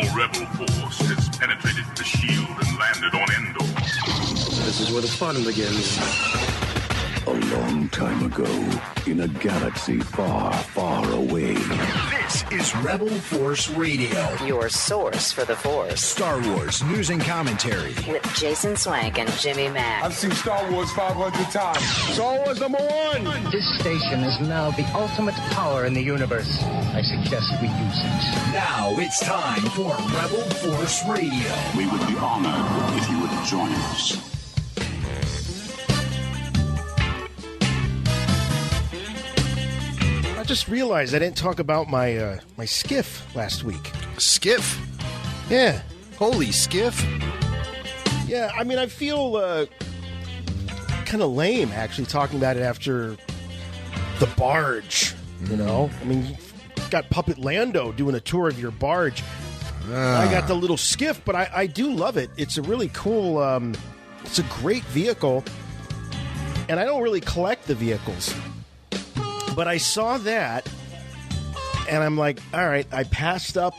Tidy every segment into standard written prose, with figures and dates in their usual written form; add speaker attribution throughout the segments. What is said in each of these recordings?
Speaker 1: small rebel force has penetrated the shield and landed on Endor.
Speaker 2: This is where the fun begins.
Speaker 3: A long time ago, in a galaxy far, far away.
Speaker 4: This is Rebel Force Radio.
Speaker 5: Your source for the Force.
Speaker 4: Star Wars news and commentary.
Speaker 5: With Jason Swank and Jimmy Mack.
Speaker 6: I've seen Star Wars 500 times. Star Wars #1.
Speaker 7: This station is now the ultimate power in the universe. I suggest we use it.
Speaker 4: Now it's time for Rebel Force Radio.
Speaker 3: We would be honored if you would join us.
Speaker 8: I just realized I didn't talk about my my skiff last week.
Speaker 9: Skiff?
Speaker 8: Yeah.
Speaker 9: Holy skiff.
Speaker 8: Yeah, I mean, I feel kind of lame, actually, talking about it after the barge, you know? I mean, you've got Puppet Lando doing a tour of your barge. I got the little skiff, but I do love it. It's a really cool, it's a great vehicle, and I don't really collect the vehicles. But I saw that, and I'm like, all right, I passed up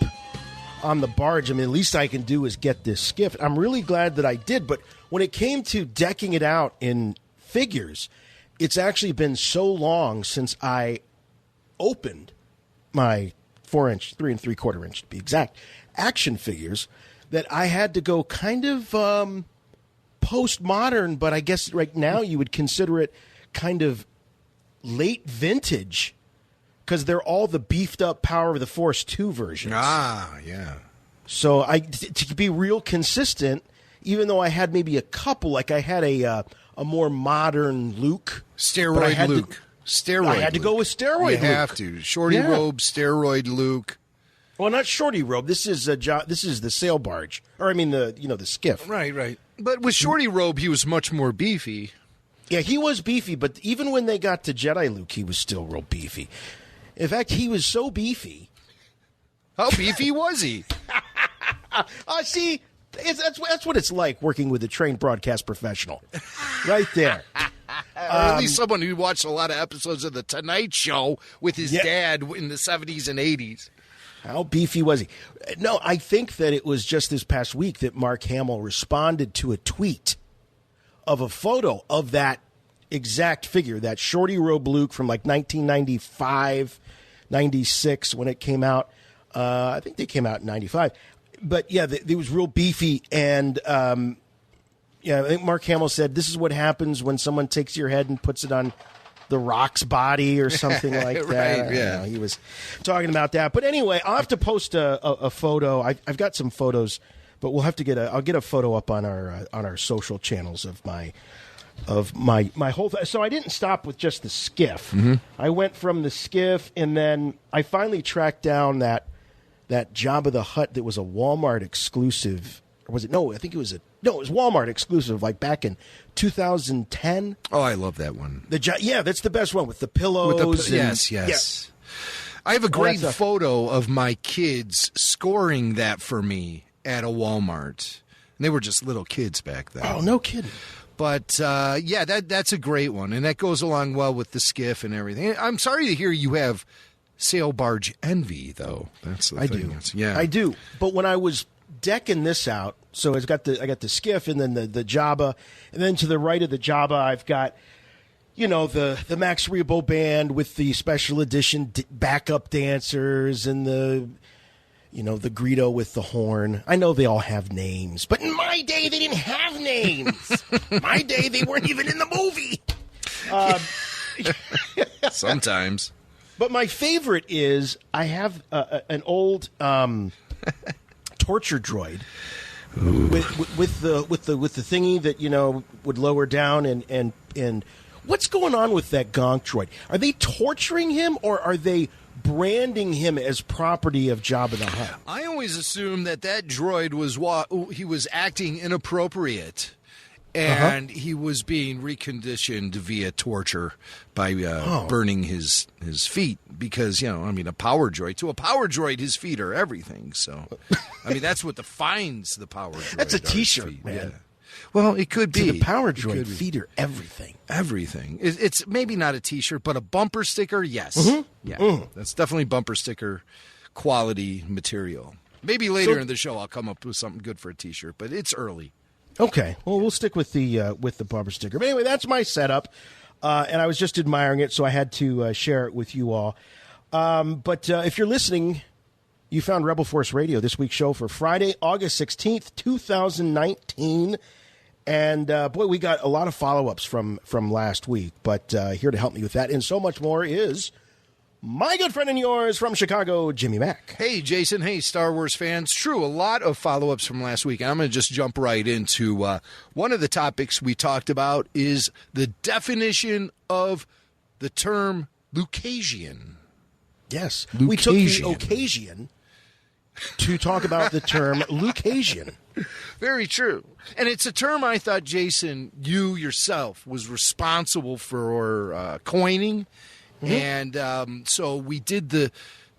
Speaker 8: on the barge. I mean, the least I can do is get this skiff. I'm really glad that I did, but when it came to decking it out in figures, it's actually been so long since I opened my 4-inch, 3 3/4 inch to be exact, action figures, that I had to go kind of postmodern, but I guess right now you would consider it kind of late vintage, because they're all the beefed up Power of the Force 2 versions.
Speaker 9: Ah, yeah.
Speaker 8: So to be real consistent, even though I had maybe a couple, like I had a more modern Luke.
Speaker 9: Steroid Luke.
Speaker 8: I had to go with steroid Luke.
Speaker 9: You have to. Shorty robe, steroid Luke.
Speaker 8: Well, not shorty robe. This is the sail barge, or I mean the skiff.
Speaker 9: Right. But with shorty robe, he was much more beefy.
Speaker 8: Yeah, he was beefy, but even when they got to Jedi Luke, he was still real beefy. In fact, he was so beefy.
Speaker 9: How beefy was he?
Speaker 8: See, that's what it's like working with a trained broadcast professional. Right there.
Speaker 9: Or at least someone who watched a lot of episodes of The Tonight Show with his dad in the 70s and 80s.
Speaker 8: How beefy was he? No, I think that it was just this past week that Mark Hamill responded to a tweet of a photo of that exact figure, that shorty robe Luke from like 1995, 96 when it came out. I think they came out in 95. But yeah, it was real beefy. And I think Mark Hamill said, this is what happens when someone takes your head and puts it on the Rock's body or something like that.
Speaker 9: Right, yeah.
Speaker 8: He was talking about that. But anyway, I'll have to post a photo. I've got some photos, but we'll have to I'll get a photo up on our social channels of my whole thing. So I didn't stop with just the skiff.
Speaker 9: Mm-hmm.
Speaker 8: I went from the skiff, and then I finally tracked down that Jabba the Hutt that was a Walmart exclusive. Or was it? No, I think it was it was Walmart exclusive, like back in 2010.
Speaker 9: Oh, I love that one.
Speaker 8: That's the best one with the pillows.
Speaker 9: Yes. Yeah. I have a great photo of my kids scoring that for me at a Walmart. And they were just little kids back then.
Speaker 8: Oh, no kidding.
Speaker 9: But, that's a great one. And that goes along well with the skiff and everything. I'm sorry to hear you have sail barge envy, though. That's the thing.
Speaker 8: I do. But when I was decking this out, so I got the skiff and then the Jabba, and then to the right of the Jabba, I've got, the Max Rebo band with the special edition backup dancers and the Greedo with the horn. I know they all have names, but in my day, they didn't have names. My day, they weren't even in the movie.
Speaker 9: Sometimes.
Speaker 8: But my favorite is I have an old torture droid with the thingy that would lower down and what's going on with that Gonk droid? Are they torturing him or are they branding him as property of Jabba the Hutt?
Speaker 9: I always assumed that droid was acting inappropriate. And he was being reconditioned via torture by burning his feet because, a power droid. To a power droid, his feet are everything. So, that's what defines the power droid.
Speaker 8: That's a T-shirt, man.
Speaker 9: Yeah. Well, it could be.
Speaker 8: To the power droid, feet are everything.
Speaker 9: Everything. It's maybe not a T-shirt, but a bumper sticker, yes.
Speaker 8: Mm-hmm.
Speaker 9: Yeah, That's definitely bumper sticker quality material. Maybe later in the show I'll come up with something good for a T-shirt, but it's early.
Speaker 8: Okay, well, we'll stick with the bumper sticker. But anyway, that's my setup, and I was just admiring it, so I had to share it with you all. But if you're listening, you found Rebel Force Radio, this week's show for Friday, August 16th, 2019. And, boy, we got a lot of follow-ups from last week. But here to help me with that and so much more is my good friend and yours from Chicago, Jimmy Mack.
Speaker 9: Hey, Jason. Hey, Star Wars fans. True, a lot of follow-ups from last week. And I'm going to just jump right into one of the topics we talked about is the definition of the term Lucasian.
Speaker 8: Yes. We took the occasion to talk about the term Lucasian.
Speaker 9: Very true. And it's a term I thought, Jason, you yourself was responsible for coining. Mm-hmm. And so we did the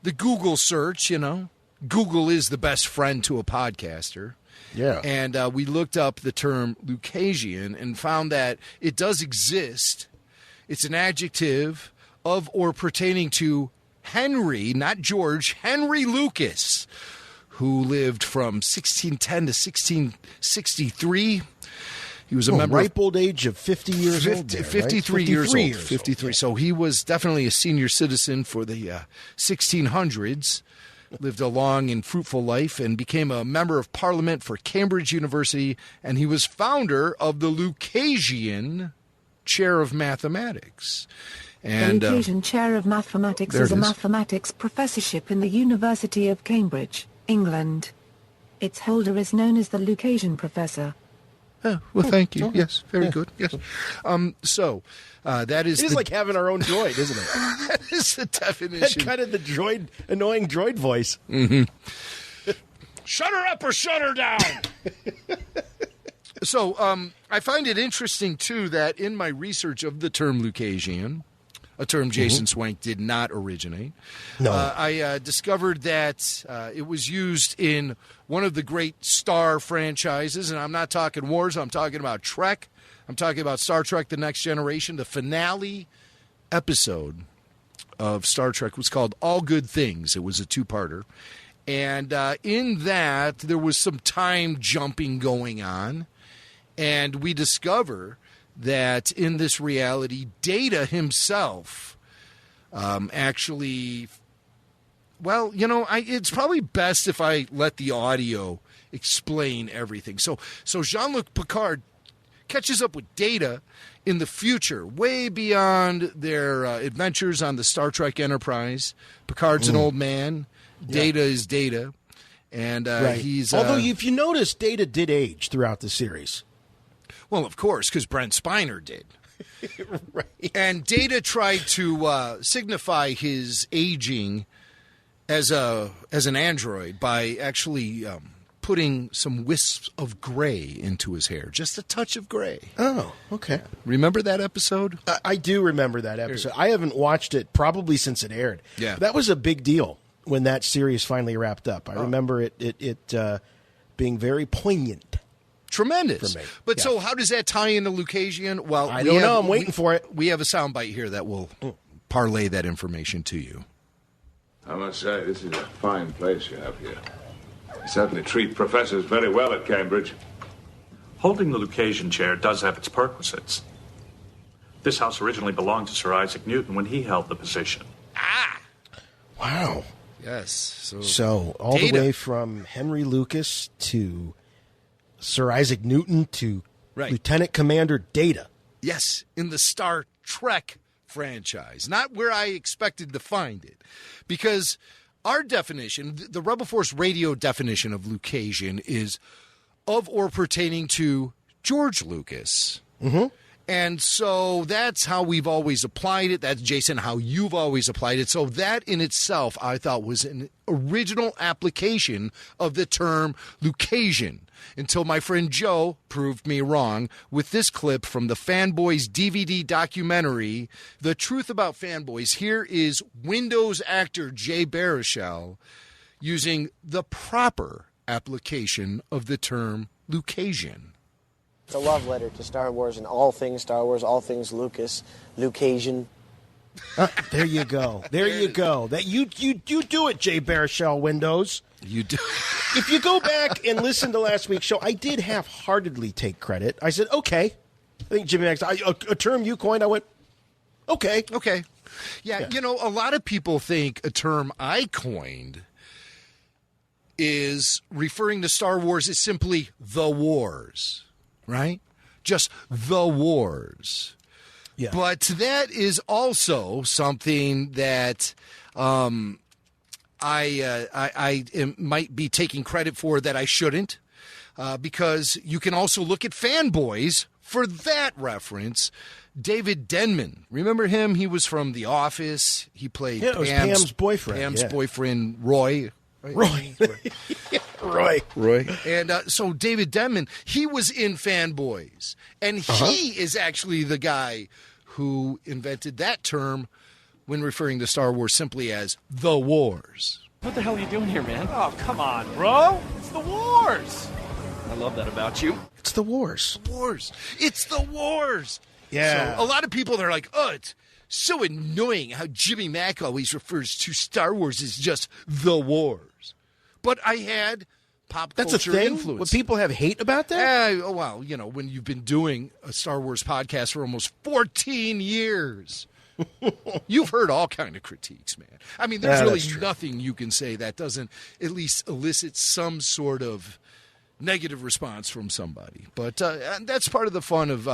Speaker 9: Google search, you know. Google is the best friend to a podcaster.
Speaker 8: Yeah.
Speaker 9: And we looked up the term Lucasian and found that it does exist. It's an adjective of or pertaining to Henry, not George, Henry Lucas, who lived from 1610 to 1663. He was a member.
Speaker 8: Ripe old age of 50 years old.
Speaker 9: 53 years old. 53. So he was definitely a senior citizen for the 1600s. Lived a long and fruitful life and became a member of Parliament for Cambridge University. And he was founder of the Lucasian Chair of Mathematics. And,
Speaker 10: the Lucasian Chair of Mathematics is a mathematics professorship in the University of Cambridge, England. Its holder is known as the Lucasian Professor.
Speaker 9: Oh, well, thank you. Yes, very good. Yes. So that is.
Speaker 8: It is like having our own droid, isn't it?
Speaker 9: That is the definition.
Speaker 8: That's kind of the annoying droid voice.
Speaker 9: Mm-hmm. Shut her up or shut her down. So I find it interesting, too, that in my research of the term Lucasian, a term Jason Swank did not originate, I discovered that it was used in one of the great Star franchises, and I'm not talking Wars, I'm talking about Trek. I'm talking about Star Trek The Next Generation. The finale episode of Star Trek was called All Good Things. It was a two-parter. And in that, there was some time jumping going on. And we discover that in this reality, Data himself actually, well, you know, it's probably best if I let the audio explain everything. So Jean-Luc Picard catches up with Data in the future, way beyond their adventures on the Star Trek Enterprise. Picard's an old man. Data is Data. And he's...
Speaker 8: Although, if you notice, Data did age throughout the series.
Speaker 9: Well, of course, because Brent Spiner did.
Speaker 8: Right.
Speaker 9: And Data tried to signify his aging as an android by actually putting some wisps of gray into his hair. Just a touch of gray.
Speaker 8: Oh, okay.
Speaker 9: Remember that episode?
Speaker 8: I do remember that episode. I haven't watched it probably since it aired.
Speaker 9: Yeah.
Speaker 8: But that was a big deal when that series finally wrapped up. I remember it being very poignant.
Speaker 9: Tremendous.
Speaker 8: For me.
Speaker 9: But so how does that tie into Lucasian? Well,
Speaker 8: I don't know. I'm waiting for it.
Speaker 9: We have a soundbite here that will parlay that information to you.
Speaker 1: I must say, this is a fine place you have here. You certainly treat professors very well at Cambridge.
Speaker 11: Holding the Lucasian chair does have its perquisites. This house originally belonged to Sir Isaac Newton when he held the position.
Speaker 9: Ah!
Speaker 8: Wow.
Speaker 9: Yes.
Speaker 8: So all the way from Henry Lucas to Sir Isaac Newton to Lieutenant Commander Data.
Speaker 9: Yes, in the Star Trek franchise. Not where I expected to find it. Because our definition, the Rebel Force Radio definition of Lucasian is of or pertaining to George Lucas.
Speaker 8: Mm-hmm.
Speaker 9: And so that's how we've always applied it. That's, Jason, how you've always applied it. So that in itself, I thought, was an original application of the term Lucasian, until my friend Joe proved me wrong with this clip from the Fanboys DVD documentary, The Truth About Fanboys. Here is Windows actor Jay Baruchel using the proper application of the term Lucasian.
Speaker 12: It's a love letter to Star Wars and all things Star Wars, all things Lucas, Lucasian.
Speaker 8: There you go. There you go. That you do it, Jay Baruchel Windows.
Speaker 9: You do.
Speaker 8: if you go back and listen to last week's show, I did half-heartedly take credit. I said, okay. I think Jimmy Max, a term you coined, I went, okay.
Speaker 9: Okay. Yeah, a lot of people think a term I coined is referring to Star Wars as simply the wars, right? Just the wars.
Speaker 8: Yeah.
Speaker 9: But that is also something that I might be taking credit for that I shouldn't, because you can also look at fanboys for that reference. David Denman, remember him? He was from The Office. He played
Speaker 8: Pam's boyfriend.
Speaker 9: Pam's boyfriend, Roy.
Speaker 8: Roy.
Speaker 9: And so David Denman, he was in Fanboys. And he is actually the guy who invented that term when referring to Star Wars simply as the wars.
Speaker 13: What the hell are you doing here, man? Oh, come on, bro. It's the wars. I love that about you.
Speaker 8: It's the wars.
Speaker 9: Wars. It's the wars.
Speaker 8: Yeah.
Speaker 9: So a lot of people are like, oh, it's so annoying how Jimmy Mack always refers to Star Wars as just the wars. But I had pop culture
Speaker 8: That's a thing?
Speaker 9: influence.
Speaker 8: Would people have hate about that?
Speaker 9: Well, when you've been doing a Star Wars podcast for almost 14 years, you've heard all kind of critiques, man. I mean, there's really nothing you can say that doesn't at least elicit some sort of negative response from somebody. But that's part of the fun of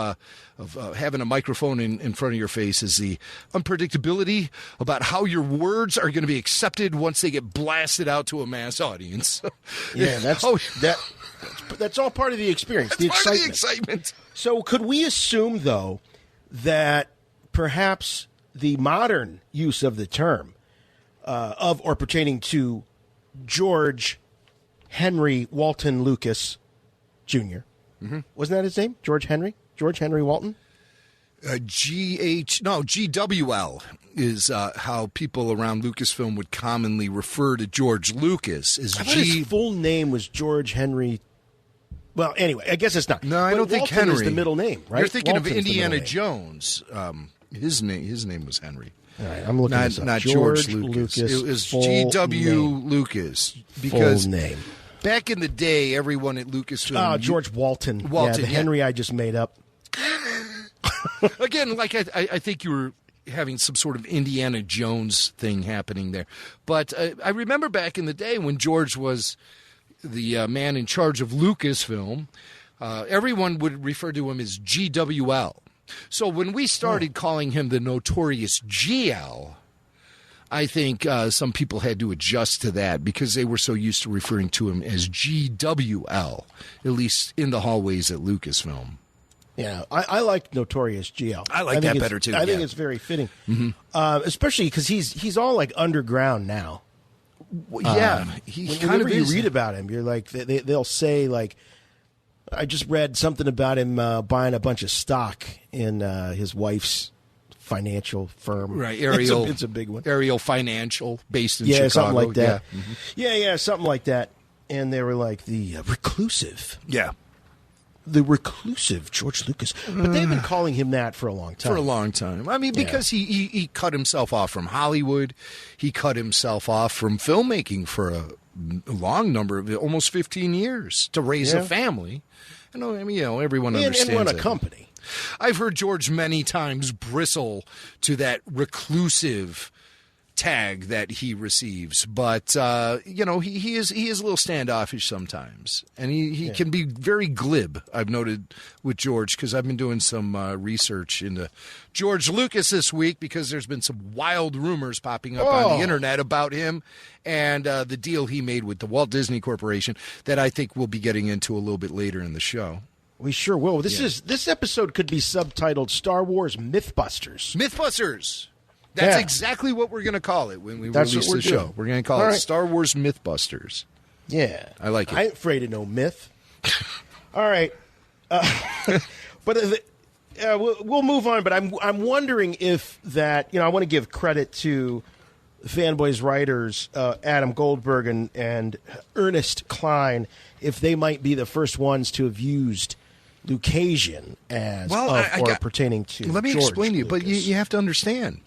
Speaker 9: having a microphone in front of your face, is the unpredictability about how your words are going to be accepted once they get blasted out to a mass audience.
Speaker 8: Yeah, that's all part of the experience.
Speaker 9: That's part of the excitement.
Speaker 8: So could we assume, though, that perhaps the modern use of the term of or pertaining to George Henry Walton Lucas Jr. Wasn't that his name? George Henry Walton?
Speaker 9: GWL is how people around Lucasfilm would commonly refer to George Lucas.
Speaker 8: I thought his full name was George Henry. Well, anyway, I guess it's not.
Speaker 9: No, I don't think
Speaker 8: Walton
Speaker 9: Henry
Speaker 8: is the middle name, right?
Speaker 9: You're thinking
Speaker 8: Walton's
Speaker 9: of Indiana
Speaker 8: the
Speaker 9: Jones. His name was Henry.
Speaker 8: All right, I'm looking this up.
Speaker 9: Not George Lucas. It was G.W. Lucas. Because
Speaker 8: full name.
Speaker 9: Back in the day, everyone at Lucasfilm...
Speaker 8: George Walton. Yeah, the Henry I just made up.
Speaker 9: Again, like I think you were having some sort of Indiana Jones thing happening there. But I remember back in the day when George was the man in charge of Lucasfilm, everyone would refer to him as GWL. So when we started calling him the notorious GL... I think some people had to adjust to that because they were so used to referring to him as GWL, at least in the hallways at Lucasfilm.
Speaker 8: Yeah, I like Notorious GL.
Speaker 9: I like that better, too.
Speaker 8: I think it's very fitting, especially because he's all like underground now.
Speaker 9: Yeah,
Speaker 8: whenever you read about him, you're like they'll say like, I just read something about him buying a bunch of stock in his wife's financial firm.
Speaker 9: Right, Ariel.
Speaker 8: It's a big one.
Speaker 9: Ariel Financial, based in Chicago.
Speaker 8: Yeah, something like that. Yeah, something like that. And they were like the reclusive.
Speaker 9: Yeah.
Speaker 8: The reclusive George Lucas. But they've been calling him that for a long time.
Speaker 9: For a long time. I mean, because he cut himself off from Hollywood. He cut himself off from filmmaking for a long number of, almost 15 years, to raise a family. Everyone understands
Speaker 8: and run a
Speaker 9: it.
Speaker 8: company.
Speaker 9: I've heard George many times bristle to that reclusive tag that he receives, but he is a little standoffish sometimes, and he can be very glib. I've noted with George because I've been doing some research into George Lucas this week because there's been some wild rumors popping up on the internet about him and the deal he made with the Walt Disney Corporation that I think we'll be getting into a little bit later in the show.
Speaker 8: We sure will. This episode could be subtitled Star Wars Mythbusters.
Speaker 9: Mythbusters. That's exactly what we're going to call it when we release the show. We're going to call it Star Wars Mythbusters.
Speaker 8: Yeah.
Speaker 9: I like it.
Speaker 8: I ain't afraid of no myth. All right. But we'll move on, but I'm wondering if that, I want to give credit to Fanboys writers Adam Goldberg and Ernest Klein, if they might be the first ones to have used Lucasian as pertaining to
Speaker 9: Let me
Speaker 8: George
Speaker 9: explain to you,
Speaker 8: Lucas.
Speaker 9: but you have to understand.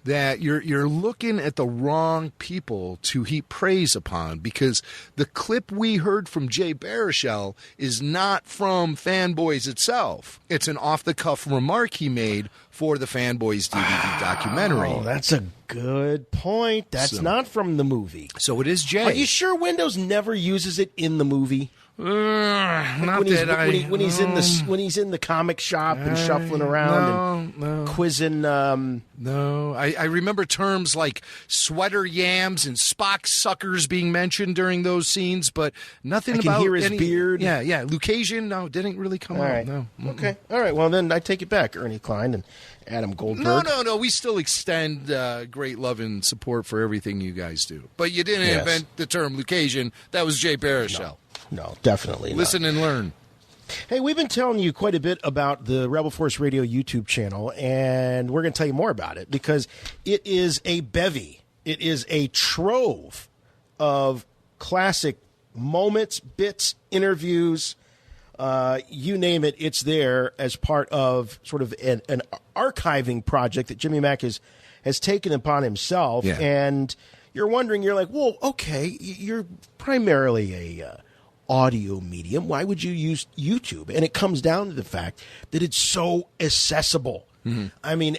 Speaker 9: that you're looking at the wrong people to heap praise upon, because the clip we heard from Jay Baruchel is not from Fanboys itself. It's an off-the-cuff remark he made for the Fanboys DVD documentary.
Speaker 8: Oh, that's a good point. That's not from the movie.
Speaker 9: So it is Jay.
Speaker 8: Are you sure Windows never uses it in the movie?
Speaker 9: Not
Speaker 8: when he's in the comic shop and shuffling around and quizzing.
Speaker 9: No, I remember terms like sweater yams and Spock suckers being mentioned during those scenes, but nothing
Speaker 8: I can
Speaker 9: about
Speaker 8: hear his beard.
Speaker 9: Yeah, Lucasian. No, didn't really come
Speaker 8: All
Speaker 9: out.
Speaker 8: right.
Speaker 9: No.
Speaker 8: Okay. All right. Well, then I take it back, Ernie Klein and Adam Goldberg.
Speaker 9: No. We still extend great love and support for everything you guys do. But you didn't invent the term Lucasian. That was Jay Baruchel.
Speaker 8: No, definitely not.
Speaker 9: Listen and learn.
Speaker 8: Hey, we've been telling you quite a bit about the Rebel Force Radio YouTube channel, and we're going to tell you more about it because it is a bevy. It is a trove of classic moments, bits, interviews, you name it, it's there as part of sort of an archiving project that Jimmy Mack has taken upon himself.
Speaker 9: Yeah.
Speaker 8: And you're wondering, you're like, well, okay, you're primarily a audio medium. Why would you use YouTube? And it comes down to the fact that it's so accessible. Mm-hmm. I mean,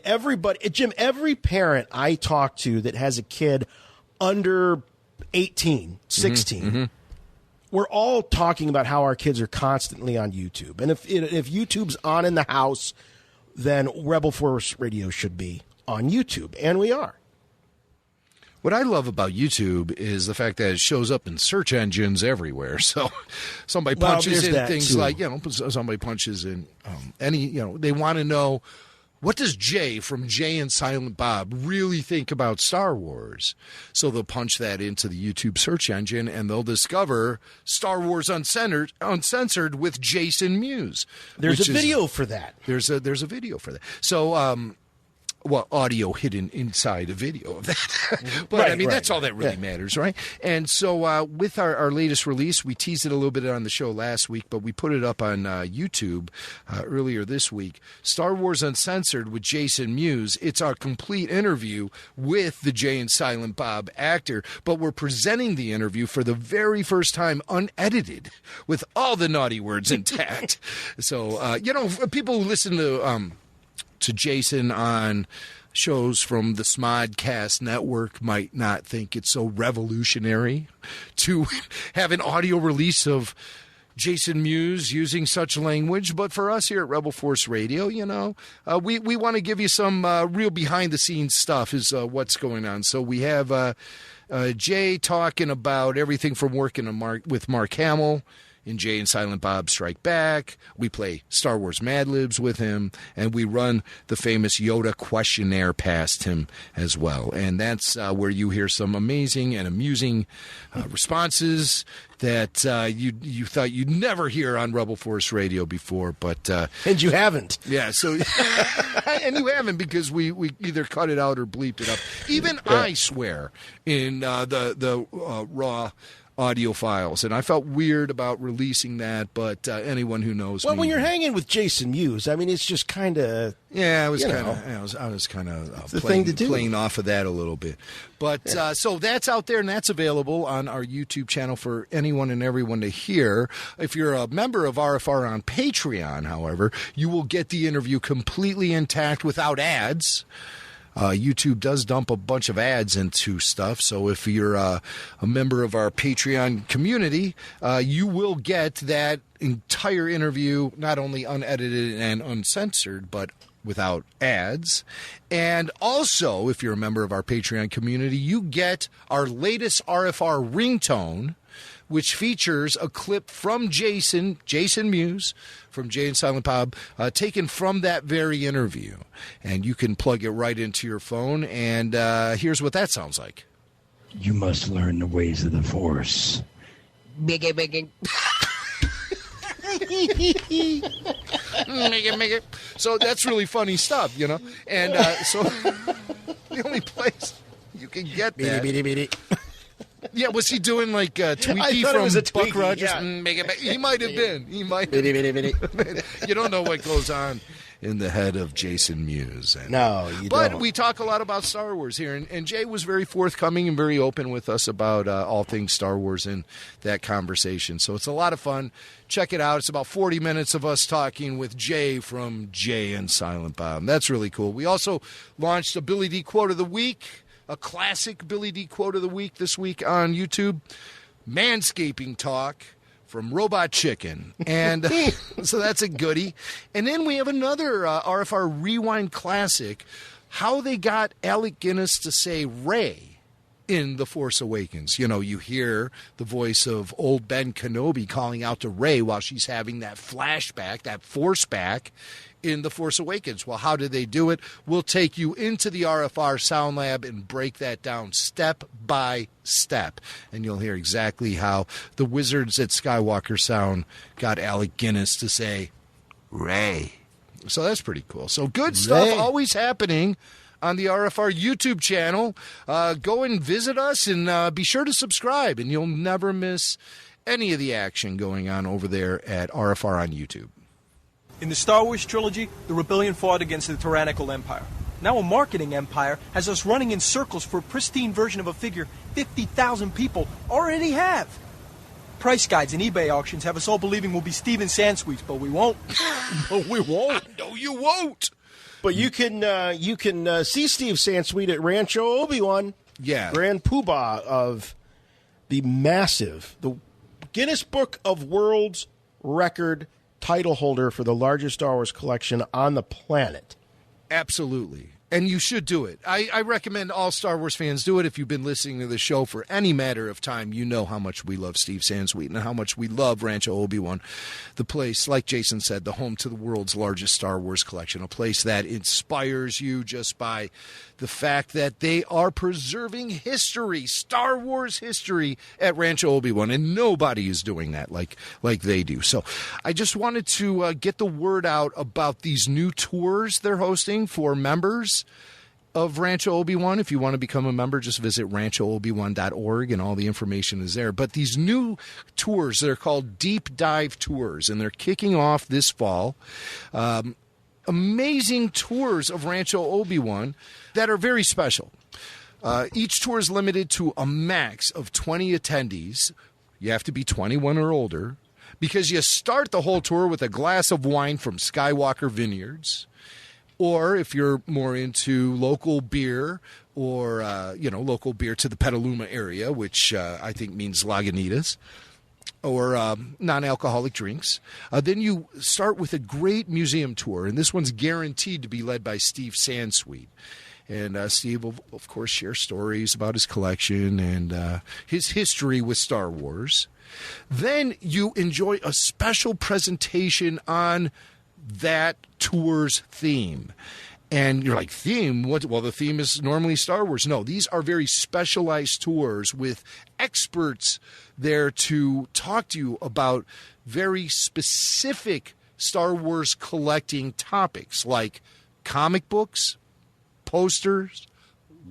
Speaker 8: Jim, every parent I talk to that has a kid under 18, 16,
Speaker 9: mm-hmm.
Speaker 8: we're all talking about how our kids are constantly on YouTube. And if YouTube's on in the house, then Rebel Force Radio should be on YouTube. And we are.
Speaker 9: What I love about YouTube is the fact that it shows up in search engines everywhere. So somebody punches in things like, somebody punches in they want to know, what does Jay from Jay and Silent Bob really think about Star Wars? So they'll punch that into the YouTube search engine and they'll discover Star Wars Uncensored with Jason Mewes.
Speaker 8: There's a video for that.
Speaker 9: There's a video for that. So, audio hidden inside a video of that. But, that's all that really matters, right? And so with our latest release, we teased it a little bit on the show last week, but we put it up on YouTube earlier this week. Star Wars Uncensored with Jason Mewes. It's our complete interview with the Jay and Silent Bob actor, but we're presenting the interview for the very first time unedited with all the naughty words intact. So, people who listen to Jason on shows from the Smodcast Network might not think it's so revolutionary to have an audio release of Jason Mewes using such language. But for us here at Rebel Force Radio, we want to give you some real behind-the-scenes stuff is what's going on. So we have Jay talking about everything from working with Mark Hamill in Jay and Silent Bob Strike Back. We play Star Wars Mad Libs with him, and we run the famous Yoda questionnaire past him as well. And that's where you hear some amazing and amusing responses that you thought you'd never hear on Rebel Force Radio before, but
Speaker 8: and you haven't.
Speaker 9: Yeah, so and you haven't because we either cut it out or bleeped it up. Even I swear in the raw audio files, and I felt weird about releasing that, but anyone who knows me,
Speaker 8: when you're hanging with Jason Mewes, I mean, it's just kind of
Speaker 9: I was kind of playing off of that a little bit, but so that's out there and that's available on our YouTube channel for anyone and everyone to hear. If you're a member of RFR on Patreon, however, you will get the interview completely intact without ads. YouTube does dump a bunch of ads into stuff, so if you're a member of our Patreon community, you will get that entire interview, not only unedited and uncensored, but without ads. And also, if you're a member of our Patreon community, you get our latest RFR ringtone, which features a clip from Jason Mewes, from Jay and Silent Bob, taken from that very interview. And you can plug it right into your phone, and here's what that sounds like.
Speaker 14: You must learn the ways of the Force.
Speaker 5: Biggie.
Speaker 9: Make it. So that's really funny stuff, And so the only place you can get that... Yeah, was he doing like Tweaky from Buck Rogers?
Speaker 8: Yeah.
Speaker 9: He might have been. You don't know what goes on in the head of Jason Mewes.
Speaker 8: No, you
Speaker 9: but
Speaker 8: don't.
Speaker 9: We talk a lot about Star Wars here, and Jay was very forthcoming and very open with us about all things Star Wars in that conversation. So it's a lot of fun. Check it out. It's about 40 minutes of us talking with Jay from Jay and Silent Bob. That's really cool. We also launched a Billy D Quote of the Week, a classic Billy D Quote of the Week this week on YouTube. Manscaping talk from Robot Chicken. And so that's a goodie. And then we have another RFR Rewind classic, how they got Alec Guinness to say Rey in The Force Awakens. You know, you hear the voice of old Ben Kenobi calling out to Rey while she's having that flashback, that force back in The Force Awakens. Well, how did they do it? We'll take you into the RFR Sound Lab and break that down step by step. And you'll hear exactly how the wizards at Skywalker Sound got Alec Guinness to say, Rey. So that's pretty cool. So good stuff always happening on the RFR YouTube channel. Go and visit us and be sure to subscribe, and you'll never miss any of the action going on over there at RFR on YouTube.
Speaker 15: In the Star Wars trilogy, the rebellion fought against the tyrannical empire. Now a marketing empire has us running in circles for a pristine version of a figure 50,000 people already have. Price guides and eBay auctions have us all believing we'll be Steven Sansweet, but we won't.
Speaker 8: No, we won't.
Speaker 9: No, you won't.
Speaker 8: But you can see Steve Sansweet at Rancho Obi-Wan.
Speaker 9: Yeah.
Speaker 8: Grand Poobah of the Guinness Book of World's Record title holder for the largest Star Wars collection on the planet.
Speaker 9: Absolutely. And you should do it. I recommend all Star Wars fans do it. If you've been listening to the show for any matter of time, you know how much we love Steve Sansweet and how much we love Rancho Obi-Wan, the place, like Jason said, the home to the world's largest Star Wars collection, a place that inspires you just by the fact that they are preserving history, Star Wars history at Rancho Obi-Wan, and nobody is doing that like they do. So I just wanted to get the word out about these new tours they're hosting for members of Rancho Obi-Wan. If you want to become a member, just visit ranchoobi-wan.org and all the information is there. But these new tours, they're called Deep Dive Tours, and they're kicking off this fall. Amazing tours of Rancho Obi-Wan that are very special. Each tour is limited to a max of 20 attendees. You have to be 21 or older because you start the whole tour with a glass of wine from Skywalker Vineyards. Or if you're more into local beer or, local beer to the Petaluma area, which I think means Lagunitas, or non-alcoholic drinks, then you start with a great museum tour. And this one's guaranteed to be led by Steve Sansweet. And Steve will, of course, share stories about his collection and his history with Star Wars. Then you enjoy a special presentation on that tour's theme. And you're like, theme? What? Well, the theme is normally Star Wars. No, these are very specialized tours with experts there to talk to you about very specific Star Wars collecting topics like comic books, posters,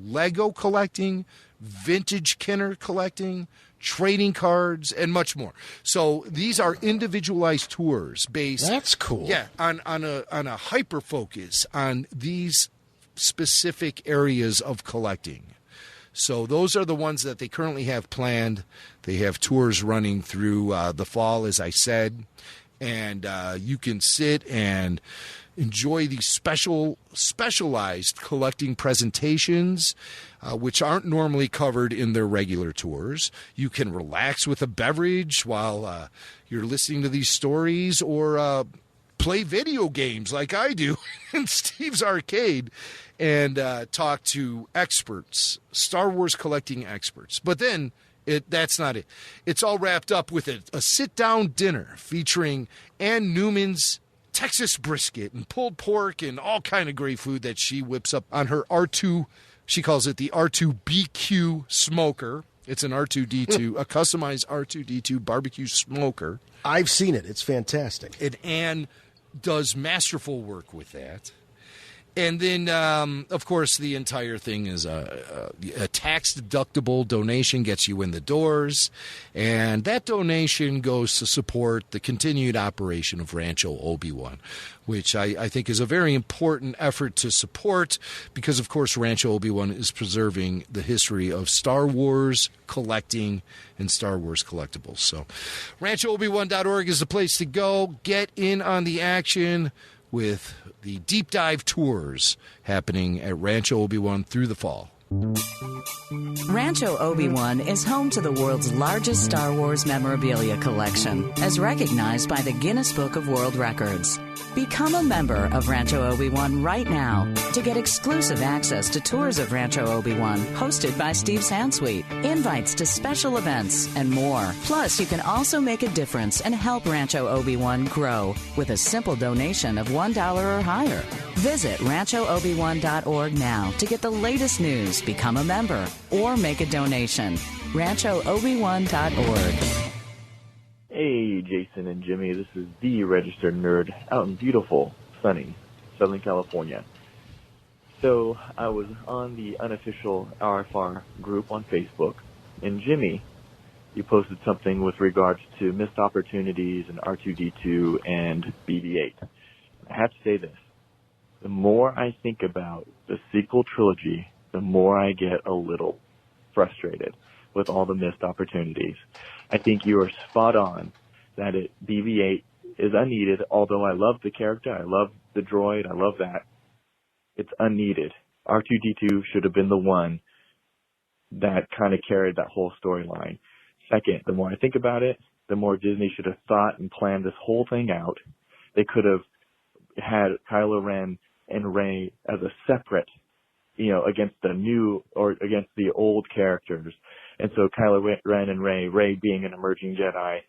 Speaker 9: Lego collecting, vintage Kenner collecting, trading cards, and much more. So these are individualized tours based.
Speaker 8: That's cool.
Speaker 9: Yeah, on a hyper focus on these specific areas of collecting. So those are the ones that they currently have planned. They have tours running through the fall, as I said, and you can sit and enjoy these specialized collecting presentations, which aren't normally covered in their regular tours. You can relax with a beverage while you're listening to these stories, or play video games like I do in Steve's Arcade and talk to experts, Star Wars collecting experts. But then that's not it. It's all wrapped up with a sit-down dinner featuring Ann Newman's Texas brisket and pulled pork and all kind of great food that she whips up on her R2. She calls it the R2BQ smoker. It's an R2D2, a customized R2D2 barbecue smoker.
Speaker 8: I've seen it. It's fantastic.
Speaker 9: And Ann does masterful work with that. And then, of course, the entire thing is a tax-deductible donation gets you in the doors, and that donation goes to support the continued operation of Rancho Obi-Wan, which I think is a very important effort to support because, of course, Rancho Obi-Wan is preserving the history of Star Wars collecting and Star Wars collectibles. So RanchoObi-Wan.org is the place to go. Get in on the action with the deep dive tours happening at Rancho Obi-Wan through the fall.
Speaker 16: Rancho Obi-Wan is home to the world's largest Star Wars memorabilia collection, as recognized by the Guinness Book of World Records. Become a member of Rancho Obi-Wan right now to get exclusive access to tours of Rancho Obi-Wan hosted by Steve Sansweet, invites to special events, and more. Plus, you can also make a difference and help Rancho Obi-Wan grow with a simple donation of $1 or higher. Visit RanchoObi-Wan.org now to get the latest news, become a member, or make a donation. RanchoObi-Wan.org.
Speaker 17: Hey, Jason and Jimmy, this is the Registered Nerd out in beautiful, sunny Southern California. So I was on the unofficial RFR group on Facebook, and Jimmy, you posted something with regards to missed opportunities and R2-D2 and BB-8. I have to say this. The more I think about the sequel trilogy, the more I get a little frustrated with all the missed opportunities. I think you are spot on that BB-8 is unneeded, although I love the character, I love the droid, I love that. It's unneeded. R2-D2 should have been the one that kind of carried that whole storyline. Second, the more I think about it, the more Disney should have thought and planned this whole thing out. They could have had Kylo Ren and Rey as a separate, against the new or against the old characters. And so Kylo Ren and Rey being an emerging Jedi,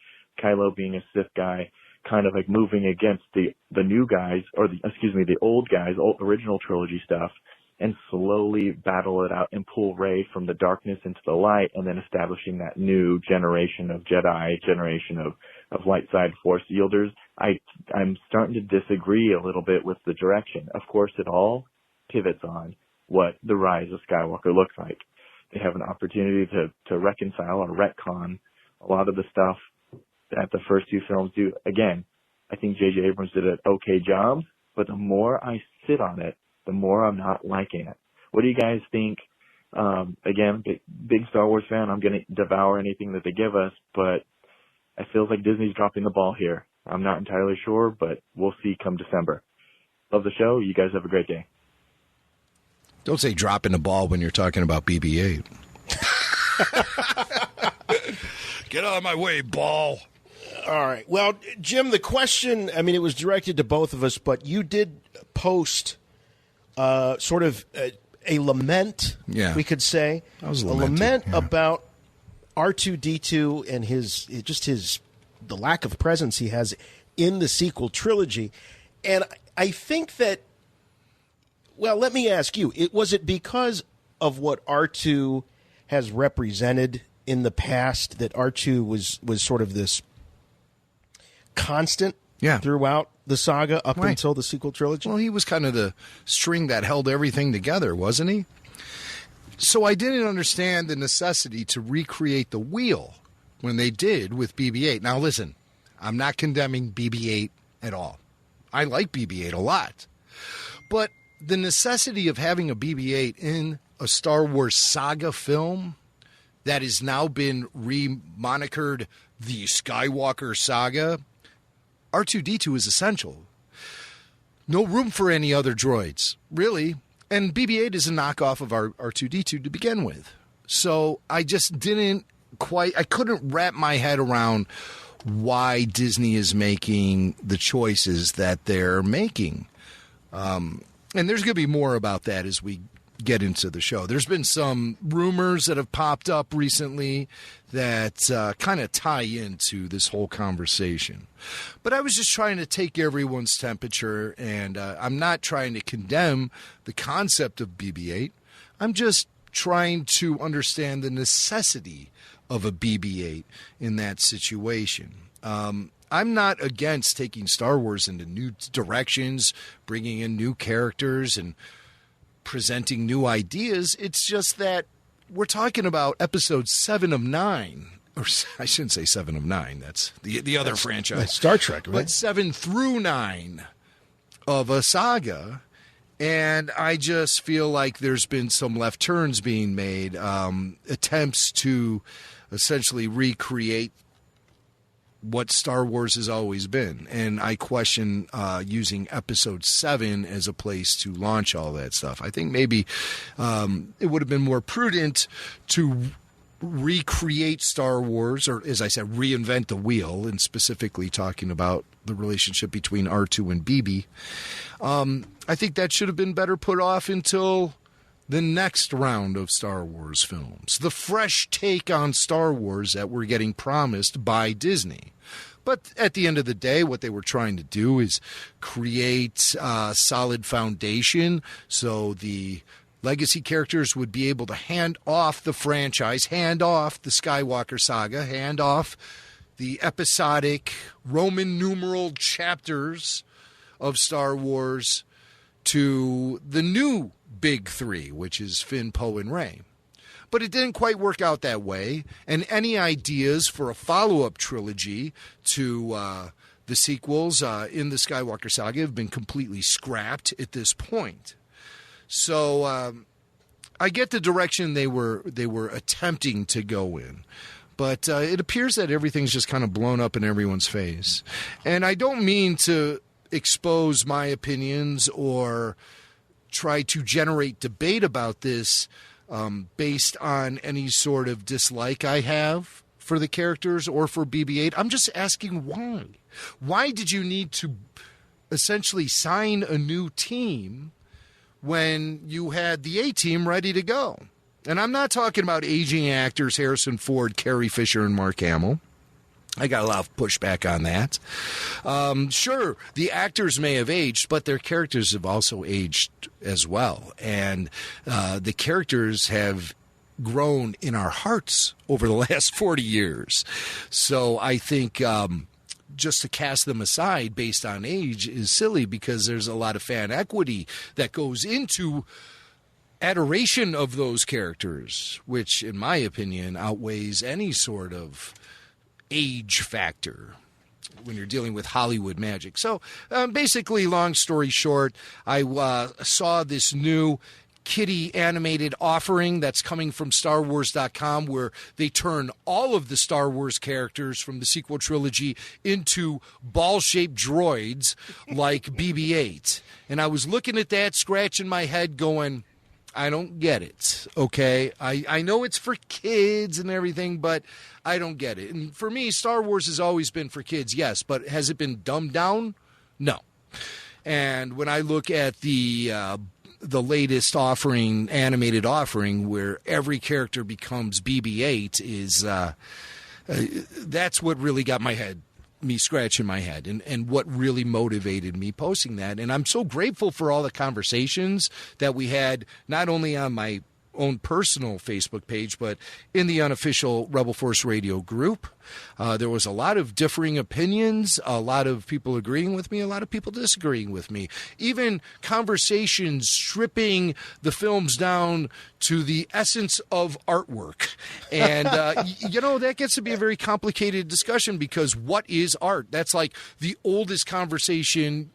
Speaker 17: Kylo being a Sith guy, kind of like moving against the new guys, or the old guys, original trilogy stuff, and slowly battle it out and pull Rey from the darkness into the light, and then establishing that new generation of Jedi, generation of light side Force wielders. I'm starting to disagree a little bit with the direction. Of course, it all pivots on what the Rise of Skywalker looks like. They have an opportunity to reconcile or retcon a lot of the stuff that the first two films do. Again, I think J.J. Abrams did an okay job, but the more I sit on it, the more I'm not liking it. What do you guys think? Again, big Star Wars fan, I'm going to devour anything that they give us, but I feel like Disney's dropping the ball here. I'm not entirely sure, but we'll see come December. Love the show. You guys have a great day.
Speaker 9: Don't say dropping the ball when you're talking about BB-8. Get out of my way, ball.
Speaker 8: All right. Well, Jim, the question, it was directed to both of us, but you did post sort of a lament, we could say.
Speaker 9: I was
Speaker 8: a lament about R2-D2 and the lack of presence he has in the sequel trilogy. And I think that, well, let me ask you, was it because of what R2 has represented in the past that R2 was sort of this constant throughout the saga up until the sequel trilogy?
Speaker 9: Well, he was kind of the string that held everything together, wasn't he? So I didn't understand the necessity to recreate the wheel when they did with BB-8. Now, listen, I'm not condemning BB-8 at all. I like BB-8 a lot. But the necessity of having a BB-8 in a Star Wars saga film that has now been remonikered the Skywalker saga, R2-D2 is essential. No room for any other droids, really. And BB-8 is a knockoff of R2-D2 to begin with. So I just I couldn't wrap my head around why Disney is making the choices that they're making. And there's going to be more about that as we get into the show. There's been some rumors that have popped up recently that kind of tie into this whole conversation. But I was just trying to take everyone's temperature, and I'm not trying to condemn the concept of BB-8. I'm just trying to understand the necessity of a BB-8 in that situation. I'm not against taking Star Wars into new directions, bringing in new characters and presenting new ideas. It's just that we're talking about episode 7 of 9. Or I shouldn't say 7 of 9. That's the other franchise.
Speaker 8: That's Star Trek, right?
Speaker 9: But 7 through 9 of a saga. And I just feel like there's been some left turns being made, attempts to essentially recreate what Star Wars has always been. And I question using episode 7 as a place to launch all that stuff. I think maybe it would have been more prudent to recreate Star Wars, or as I said, reinvent the wheel, and specifically talking about the relationship between R2 and BB. I think that should have been better put off until the next round of Star Wars films, the fresh take on Star Wars that we're getting promised by Disney. But at the end of the day, what they were trying to do is create a solid foundation so the legacy characters would be able to hand off the franchise, hand off the Skywalker saga, hand off the episodic Roman numeral chapters of Star Wars to the new big three, which is Finn, Poe, and Rey. But it didn't quite work out that way, and any ideas for a follow-up trilogy to the sequels in the Skywalker saga have been completely scrapped at this point. So I get the direction they were attempting to go in, but it appears that everything's just kind of blown up in everyone's face. And I don't mean to expose my opinions or try to generate debate about this based on any sort of dislike I have for the characters or for BB-8. I'm just asking why. Why did you need to essentially sign a new team when you had the A-team ready to go? And I'm not talking about aging actors, Harrison Ford, Carrie Fisher, and Mark Hamill. I got a lot of pushback on that. Sure, the actors may have aged, but their characters have also aged as well. And the characters have grown in our hearts over the last 40 years. So I think just to cast them aside based on age is silly, because there's a lot of fan equity that goes into adoration of those characters, which, in my opinion, outweighs any sort of age factor when you're dealing with Hollywood magic. So basically, long story short, I saw this new kiddie animated offering that's coming from StarWars.com, where they turn all of the Star Wars characters from the sequel trilogy into ball-shaped droids like BB-8. And I was looking at that, scratching my head, going, I don't get it, okay? I know it's for kids and everything, but I don't get it. And for me, Star Wars has always been for kids, yes, but has it been dumbed down? No. And when I look at the latest offering, animated offering, where every character becomes BB-8, is that's what really got me scratching my head, and what really motivated me posting that. And I'm so grateful for all the conversations that we had, not only on my own personal Facebook page, but in the unofficial Rebel Force Radio group. There was a lot of differing opinions, a lot of people agreeing with me, a lot of people disagreeing with me, even conversations stripping the films down to the essence of artwork. And, that gets to be a very complicated discussion, because what is art? That's like the oldest conversation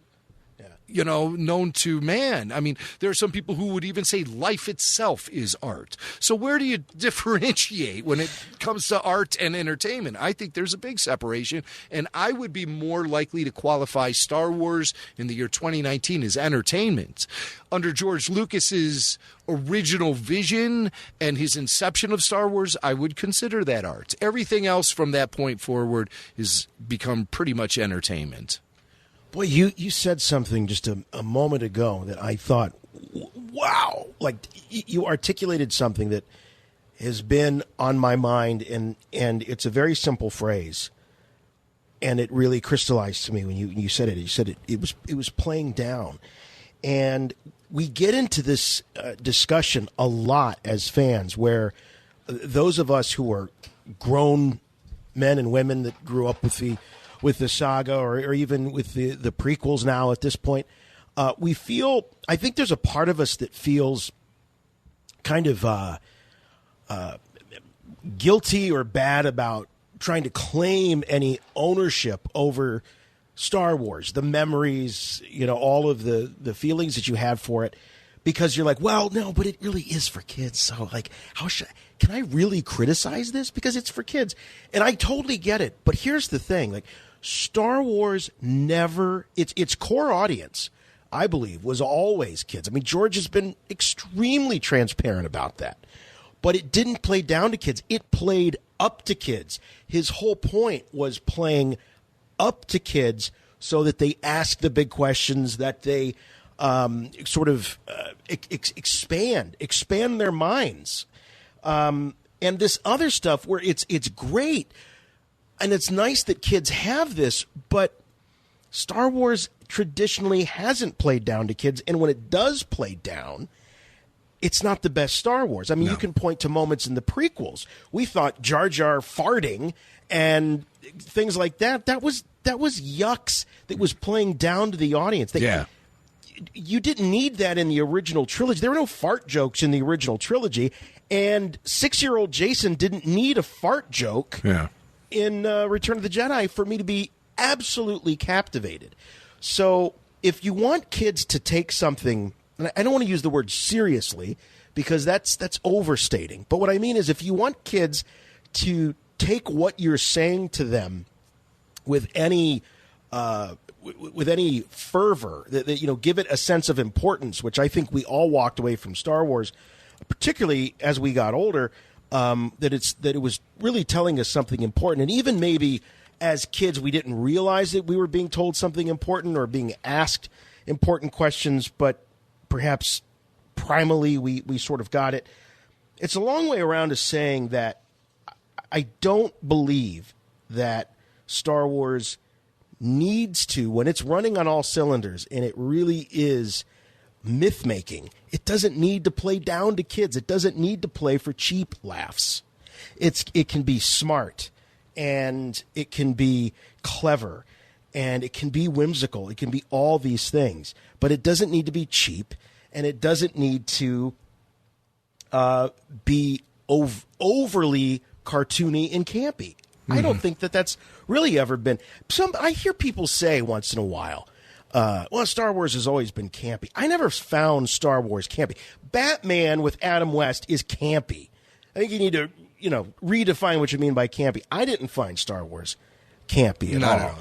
Speaker 9: known to man. I mean, there are some people who would even say life itself is art. So where do you differentiate when it comes to art and entertainment? I think there's a big separation, and I would be more likely to qualify Star Wars in the year 2019 as entertainment. Under George Lucas's original vision and his inception of Star Wars, I would consider that art. Everything else from that point forward has become pretty much entertainment.
Speaker 8: Boy, you said something just a moment ago that I thought, wow, like you articulated something that has been on my mind, and it's a very simple phrase, and it really crystallized to me when you said it. You said it was playing down, and we get into this discussion a lot as fans, where those of us who are grown men and women that grew up with the the saga or even with the prequels now at this point. I think there's a part of us that feels kind of guilty or bad about trying to claim any ownership over Star Wars, the memories, all of the feelings that you have for it, because you're like, well, no, but it really is for kids. So like, can I really criticize this? Because it's for kids. And I totally get it. But here's the thing, like Star Wars its core audience, I believe, was always kids. I mean, George has been extremely transparent about that. But it didn't play down to kids. It played up to kids. His whole point was playing up to kids so that they ask the big questions, that they expand their minds. And this other stuff where it's great, and it's nice that kids have this, but Star Wars traditionally hasn't played down to kids, and when it does play down, it's not the best Star Wars. I mean, You can point to moments in the prequels. We thought Jar Jar farting and things like that. That was yucks. That was playing down to the audience. You didn't need that in the original trilogy. There were no fart jokes in the original trilogy, and 6-year-old Jason didn't need a fart joke in Return of the Jedi for me to be absolutely captivated. So if you want kids to take something, and I don't want to use the word seriously because that's overstating, but what I mean is if you want kids to take what you're saying to them with any fervor, that give it a sense of importance, which I think we all walked away from Star Wars, particularly as we got older, that it was really telling us something important, and even maybe as kids we didn't realize that we were being told something important or being asked important questions, but perhaps primally we sort of got it. It's a long way around to saying that I don't believe that Star Wars needs to, when it's running on all cylinders and it really is myth-making, it doesn't need to play down to kids. It doesn't need to play for cheap laughs. It can be smart, and it can be clever, and it can be whimsical. It can be all these things, but it doesn't need to be cheap, and it doesn't need to be overly cartoony and campy. I don't think that's really ever been. I hear people say once in a while, well, Star Wars has always been campy. I never found Star Wars campy. Batman with Adam West is campy. I think you need to, redefine what you mean by campy. I didn't find Star Wars campy at all.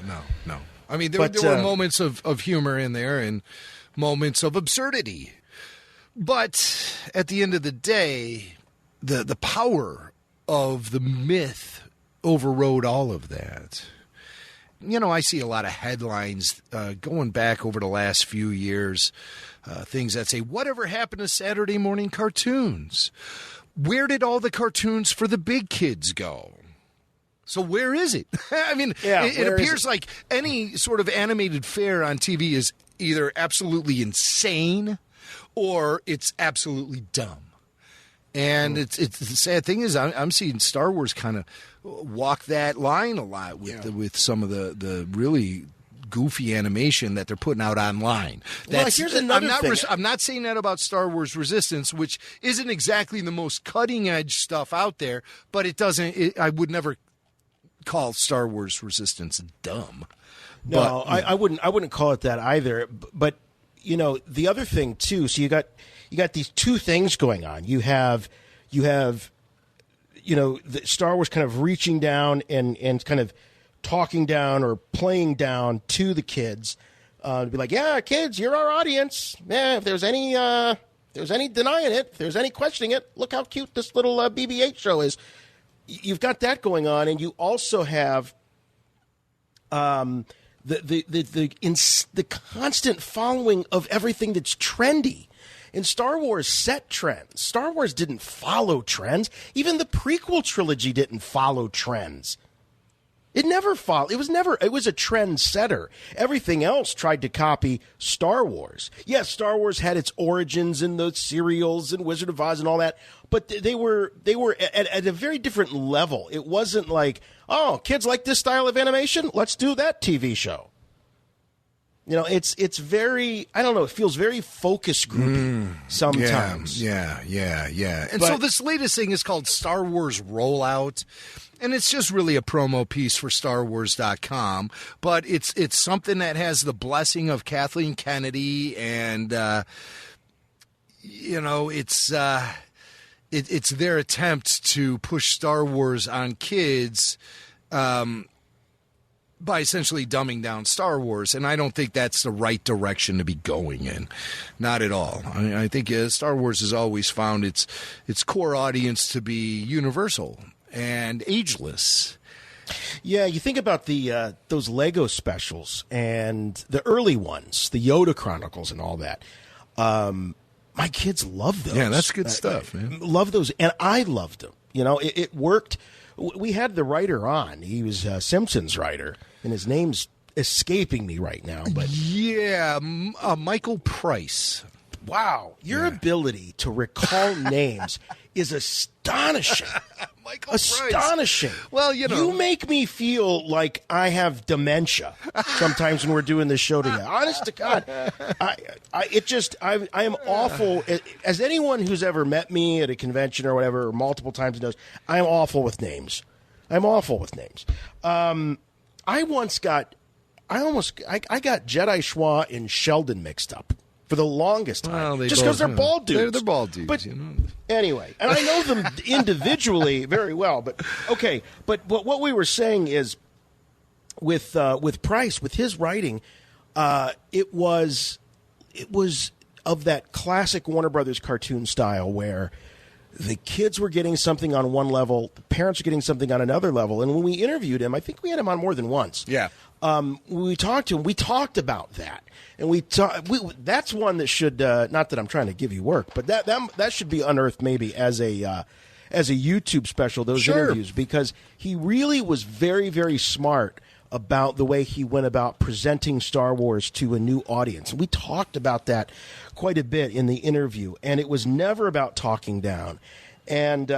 Speaker 9: No. I mean, there were moments of humor in there and moments of absurdity. But at the end of the day, the power of the myth overrode all of that. I see a lot of headlines going back over the last few years, things that say, whatever happened to Saturday morning cartoons? Where did all the cartoons for the big kids go? So where is it? I mean, it appears like any sort of animated fare on TV is either absolutely insane or it's absolutely dumb. And it's the sad thing is I'm seeing Star Wars kind of walk that line a lot with some of the really goofy animation that they're putting out online.
Speaker 8: Here's another thing.
Speaker 9: I'm not saying that about Star Wars Resistance, which isn't exactly the most cutting edge stuff out there, but it doesn't. I would never call Star Wars Resistance dumb.
Speaker 8: No, I wouldn't call it that either. But the other thing too. So you got these two things going on. You have the Star Wars kind of reaching down and kind of talking down or playing down to the kids, to be like, yeah, kids, you're our audience. Yeah, if there's any denying it, if there's any questioning it, look how cute this little BB-8 show is. You've got that going on, and you also have the constant following of everything that's trendy. And Star Wars set trends. Star Wars didn't follow trends. Even the prequel trilogy didn't follow trends. It never followed. It was a trend setter. Everything else tried to copy Star Wars. Yes, Star Wars had its origins in the serials and Wizard of Oz and all that, but they were at a very different level. It wasn't like, Oh, kids like this style of animation? Let's do that TV show. You know, it's very, I don't know, it feels very focus groupy sometimes.
Speaker 9: Yeah. And so this latest thing is called Star Wars Rollout, and it's just really a promo piece for StarWars.com, but it's something that has the blessing of Kathleen Kennedy, and, you know, it's their attempt to push Star Wars on kids, by essentially dumbing down Star Wars, and I don't think that's the right direction to be going in. Not at all. I think Star Wars has always found its core audience to be universal and ageless.
Speaker 8: Yeah, you think about the those Lego specials and the early ones, the Yoda Chronicles and all that. My kids love those.
Speaker 9: Yeah, that's good stuff, man.
Speaker 8: Love those, and I loved them. You know, it worked. We had the writer on. He was a Simpsons writer, and his name's escaping me right now. But
Speaker 9: yeah, Michael Price.
Speaker 8: Wow, your ability to recall names is astonishing.
Speaker 9: Michael
Speaker 8: astonishing.
Speaker 9: Price. Well, you know,
Speaker 8: you make me feel like I have dementia sometimes when we're doing this show together. Honest to God, I am awful. As anyone who's ever met me at a convention or whatever, or multiple times knows, I'm awful with names. I got Jedi Schwa and Sheldon mixed up for the longest time, just because they're bald dudes.
Speaker 9: They're bald dudes,
Speaker 8: but
Speaker 9: you know.
Speaker 8: Anyway, and I know them individually very well. But okay, but what we were saying is, with Price, with his writing, it was of that classic Warner Brothers cartoon style where the kids were getting something on one level, the parents were getting something on another level. And when we interviewed him, I think we had him on more than once.
Speaker 9: Yeah.
Speaker 8: We talked to him. We talked about that. And that's one that should not that I'm trying to give you work, but that should be unearthed maybe as a YouTube special. Those interviews, because he really was very, very smart about the way he went about presenting Star Wars to a new audience. And we talked about that quite a bit in the interview, and it was never about talking down. And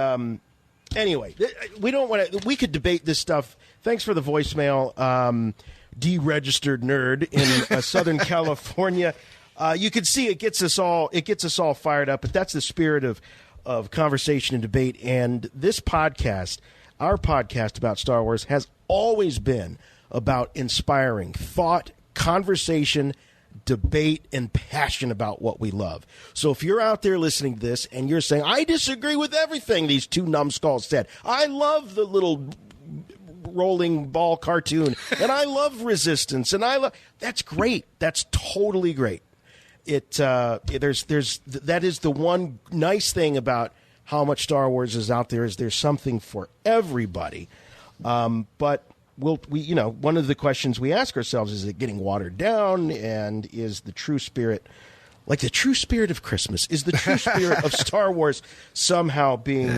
Speaker 8: anyway, we don't want to. We could debate this stuff. Thanks for the voicemail. Deregistered nerd in Southern California. You can see it gets us all fired up, but that's the spirit of conversation and debate. And this podcast, our podcast about Star Wars, has always been about inspiring thought, conversation, debate, and passion about what we love. So if you're out there listening to this and you're saying, I disagree with everything these two numbskulls said, I love the little rolling ball cartoon, and I love Resistance, and that's great. That's totally great. There's that is the one nice thing about how much Star Wars is out there, is there's something for everybody. But one of the questions we ask ourselves is it getting watered down, and is the true spirit, like the true spirit of Christmas, is the true spirit of Star Wars somehow being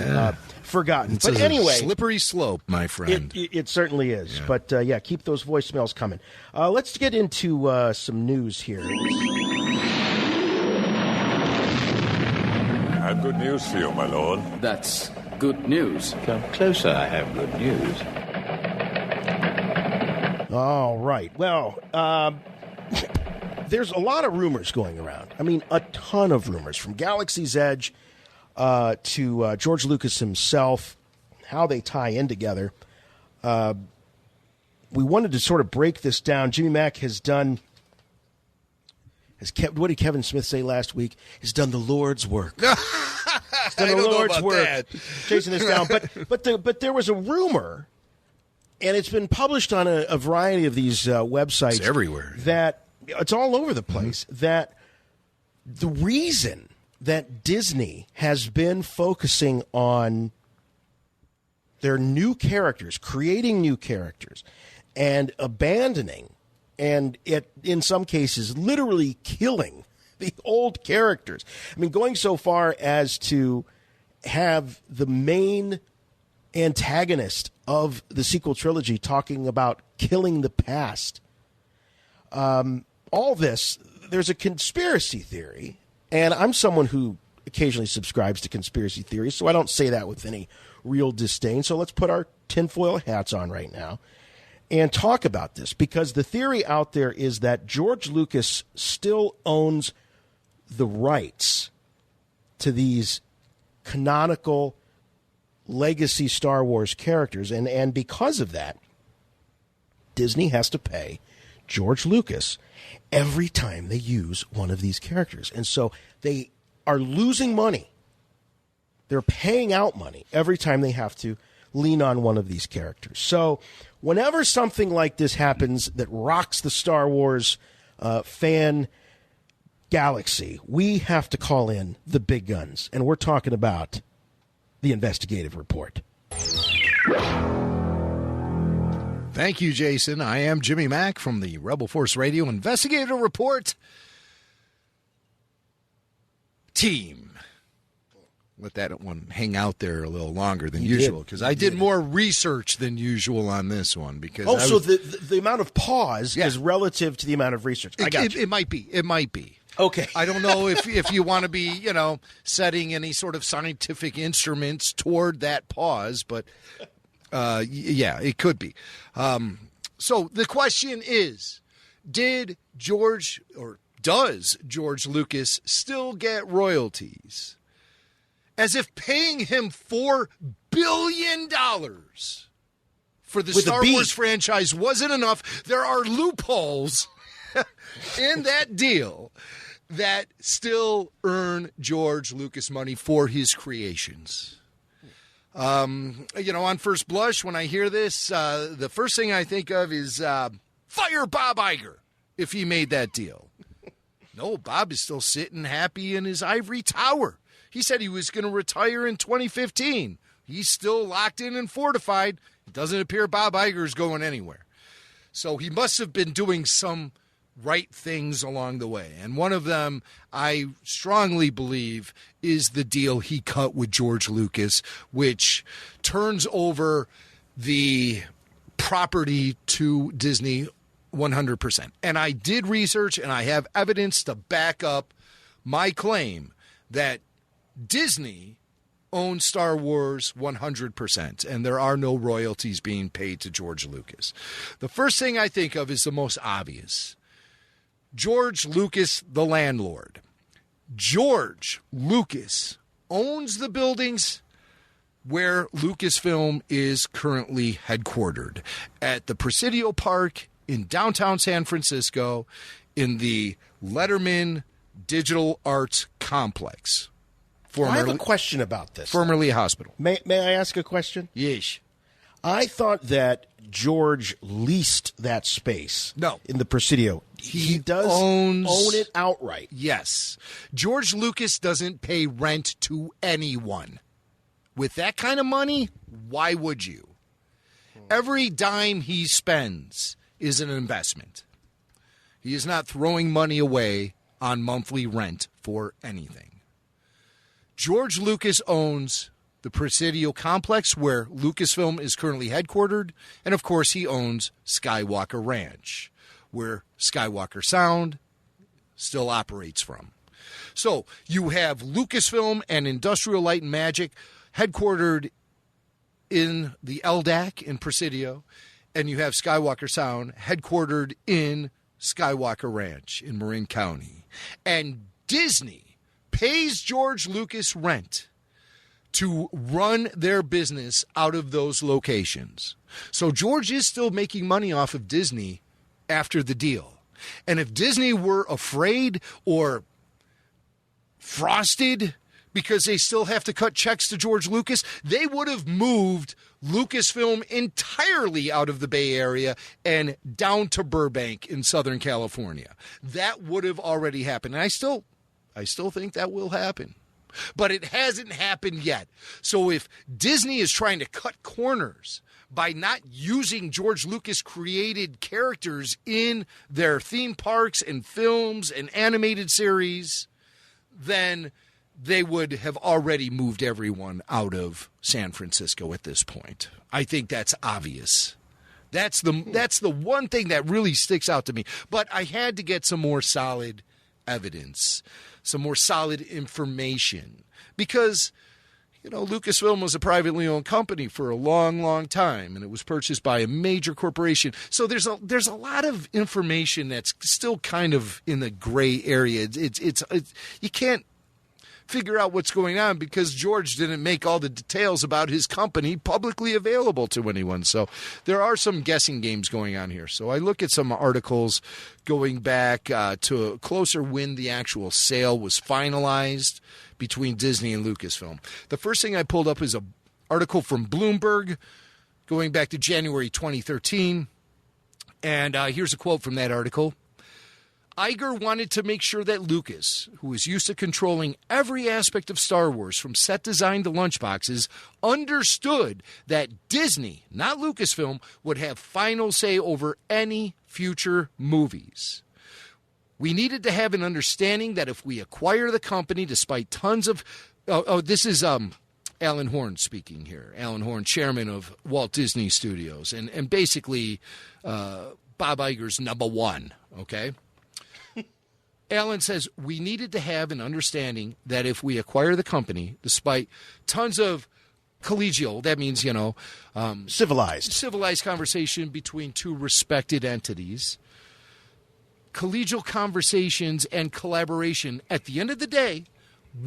Speaker 8: forgotten?
Speaker 9: It's
Speaker 8: but anyway,
Speaker 9: slippery slope, my friend.
Speaker 8: It certainly is. Yeah. But keep those voicemails coming. Let's get into some news here.
Speaker 1: I have good news for you, my lord.
Speaker 18: That's good news. Come closer, I have good news.
Speaker 8: All right. Well, there's a lot of rumors going around. I mean, a ton of rumors, from Galaxy's Edge to George Lucas himself, how they tie in together. We wanted to sort of break this down. Jimmy Mack has done, what did Kevin Smith say last week? He's done the Lord's work. He's done the Lord's work, chasing this down. But there was a rumor, and it's been published on a variety of these websites.
Speaker 9: It's everywhere.
Speaker 8: That it's all over the place, that the reason that Disney has been focusing on their new characters, creating new characters, and abandoning, and in some cases literally killing the old characters. I mean, going so far as to have the main antagonist of the sequel trilogy talking about killing the past. All this, there's a conspiracy theory, and I'm someone who occasionally subscribes to conspiracy theories, so I don't say that with any real disdain. So let's put our tinfoil hats on right now and talk about this, because the theory out there is that George Lucas still owns the rights to these canonical legacy Star Wars characters, and because of that, Disney has to pay George Lucas every time they use one of these characters. And so they are losing money. They're paying out money every time they have to lean on one of these characters. So whenever something like this happens that rocks the Star Wars fan galaxy, we have to call in the big guns. And we're talking about the investigative report.
Speaker 9: Thank you, Jason. I am Jimmy Mack from the Rebel Force Radio Investigative Report team. Let that one hang out there a little longer than usual, because I did more research than usual on this one. Because
Speaker 8: so the amount of pause is relative to the amount of research. I got you.
Speaker 9: It might be. It might be.
Speaker 8: Okay.
Speaker 9: I don't know if you want to be, setting any sort of scientific instruments toward that pause, but yeah, it could be. So the question is, does George Lucas still get royalties? As if paying him $4 billion for the Star Wars franchise wasn't enough, there are loopholes in that deal that still earn George Lucas money for his creations. On first blush, when I hear this, the first thing I think of is fire Bob Iger if he made that deal. No, Bob is still sitting happy in his ivory tower. He said he was going to retire in 2015. He's still locked in and fortified. It doesn't appear Bob Iger is going anywhere. So he must have been doing some right things along the way. And one of them, I strongly believe, is the deal he cut with George Lucas, which turns over the property to Disney 100%. And I did research, and I have evidence to back up my claim that Disney owns Star Wars 100%, and there are no royalties being paid to George Lucas. The first thing I think of is the most obvious. George Lucas, the landlord. George Lucas owns the buildings where Lucasfilm is currently headquartered, at the Presidio Park in downtown San Francisco, in the Letterman Digital Arts Complex.
Speaker 8: I have a question about this.
Speaker 9: Formerly a hospital.
Speaker 8: May I ask a question?
Speaker 9: Yes.
Speaker 8: I thought that George leased that space.
Speaker 9: No.
Speaker 8: In the Presidio. He does own it outright.
Speaker 9: Yes. George Lucas doesn't pay rent to anyone. With that kind of money, why would you? Every dime he spends is an investment. He is not throwing money away on monthly rent for anything. George Lucas owns the Presidio complex where Lucasfilm is currently headquartered, and of course he owns Skywalker Ranch, where Skywalker Sound still operates from. So you have Lucasfilm and Industrial Light and Magic headquartered in the LDAC in Presidio, and you have Skywalker Sound headquartered in Skywalker Ranch in Marin County. And Disney pays George Lucas rent to run their business out of those locations. So George is still making money off of Disney after the deal. And if Disney were afraid or frosted because they still have to cut checks to George Lucas, they would have moved Lucasfilm entirely out of the Bay Area and down to Burbank in Southern California. That would have already happened. And I still think that will happen. But it hasn't happened yet. So if Disney is trying to cut corners by not using George Lucas created characters in their theme parks and films and animated series, then they would have already moved everyone out of San Francisco at this point. I think that's obvious. That's the one thing that really sticks out to me. But I had to get some more solid evidence, some more solid information, because Lucasfilm was a privately owned company for a long, long time, and it was purchased by a major corporation. So there's a lot of information that's still kind of in the gray area. It's you can't figure out what's going on because George didn't make all the details about his company publicly available to anyone. So there are some guessing games going on here. So I look at some articles going back to closer when the actual sale was finalized between Disney and Lucasfilm. The first thing I pulled up is an article from Bloomberg going back to January 2013. And here's a quote from that article. Iger wanted to make sure that Lucas, who is used to controlling every aspect of Star Wars from set design to lunchboxes, understood that Disney, not Lucasfilm, would have final say over any future movies. We needed to have an understanding that if we acquire the company, despite tons of... this is Alan Horn speaking here. Alan Horn, chairman of Walt Disney Studios, and basically Bob Iger's number one, okay? Alan says, we needed to have an understanding that if we acquire the company, despite tons of collegial, that means, civilized conversation between two respected entities, collegial conversations and collaboration, at the end of the day,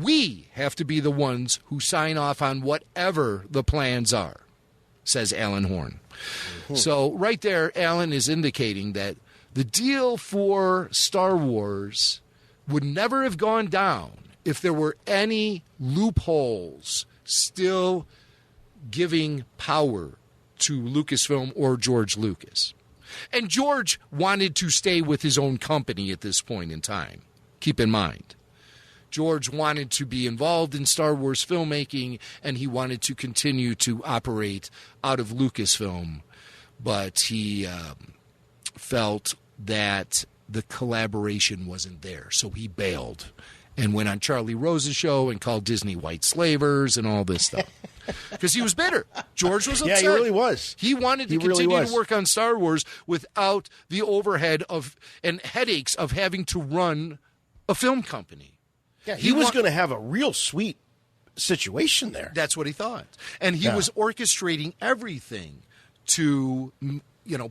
Speaker 9: we have to be the ones who sign off on whatever the plans are, says Alan Horn. Mm-hmm. So right there, Alan is indicating that the deal for Star Wars would never have gone down if there were any loopholes still giving power to Lucasfilm or George Lucas. And George wanted to stay with his own company at this point in time. Keep in mind, George wanted to be involved in Star Wars filmmaking, and he wanted to continue to operate out of Lucasfilm, but he felt that the collaboration wasn't there, so he bailed and went on Charlie Rose's show and called Disney white slavers and all this stuff. Because he was bitter. George was upset.
Speaker 8: Yeah, he really was.
Speaker 9: He wanted to continue to work on Star Wars without the overhead of and headaches of having to run a film company.
Speaker 8: Yeah, he was going to have a real sweet situation there.
Speaker 9: That's what he thought. And he was orchestrating everything to,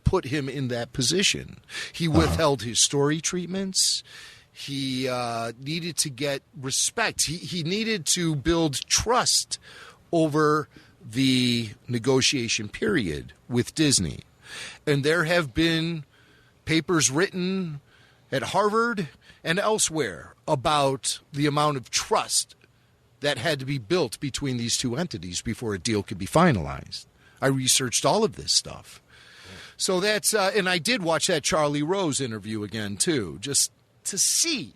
Speaker 9: put him in that position. He withheld his story treatments. He needed to get respect. He needed to build trust over the negotiation period with Disney. And there have been papers written at Harvard and elsewhere about the amount of trust that had to be built between these two entities before a deal could be finalized. I researched all of this stuff. So that's, and I did watch that Charlie Rose interview again, too, just to see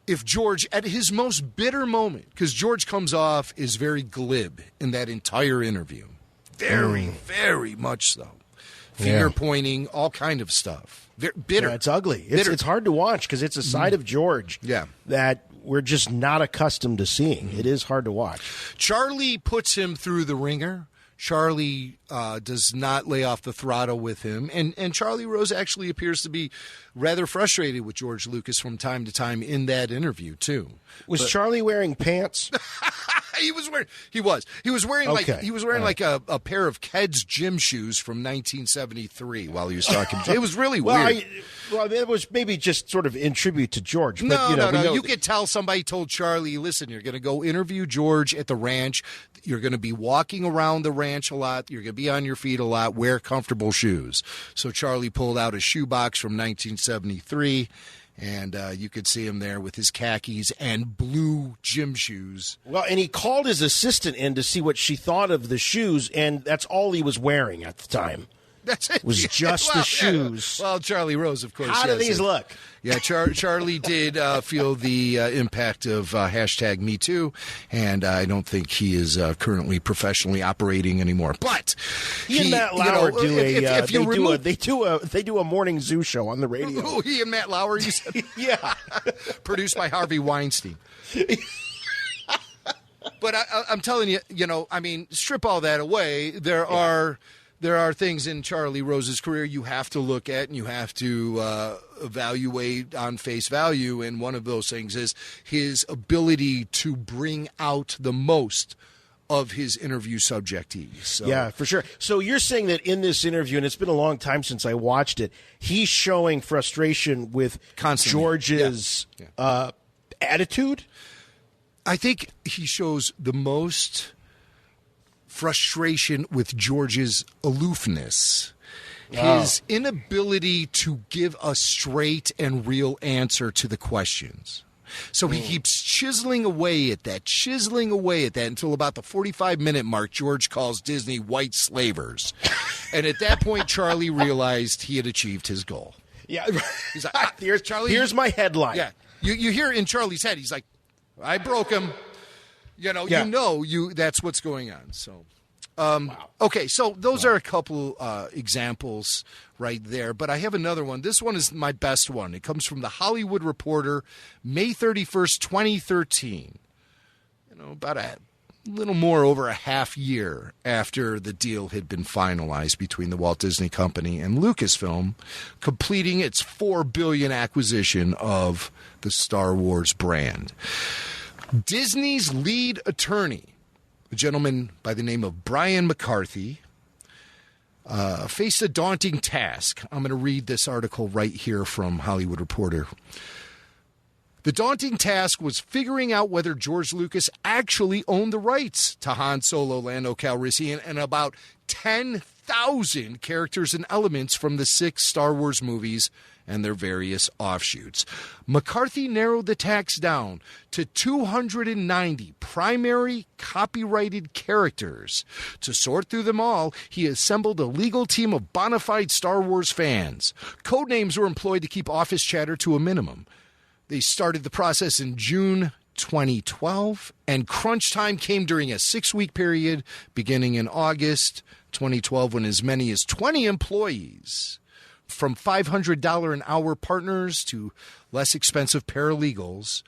Speaker 9: if George, at his most bitter moment, because George comes off is very glib in that entire interview. Very, very much so. Finger pointing, all kind of stuff. Bitter.
Speaker 8: Yeah, it's ugly. It's hard to watch because it's a side of George that we're just not accustomed to seeing. It is hard to watch.
Speaker 9: Charlie puts him through the ringer. Charlie does not lay off the throttle with him. And Charlie Rose actually appears to be rather frustrated with George Lucas from time to time in that interview, too.
Speaker 8: Was Charlie wearing pants?
Speaker 9: He was wearing like a pair of Ked's gym shoes from 1973 while he was talking. It was really weird.
Speaker 8: It was maybe just sort of in tribute to George.
Speaker 9: But,
Speaker 8: no.
Speaker 9: You could tell somebody told Charlie, listen, you're going to go interview George at the ranch. You're going to be walking around the ranch a lot. You're going to be on your feet a lot. Wear comfortable shoes. So Charlie pulled out a shoebox from 1973. And you could see him there with his khakis and blue gym shoes.
Speaker 8: Well, and he called his assistant in to see what she thought of the shoes, and that's all he was wearing at the time.
Speaker 9: That's it.
Speaker 8: Was just the shoes.
Speaker 9: Well, Charlie Rose, of course.
Speaker 8: How do these look?
Speaker 9: Yeah, Charlie did feel the impact of hashtag Me Too, and I don't think he is currently professionally operating anymore. But
Speaker 8: he and Matt Lauer do a morning zoo show on the radio.
Speaker 9: Oh, he and Matt Lauer, you said?
Speaker 8: Yeah,
Speaker 9: produced by Harvey Weinstein. But I'm telling you, strip all that away. There are things in Charlie Rose's career you have to look at and you have to evaluate on face value. And one of those things is his ability to bring out the most of his interview subjectees. So.
Speaker 8: Yeah, for sure. So you're saying that in this interview, and it's been a long time since I watched it, he's showing frustration with
Speaker 9: Constantly.
Speaker 8: George's attitude?
Speaker 9: I think he shows the most frustration with George's aloofness. His inability to give a straight and real answer to the questions. So he keeps chiseling away at that until about the 45-minute mark, George calls Disney white slavers. And at that point, Charlie realized he had achieved his goal.
Speaker 8: Yeah.
Speaker 9: He's like,
Speaker 8: here's my headline.
Speaker 9: Yeah. You hear in Charlie's head, he's like, I broke him. That's what's going on. So, okay, so those are a couple examples right there. But I have another one. This one is my best one. It comes from The Hollywood Reporter, May 31st, 2013. About a little more over a half year after the deal had been finalized between the Walt Disney Company and Lucasfilm, completing its $4 billion acquisition of the Star Wars brand. Disney's lead attorney, a gentleman by the name of Brian McCarthy, faced a daunting task. I'm going to read this article right here from Hollywood Reporter. The daunting task was figuring out whether George Lucas actually owned the rights to Han Solo, Lando Calrissian, and about 10,000 characters and elements from the 6 Star Wars movies and their various offshoots. McCarthy narrowed the task down to 290 primary copyrighted characters. To sort through them all, he assembled a legal team of bona fide Star Wars fans. Codenames were employed to keep office chatter to a minimum. They started the process in June 2012, and crunch time came during a 6-week period beginning in August 2012 when as many as 20 employees, from $500 an hour partners to less expensive paralegals,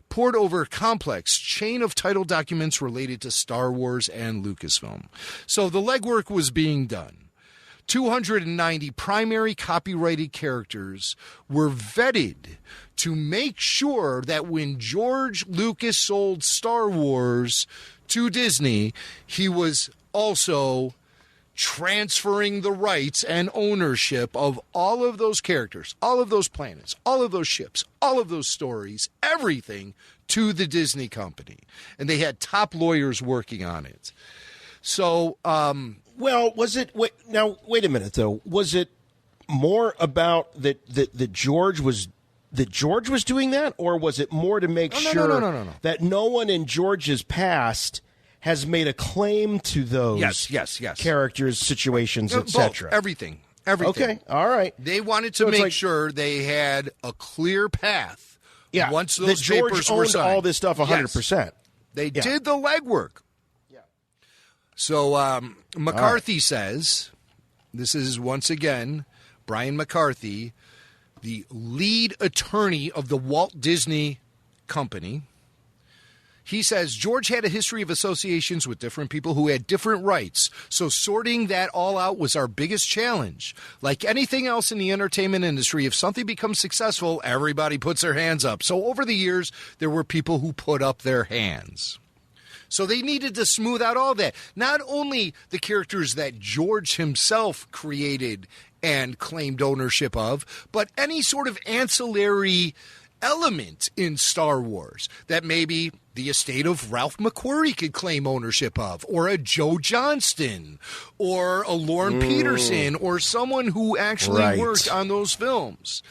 Speaker 9: poured over a complex chain of title documents related to Star Wars and Lucasfilm. So the legwork was being done. 290 primary copyrighted characters were vetted to make sure that when George Lucas sold Star Wars to Disney, he was also transferring the rights and ownership of all of those characters, all of those planets, all of those ships, all of those stories, everything to the Disney company. And they had top lawyers working on it. So,
Speaker 8: well, was it? Wait a minute, though. Was it more about that George was doing that, or was it more to make sure that no one in George's past has made a claim to those
Speaker 9: yes.
Speaker 8: characters, situations, etc.?
Speaker 9: Everything.
Speaker 8: Okay, all right.
Speaker 9: They wanted to make sure they had a clear path.
Speaker 8: Yeah,
Speaker 9: once those
Speaker 8: that George
Speaker 9: papers
Speaker 8: owned
Speaker 9: were signed.
Speaker 8: all this stuff 100%.
Speaker 9: They did the legwork. So McCarthy says, this is once again Brian McCarthy, the lead attorney of the Walt Disney Company. He says George had a history of associations with different people who had different rights. So sorting that all out was our biggest challenge. Like anything else in the entertainment industry, if something becomes successful, everybody puts their hands up. So over the years, there were people who put up their hands. So they needed to smooth out all that. Not only the characters that George himself created and claimed ownership of, but any sort of ancillary element in Star Wars that maybe the estate of Ralph McQuarrie could claim ownership of, or a Joe Johnston, or a Lorne Peterson, or someone who actually worked on those films.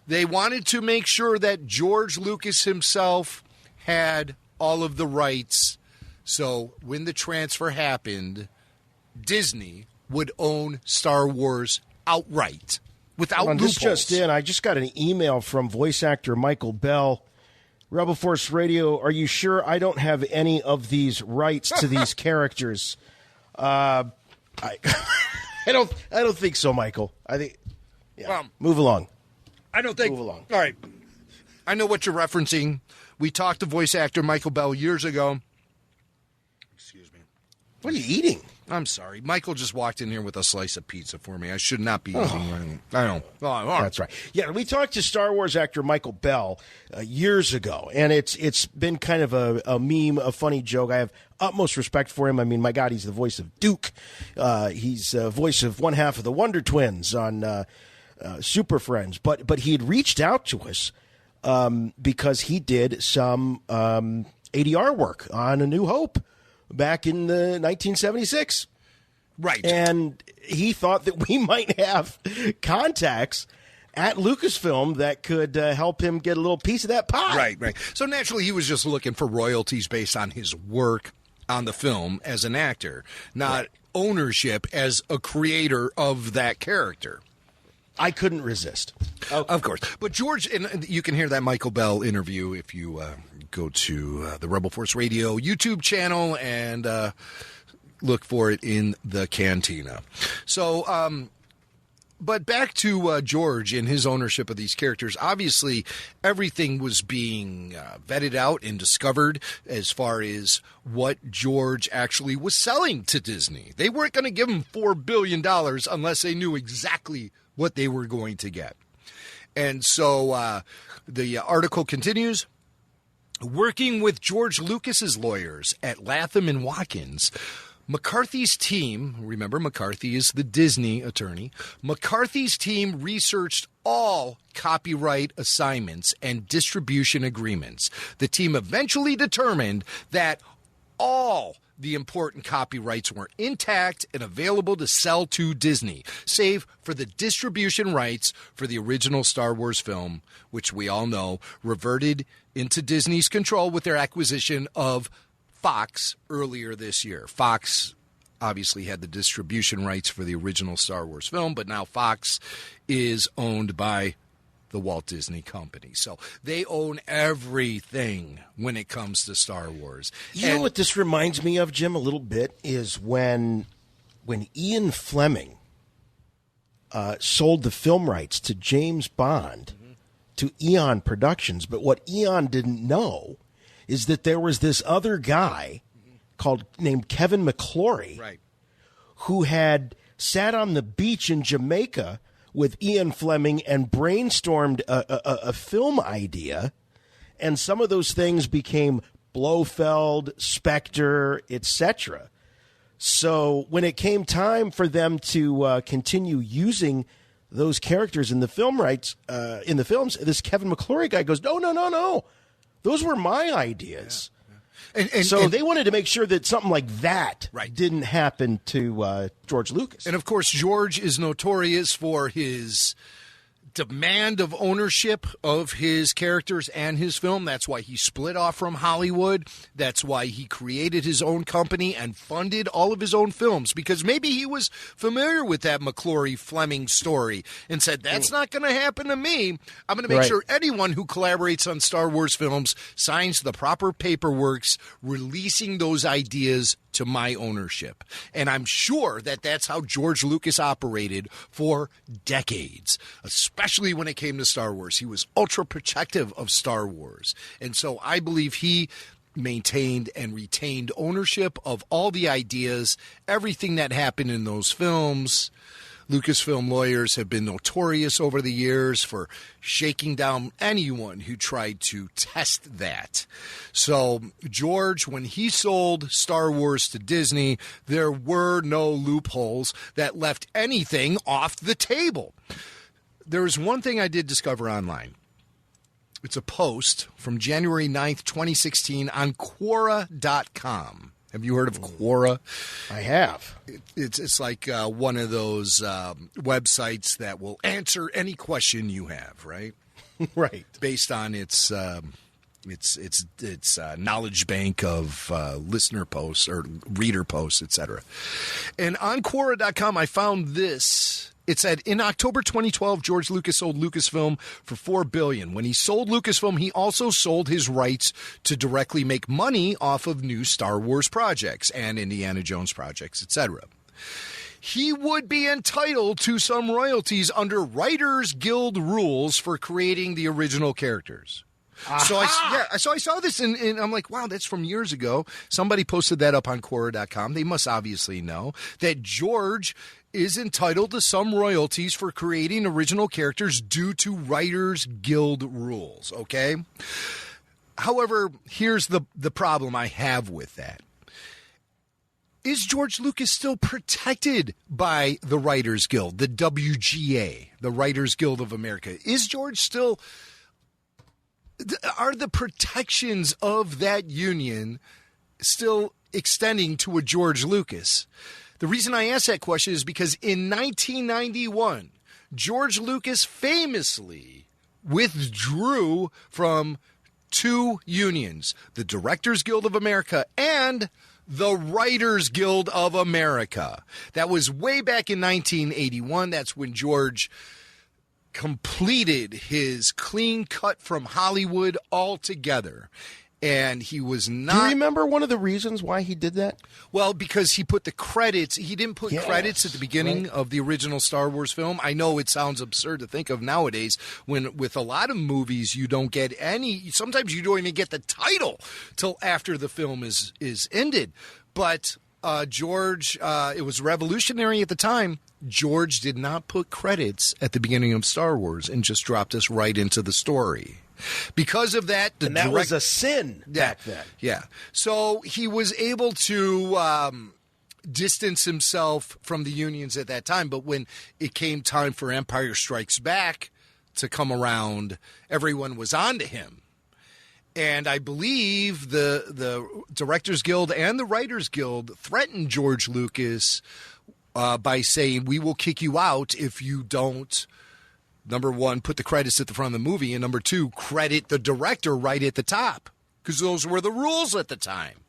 Speaker 9: They wanted to make sure that George Lucas himself had all of the rights. So when the transfer happened, Disney would own Star Wars outright without loopholes.
Speaker 8: This just in, I just got an email from voice actor Michael Bell. Rebel Force Radio, are you sure I don't have any of these rights to these characters? I don't think so, Michael. I think move along.
Speaker 9: I don't think.
Speaker 8: Move along.
Speaker 9: All right. I know what you're referencing. We talked to voice actor Michael Bell years ago.
Speaker 8: What are you eating?
Speaker 9: I'm sorry. Michael just walked in here with a slice of pizza for me. I should not be eating. I know.
Speaker 8: That's right. Yeah, we talked to Star Wars actor Michael Bell years ago, and it's been kind of a meme, a funny joke. I have utmost respect for him. I mean, my God, he's the voice of Duke. He's voice of one half of the Wonder Twins on Super Friends. But he had reached out to us because he did some ADR work on A New Hope back in 1976.
Speaker 9: Right.
Speaker 8: And he thought that we might have contacts at Lucasfilm that could help him get a little piece of that pie.
Speaker 9: Right. So naturally, he was just looking for royalties based on his work on the film as an actor, not ownership as a creator of that character.
Speaker 8: I couldn't resist.
Speaker 9: Of course. But George, and you can hear that Michael Bell interview if you go to the Rebel Force Radio YouTube channel and look for it in the cantina. So, but back to George and his ownership of these characters. Obviously, everything was being vetted out and discovered as far as what George actually was selling to Disney. They weren't going to give him $4 billion unless they knew exactly what they were going to get. And so the article continues. Working with George Lucas's lawyers at Latham and Watkins, McCarthy's team, remember McCarthy is the Disney attorney, McCarthy's team researched all copyright assignments and distribution agreements. The team eventually determined that all the important copyrights were intact and available to sell to Disney, save for the distribution rights for the original Star Wars film, which we all know reverted into Disney's control with their acquisition of Fox earlier this year. Fox obviously had the distribution rights for the original Star Wars film, but now Fox is owned by the Walt Disney Company. So they own everything when it comes to Star Wars.
Speaker 8: You know what this reminds me of, Jim, a little bit, is when Ian Fleming sold the film rights to James Bond to Eon Productions. But what Eon didn't know is that there was this other guy named Kevin McClory who had sat on the beach in Jamaica with Ian Fleming and brainstormed a film idea, and some of those things became Blofeld, Spectre, etc. So when it came time for them to continue using those characters in the film rights in the films, this Kevin McClory guy goes, no, those were my ideas. And they wanted to make sure that something like that didn't happen to George Lucas.
Speaker 9: And, of course, George is notorious for his demand of ownership of his characters and his film. That's why he split off from Hollywood. That's why he created his own company and funded all of his own films, because maybe he was familiar with that McClory-Fleming story and said, that's not going to happen to me. I'm going to make sure anyone who collaborates on Star Wars films signs the proper paperwork releasing those ideas to my ownership. And I'm sure that that's how George Lucas operated for decades, especially when it came to Star Wars. He was ultra protective of Star Wars. And so I believe he maintained and retained ownership of all the ideas, everything that happened in those films. Lucasfilm lawyers have been notorious over the years for shaking down anyone who tried to test that. So George, when he sold Star Wars to Disney, there were no loopholes that left anything off the table. There is one thing I did discover online. It's a post from January 9th, 2016 on Quora.com. Have you heard of Quora?
Speaker 8: I have.
Speaker 9: It's like one of those websites that will answer any question you have, right?
Speaker 8: Right.
Speaker 9: Based on its knowledge bank of listener posts or reader posts, etc. And on Quora.com, I found this. It said, in October 2012, George Lucas sold Lucasfilm for $4 billion. When he sold Lucasfilm, he also sold his rights to directly make money off of new Star Wars projects and Indiana Jones projects, etc. He would be entitled to some royalties under Writers Guild rules for creating the original characters. So I saw this, and I'm like, wow, that's from years ago. Somebody posted that up on Quora.com. They must obviously know that George is entitled to some royalties for creating original characters due to Writers Guild rules, okay? However, here's the problem I have with that. Is George Lucas still protected by the Writers Guild, the WGA, the Writers Guild of America? Is George still... Are the protections of that union still extending to a George Lucas? The reason I ask that question is because in 1991, George Lucas famously withdrew from two unions, the Directors Guild of America and the Writers Guild of America. That was way back in 1981. That's when George completed his clean cut from Hollywood altogether. And he was not...
Speaker 8: Do you remember one of the reasons why he did that?
Speaker 9: Well, because he put the credits... He didn't put credits at the beginning of the original Star Wars film. I know it sounds absurd to think of nowadays when with a lot of movies you don't get any... Sometimes you don't even get the title till after the film is ended. But George... it was revolutionary at the time. George did not put credits at the beginning of Star Wars and just dropped us right into the story. Because of that,
Speaker 8: that was a sin back then.
Speaker 9: Yeah. So he was able to distance himself from the unions at that time. But when it came time for Empire Strikes Back to come around, everyone was on to him. And I believe the Directors Guild and the Writers Guild threatened George Lucas by saying, we will kick you out if you don't, number one, put the credits at the front of the movie, and number two, credit the director right at the top, because those were the rules at the time.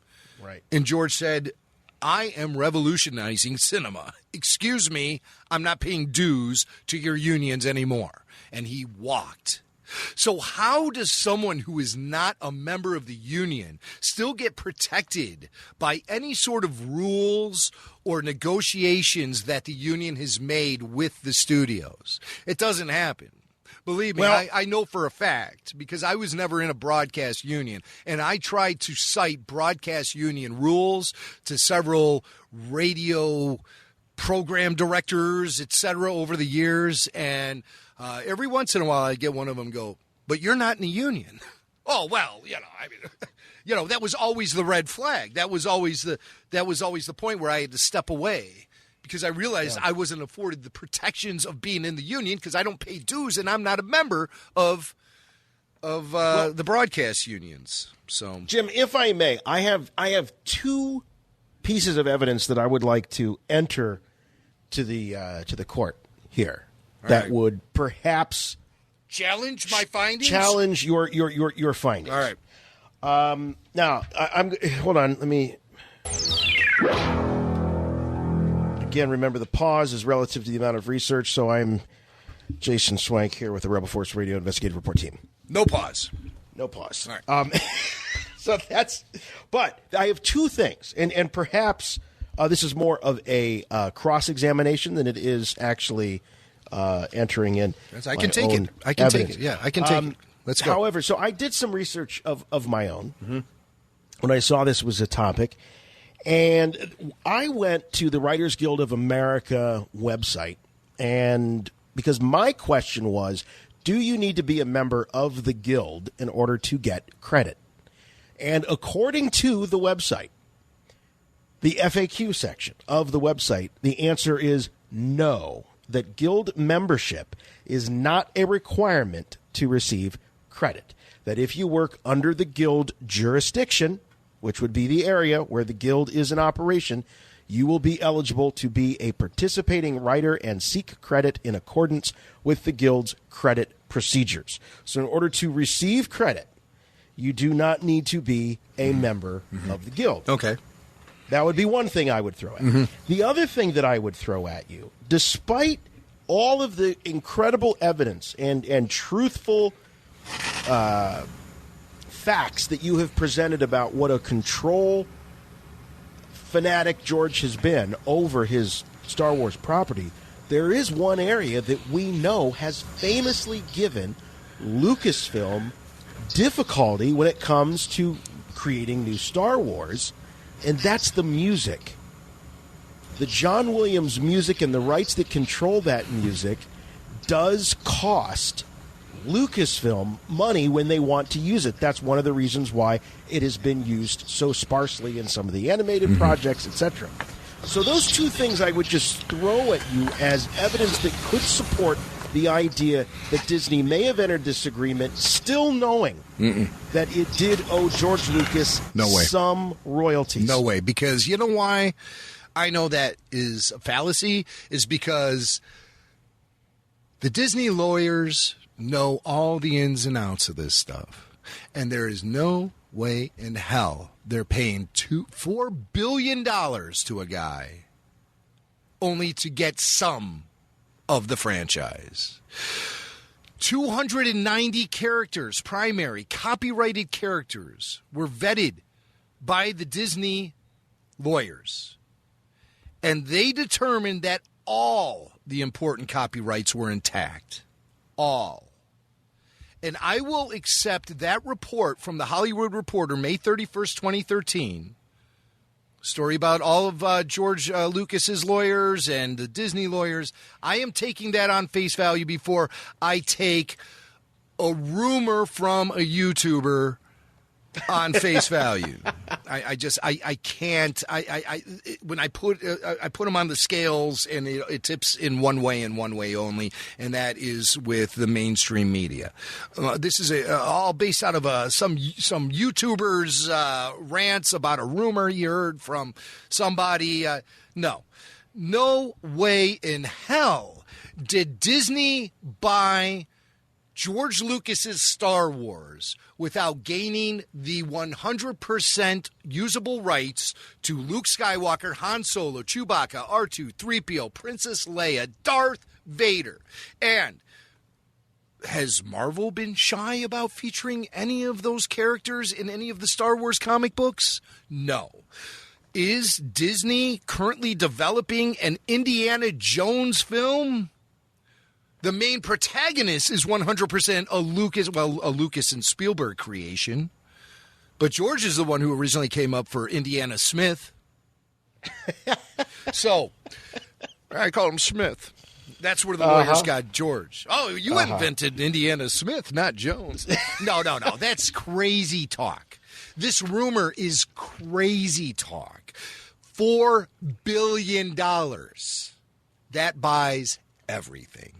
Speaker 8: Right.
Speaker 9: And George said, I am revolutionizing cinema. Excuse me, I'm not paying dues to your unions anymore. And he walked. So how does someone who is not a member of the union still get protected by any sort of rules or negotiations that the union has made with the studios? It doesn't happen. Believe me, I know for a fact, because I was never in a broadcast union, and I tried to cite broadcast union rules to several radio program directors, etc., over the years, and every once in a while I get one of them go, but you're not in a union. Oh, well, that was always the red flag. That was always the point where I had to step away, because I realized I wasn't afforded the protections of being in the union because I don't pay dues and I'm not a member of the broadcast unions. So,
Speaker 8: Jim, if I may, I have two pieces of evidence that I would like to enter to the court here that would perhaps
Speaker 9: challenge my findings.
Speaker 8: Challenge your findings.
Speaker 9: All right.
Speaker 8: Now I'm hold on. Let me. Again, remember the pause is relative to the amount of research, so I'm Jason Swank here with the Rebel Force Radio Investigative Report team.
Speaker 9: No pause.
Speaker 8: No pause.
Speaker 9: All right.
Speaker 8: So but I have two things, and perhaps this is more of a cross-examination than it is actually entering in.
Speaker 9: I can take it. I can take it. Yeah, I can take it. Let's go.
Speaker 8: However, so I did some research of my own when I saw this was a topic. And I went to the Writers Guild of America website, and because my question was, do you need to be a member of the guild in order to get credit? And according to the website, the FAQ section of the website, the answer is no, that guild membership is not a requirement to receive credit. That if you work under the guild jurisdiction, which would be the area where the guild is in operation, you will be eligible to be a participating writer and seek credit in accordance with the guild's credit procedures. So in order to receive credit, you do not need to be a member of the guild.
Speaker 9: Okay.
Speaker 8: That would be one thing I would throw at you. The other thing that I would throw at you, despite all of the incredible evidence and truthful facts that you have presented about what a control fanatic George has been over his Star Wars property, there is one area that we know has famously given Lucasfilm difficulty when it comes to creating new Star Wars, and that's the music. The John Williams music and the rights that control that music does cost Lucasfilm money when they want to use it. That's one of the reasons why it has been used so sparsely in some of the animated projects, etc. So those two things I would just throw at you as evidence that could support the idea that Disney may have entered this agreement still knowing that it did owe George Lucas some royalties.
Speaker 9: No way, because you know why I know that is a fallacy, is because the Disney lawyers know all the ins and outs of this stuff, and there is no way in hell they're paying $4 billion to a guy only to get some of the franchise. 290 characters, primary, copyrighted characters, were vetted by the Disney lawyers. And they determined that all the important copyrights were intact. All. And I will accept that report from the Hollywood Reporter, May 31st, 2013. Story about all of George Lucas's lawyers and the Disney lawyers. I am taking that on face value before I take a rumor from a YouTuber on face value. I can't. When I put them on the scales, and it tips in one way and one way only, and that is with the mainstream media. This is all based out of some YouTuber's rants about a rumor he heard from somebody. No way in hell did Disney buy George Lucas's Star Wars without gaining the 100% usable rights to Luke Skywalker, Han Solo, Chewbacca, R2, 3PO, Princess Leia, Darth Vader. And has Marvel been shy about featuring any of those characters in any of the Star Wars comic books? No. Is Disney currently developing an Indiana Jones film? The main protagonist is 100% a Lucas and Spielberg creation. But George is the one who originally came up for Indiana Smith. So, I call him Smith. That's where the lawyers got George. Oh, you invented Indiana Smith, not Jones. No. That's crazy talk. This rumor is crazy talk. $4 billion. That buys everything.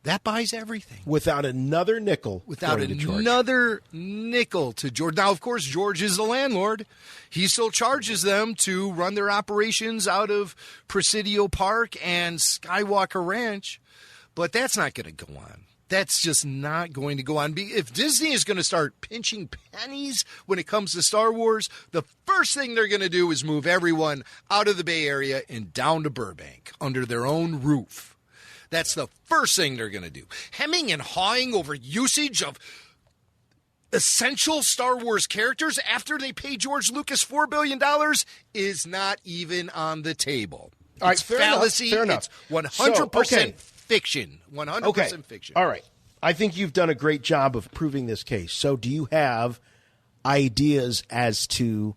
Speaker 9: That buys everything.
Speaker 8: Without another nickel.
Speaker 9: Without another nickel to George. Now, of course, George is the landlord. He still charges them to run their operations out of Presidio Park and Skywalker Ranch. But that's not going to go on. That's just not going to go on. If Disney is going to start pinching pennies when it comes to Star Wars, the first thing they're going to do is move everyone out of the Bay Area and down to Burbank under their own roof. That's the first thing they're going to do. Hemming and hawing over usage of essential Star Wars characters after they pay George Lucas $4 billion is not even on the table.
Speaker 8: All right,
Speaker 9: it's fallacy.
Speaker 8: Fair enough.
Speaker 9: It's 100% fiction. 100% fiction.
Speaker 8: All right. I think you've done a great job of proving this case. So do you have ideas as to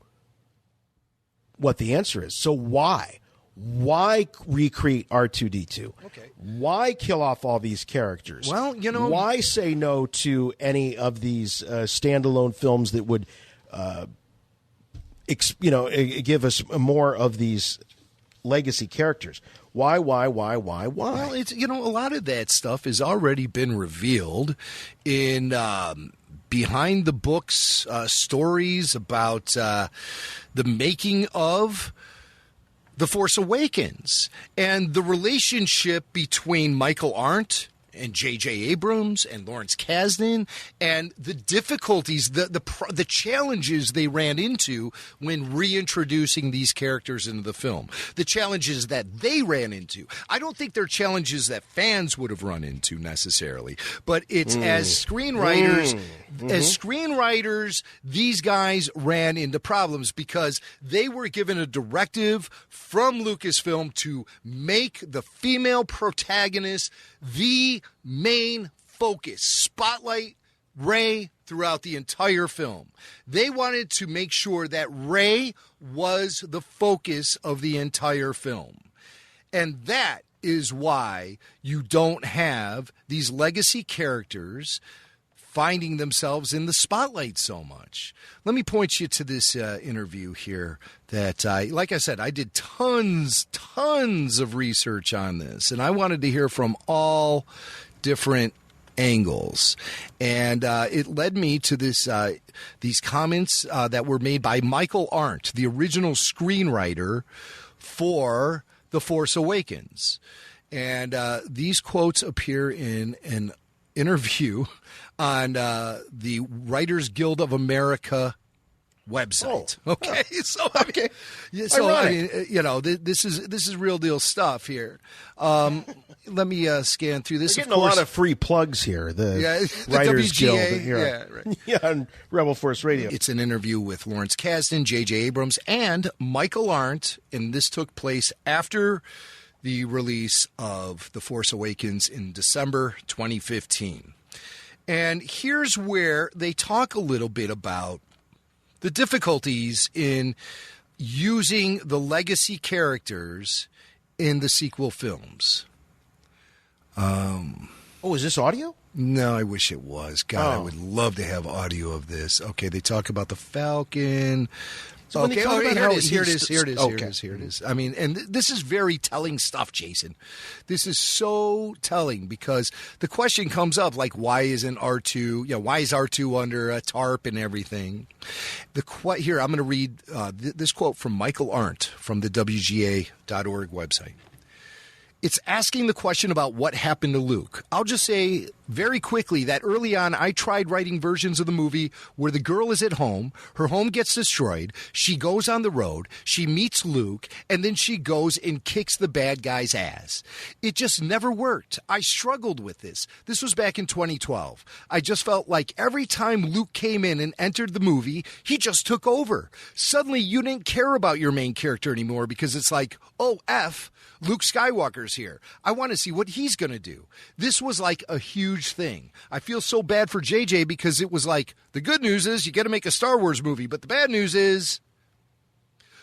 Speaker 8: what the answer is? So why? Why recreate R2-D2?
Speaker 9: Okay.
Speaker 8: Why kill off all these characters?
Speaker 9: Well,
Speaker 8: why say no to any of these standalone films that would, give us more of these legacy characters? Why?
Speaker 9: Well, it's a lot of that stuff has already been revealed in behind the books stories about the making of The Force Awakens and the relationship between Michael Arndt and J.J. Abrams and Lawrence Kasdan and the difficulties, the challenges they ran into when reintroducing these characters into the film. The challenges that they ran into. I don't think they're challenges that fans would have run into necessarily, but it's as screenwriters, these guys ran into problems because they were given a directive from Lucasfilm to make the female protagonist the main focus, spotlight Rey throughout the entire film. They wanted to make sure that Rey was the focus of the entire film. And that is why you don't have these legacy characters finding themselves in the spotlight so much. Let me point you to this interview here that, like I said, I did tons of research on this, and I wanted to hear from all different angles. And it led me to this these comments that were made by Michael Arndt, the original screenwriter for The Force Awakens. And these quotes appear in an interview on the Writers Guild of America website. Okay, so
Speaker 8: okay,
Speaker 9: I mean, you know, this is real deal stuff here. Let me scan through this.
Speaker 8: We're getting a lot of free plugs here. The Writers
Speaker 9: WGA,
Speaker 8: Guild here,
Speaker 9: right.
Speaker 8: on Rebel Force Radio.
Speaker 9: It's an interview with Lawrence Kasdan, J.J. Abrams, and Michael Arndt, and this took place after the release of The Force Awakens in December 2015. And here's where they talk a little bit about the difficulties in using the legacy characters in the sequel films.
Speaker 8: Is this audio?
Speaker 9: No, I wish it was. God, I would love to have audio of this. Okay, they talk about the Falcon.
Speaker 8: So when they talk about
Speaker 9: here it is. I mean, and this is very telling stuff, Jason. This is so telling because the question comes up, like, why isn't R2, why is R2 under a tarp and everything? Here, I'm going to read this quote from Michael Arndt from the WGA.org website. It's asking the question about what happened to Luke. I'll just say very quickly that early on I tried writing versions of the movie where the girl is at home, her home gets destroyed, she goes on the road, she meets Luke, and then she goes and kicks the bad guy's ass. It just never worked. I struggled with this. This was back in 2012. I just felt like every time Luke came in and entered the movie, he just took over. Suddenly you didn't care about your main character anymore because it's like, oh, F, Luke Skywalker's here. I want to see what he's going to do. This was like a huge thing. I feel so bad for JJ because it was like, the good news is you got to make a Star Wars movie, but the bad news is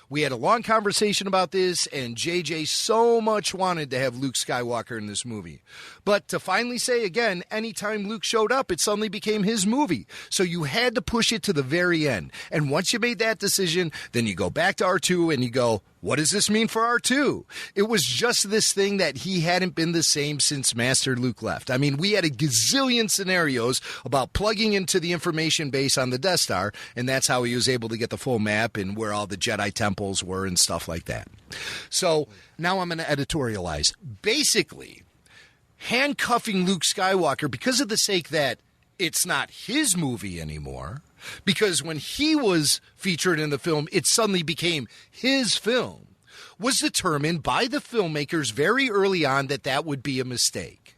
Speaker 9: we had a long conversation about this, and JJ so much wanted to have Luke Skywalker in this movie. But to finally say again, anytime Luke showed up, it suddenly became his movie. So you had to push it to the very end. And once you made that decision, then you go back to R2 and you go, what does this mean for R2? It was just this thing that he hadn't been the same since Master Luke left. I mean, we had a gazillion scenarios about plugging into the information base on the Death Star, and that's how he was able to get the full map and where all the Jedi temples were and stuff like that. So now I'm going to editorialize. Basically, handcuffing Luke Skywalker because of the sake that it's not his movie anymore, because when he was featured in the film, it suddenly became his film, was determined by the filmmakers very early on that would be a mistake.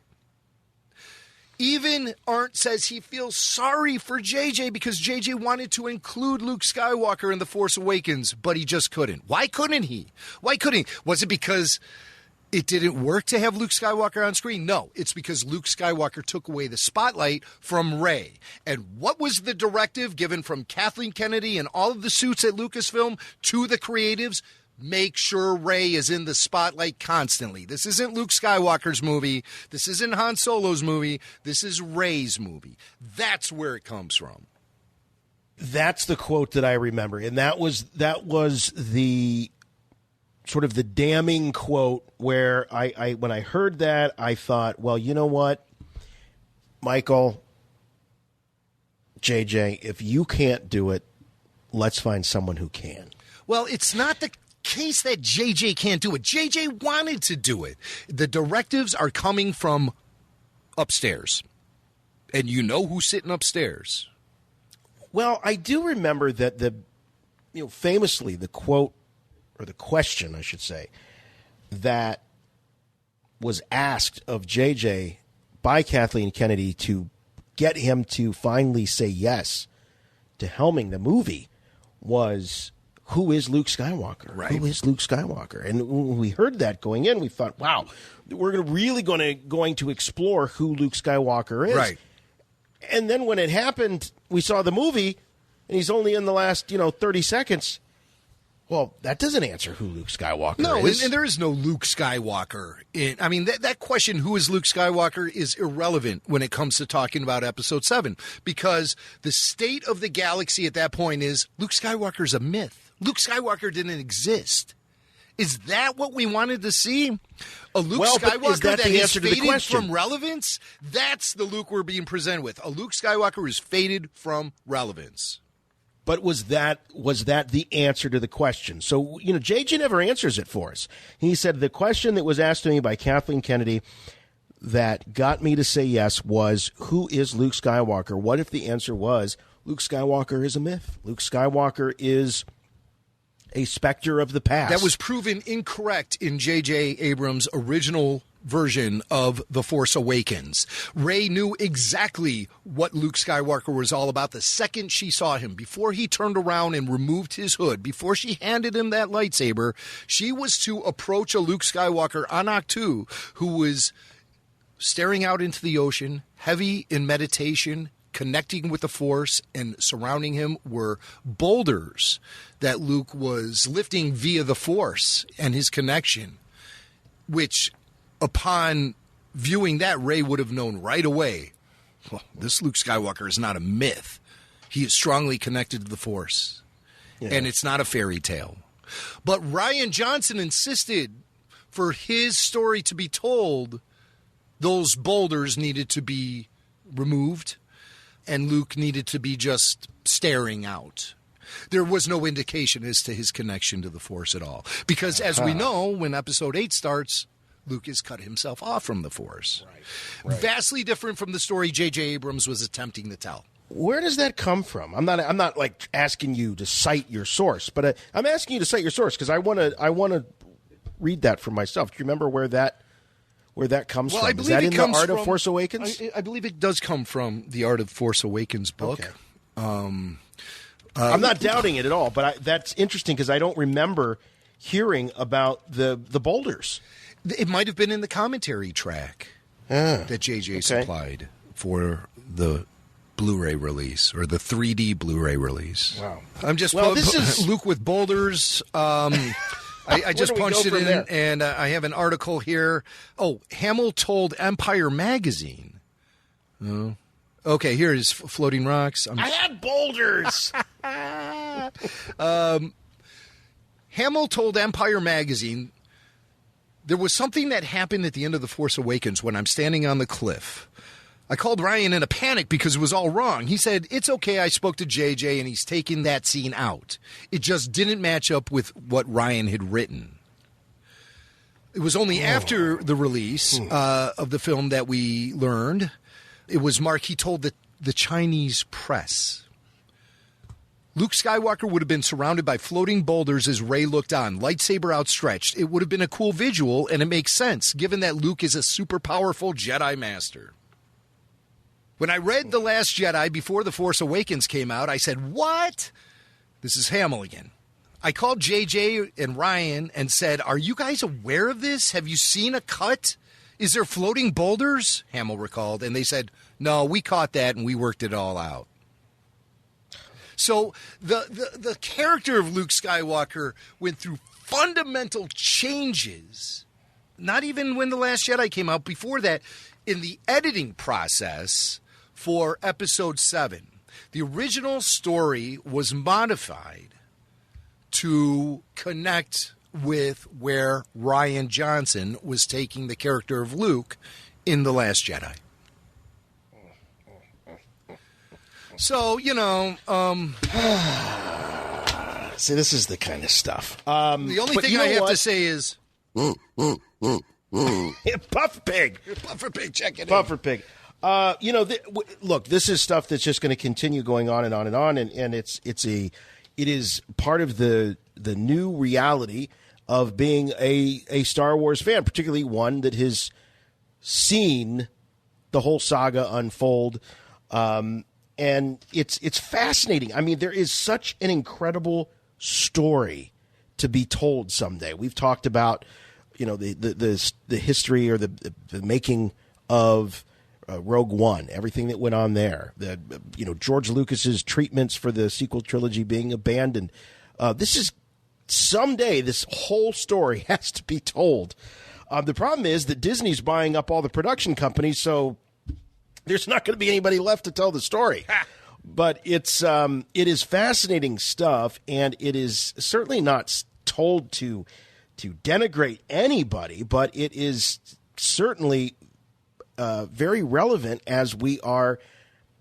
Speaker 9: Even Arndt says he feels sorry for JJ because JJ wanted to include Luke Skywalker in The Force Awakens, but he just couldn't. Why couldn't he? Was it because it didn't work to have Luke Skywalker on screen? No, it's because Luke Skywalker took away the spotlight from Rey. And what was the directive given from Kathleen Kennedy and all of the suits at Lucasfilm to the creatives? Make sure Rey is in the spotlight constantly. This isn't Luke Skywalker's movie. This isn't Han Solo's movie. This is Rey's movie. That's where it comes from.
Speaker 8: That's the quote that I remember. And that was the sort of the damning quote where I when I heard that, I thought, well, you know what, Michael, JJ, if you can't do it, let's find someone who can.
Speaker 9: Well, it's not the case that JJ can't do it. JJ wanted to do it. The directives are coming from upstairs. And you know who's sitting upstairs.
Speaker 8: Well, I do remember that famously the quote, or the question, I should say, that was asked of JJ by Kathleen Kennedy to get him to finally say yes to helming the movie was, who is Luke Skywalker?
Speaker 9: Right.
Speaker 8: Who is Luke Skywalker? And when we heard that going in, we thought, wow, we're really going to explore who Luke Skywalker is.
Speaker 9: Right.
Speaker 8: And then when it happened, we saw the movie, and he's only in the last 30 seconds. Well, that doesn't answer who Luke Skywalker is.
Speaker 9: No, and there is no Luke Skywalker. That question, who is Luke Skywalker, is irrelevant when it comes to talking about Episode 7. Because the state of the galaxy at that point is Luke Skywalker's a myth. Luke Skywalker didn't exist. Is that what we wanted to see? A Luke Skywalker that is faded from relevance? That's the Luke we're being presented with. A Luke Skywalker who's faded from relevance.
Speaker 8: But was that the answer to the question? So, JJ never answers it for us. He said the question that was asked to me by Kathleen Kennedy that got me to say yes was, who is Luke Skywalker? What if the answer was, Luke Skywalker is a myth? Luke Skywalker is a specter of the past.
Speaker 9: That was proven incorrect in J.J. Abrams' original version of The Force Awakens. Rey knew exactly what Luke Skywalker was all about the second she saw him. Before he turned around and removed his hood, before she handed him that lightsaber, she was to approach a Luke Skywalker on Ahch-To who was staring out into the ocean, heavy in meditation, connecting with the Force, and surrounding him were boulders that Luke was lifting via the Force and his connection, which upon viewing that, Rey would have known right away, well, this Luke Skywalker is not a myth. He is strongly connected to the Force, and it's not a fairy tale. But Rian Johnson insisted for his story to be told, those boulders needed to be removed, and Luke needed to be just staring out. There was no indication as to his connection to the Force at all. Because as we know, when Episode 8 starts, Luke has cut himself off from the Force. Right. Vastly different from the story J.J. Abrams was attempting to tell.
Speaker 8: Where does that come from? I'm not like asking you to cite your source, but I'm asking you to cite your source because I want to read that for myself. Do you remember where that comes from? Is that in the Art of Force Awakens?
Speaker 9: I believe it does come from the Art of Force Awakens book.
Speaker 8: Okay. I'm not doubting it at all, but that's interesting because I don't remember hearing about the boulders.
Speaker 9: It might have been in the commentary track that JJ supplied for the Blu-ray release or the 3D Blu-ray release.
Speaker 8: Wow.
Speaker 9: I'm just Luke with boulders. I just punched it in, and I have an article here. Oh, Hamill told Empire Magazine. Oh. Okay, here is floating rocks.
Speaker 8: I had boulders.
Speaker 9: Hamill told Empire Magazine, there was something that happened at the end of The Force Awakens when I'm standing on the cliff. I called Ryan in a panic because it was all wrong. He said, it's okay, I spoke to JJ and he's taking that scene out. It just didn't match up with what Ryan had written. It was only after the release of the film that we learned. It was Mark, he told the Chinese press. Luke Skywalker would have been surrounded by floating boulders as Rey looked on, lightsaber outstretched. It would have been a cool visual, and it makes sense, given that Luke is a super powerful Jedi Master. When I read The Last Jedi before The Force Awakens came out, I said, what? This is Hamill again. I called JJ and Ryan and said, are you guys aware of this? Have you seen a cut? Is there floating boulders? Hamill recalled, and they said, no, we caught that and we worked it all out. So the character of Luke Skywalker went through fundamental changes, not even when The Last Jedi came out, before that, in the editing process for Episode 7. The original story was modified to connect with where Rian Johnson was taking the character of Luke in The Last Jedi. So,
Speaker 8: see, this is the kind of stuff.
Speaker 9: The only thing I have to say is...
Speaker 8: Puff Pig.
Speaker 9: Puffer Pig, check it
Speaker 8: Puffer Pig. Look, this is stuff that's just going to continue going on and on and on, and it is part of the new reality of being a Star Wars fan, particularly one that has seen the whole saga unfold. And it's fascinating. I mean, there is such an incredible story to be told someday. We've talked about, the history or the making of, Rogue One, everything that went on there, George Lucas's treatments for the sequel trilogy being abandoned. This is someday this whole story has to be told. The problem is that Disney's buying up all the production companies, so there's not going to be anybody left to tell the story. But it is fascinating stuff, and it is certainly not told to denigrate anybody, but it is certainly very relevant as we are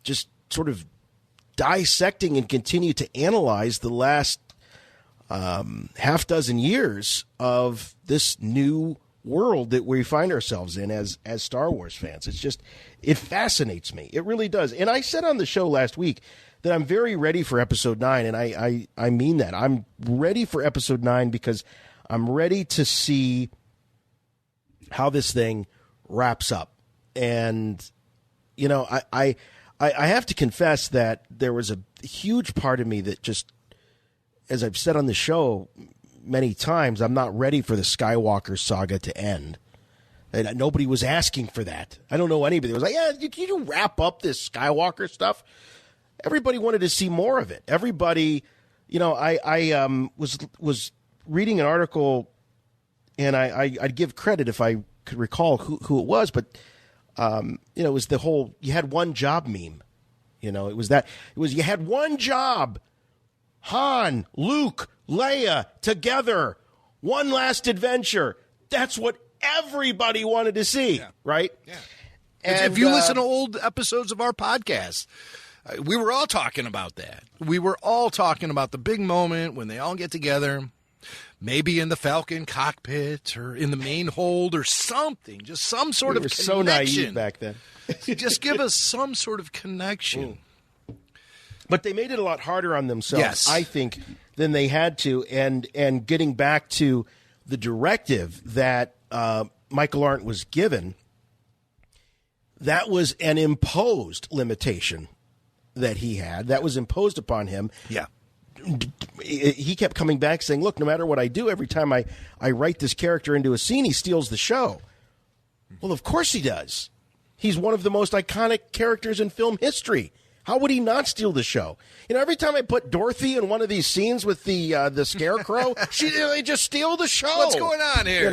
Speaker 8: just sort of dissecting and continue to analyze the last half dozen years of this new world that we find ourselves in as Star Wars fans. It fascinates me. It really does. And I said on the show last week that I'm very ready for Episode 9, and I mean that. I'm ready for Episode 9 because I'm ready to see how this thing wraps up. And, I have to confess that there was a huge part of me that just, as I've said on the show many times, I'm not ready for the Skywalker saga to end. And nobody was asking for that. I don't know anybody. It was like, can you wrap up this Skywalker stuff? Everybody wanted to see more of it. Everybody, I was reading an article, and I'd give credit if I could recall who it was, but it was the whole "you had one job" meme. You had one job. Han, Luke, Leia together, one last adventure. That's what everybody wanted to see, right? Yeah.
Speaker 9: And if you listen to old episodes of our podcast, we were all talking about that. We were all talking about the big moment when they all get together, maybe in the Falcon cockpit or in the main hold or something, just some sort of connection.
Speaker 8: We were so naive back then.
Speaker 9: Just give us some sort of connection.
Speaker 8: But they made it a lot harder on themselves,
Speaker 9: yes,
Speaker 8: I think, than they had to. And getting back to the directive that Michael Arndt was given, that was an imposed limitation that he had. That was imposed upon him.
Speaker 9: Yeah.
Speaker 8: He kept coming back saying, look, no matter what I do, every time I write this character into a scene, he steals the show. Well, of course he does. He's one of the most iconic characters in film history. How would he not steal the show? Every time I put Dorothy in one of these scenes with the Scarecrow, they just steal the show.
Speaker 9: What's going on here?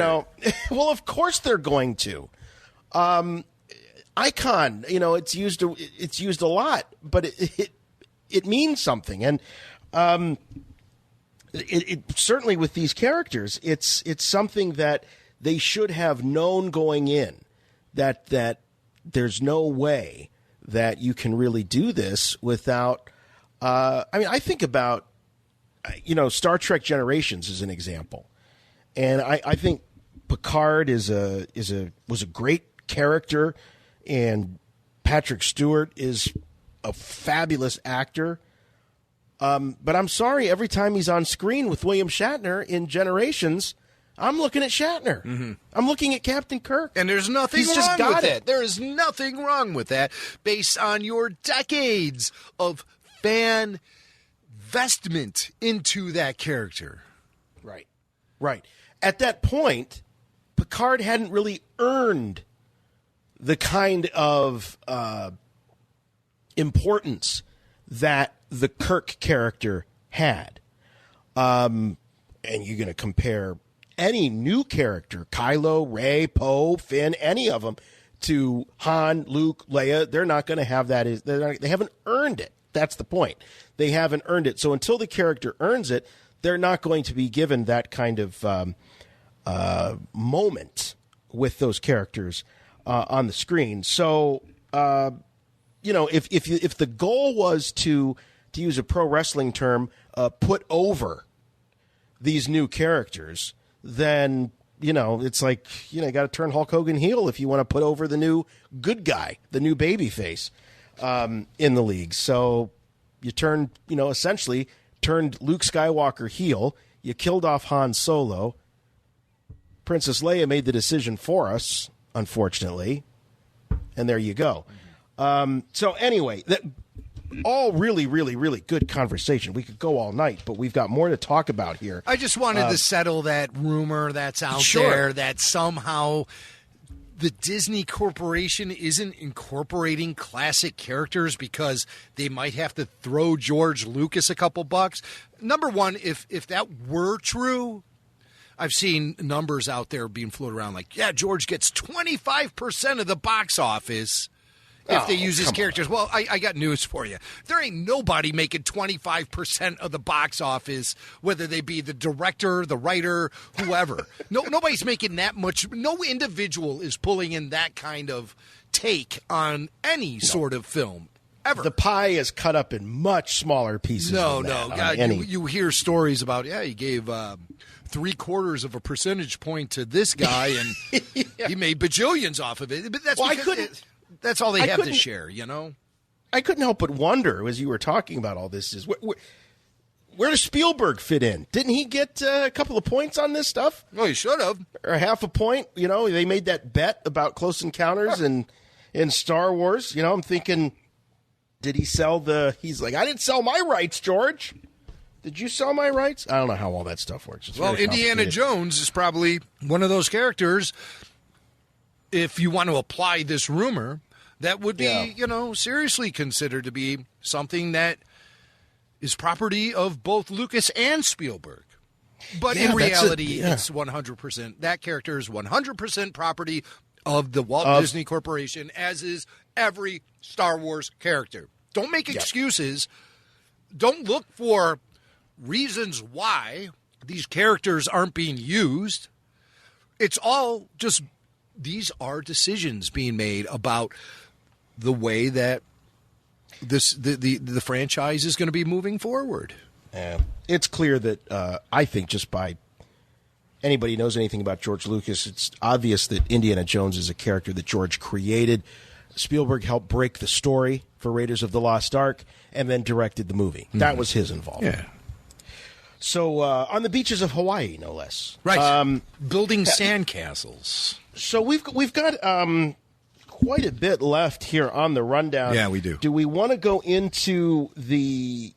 Speaker 8: Well, of course they're going to. Icon, it's used a lot, but it means something, and it certainly with these characters, it's something that they should have known going in that there's no way that you can really do this without. I think about Star Trek Generations as an example, and I think Picard was a great character, and Patrick Stewart is a fabulous actor. But I'm sorry, every time he's on screen with William Shatner in Generations, I'm looking at Shatner. Mm-hmm. I'm looking at Captain Kirk.
Speaker 9: And there's nothing wrong with that. There is nothing wrong with that based on your decades of fan investment into that character.
Speaker 8: Right. At that point, Picard hadn't really earned the kind of importance that the Kirk character had. And you're going to compare any new character, Kylo, Rey, Poe, Finn, any of them, to Han, Luke, Leia. They're not going to have that. They haven't earned it. That's the point. They haven't earned it. So until the character earns it, they're not going to be given that kind of moment with those characters on the screen. So, if the goal was to use a pro wrestling term, put over these new characters, then, it's like, you got to turn Hulk Hogan heel if you want to put over the new good guy, the new babyface in the league. So you essentially turned Luke Skywalker heel. You killed off Han Solo. Princess Leia made the decision for us, unfortunately. And there you go. So anyway, all really, really, really good conversation. We could go all night, but we've got more to talk about here.
Speaker 9: I just wanted to settle that rumor that's out there that somehow the Disney Corporation isn't incorporating classic characters because they might have to throw George Lucas a couple bucks. Number one, if that were true, I've seen numbers out there being floated around like, yeah, George gets 25% of the box office if they use his characters. On. Well, I got news for you. There ain't nobody making 25% of the box office, whether they be the director, the writer, whoever. Nobody's making that much. No individual is pulling in that kind of take on any sort of film. Ever.
Speaker 8: The pie is cut up in much smaller pieces.
Speaker 9: No. God, you hear stories about, he gave 3/4 of a percentage point to this guy, and he made bajillions off of it. But that's that's all they have to share,
Speaker 8: I couldn't help but wonder, as you were talking about all this, is where does Spielberg fit in? Didn't he get a couple of points on this stuff?
Speaker 9: Well, he should have.
Speaker 8: Or half a point. They made that bet about Close Encounters and in Star Wars. I'm thinking, did he sell he's like, I didn't sell my rights, George. Did you sell my rights? I don't know how all that stuff works. It's
Speaker 9: well, Indiana Jones is probably one of those characters, if you want to apply this rumor, that would be, seriously considered to be something that is property of both Lucas and Spielberg. But in reality, it's 100%. That character is 100% property of the Walt Disney Corporation, as is every Star Wars character. Don't make excuses. Don't look for reasons why these characters aren't being used. It's all just, these are decisions being made about the way that the franchise is going to be moving forward.
Speaker 8: It's clear that I think just by anybody knows anything about George Lucas, it's obvious that Indiana Jones is a character that George created. Spielberg helped break the story for Raiders of the Lost Ark and then directed the movie. Mm-hmm. That was his involvement.
Speaker 9: Yeah.
Speaker 8: So on the beaches of Hawaii, no less.
Speaker 9: Right. Building sandcastles.
Speaker 8: So we've got quite a bit left here on the rundown.
Speaker 9: Yeah, we do.
Speaker 8: Do we want to go into the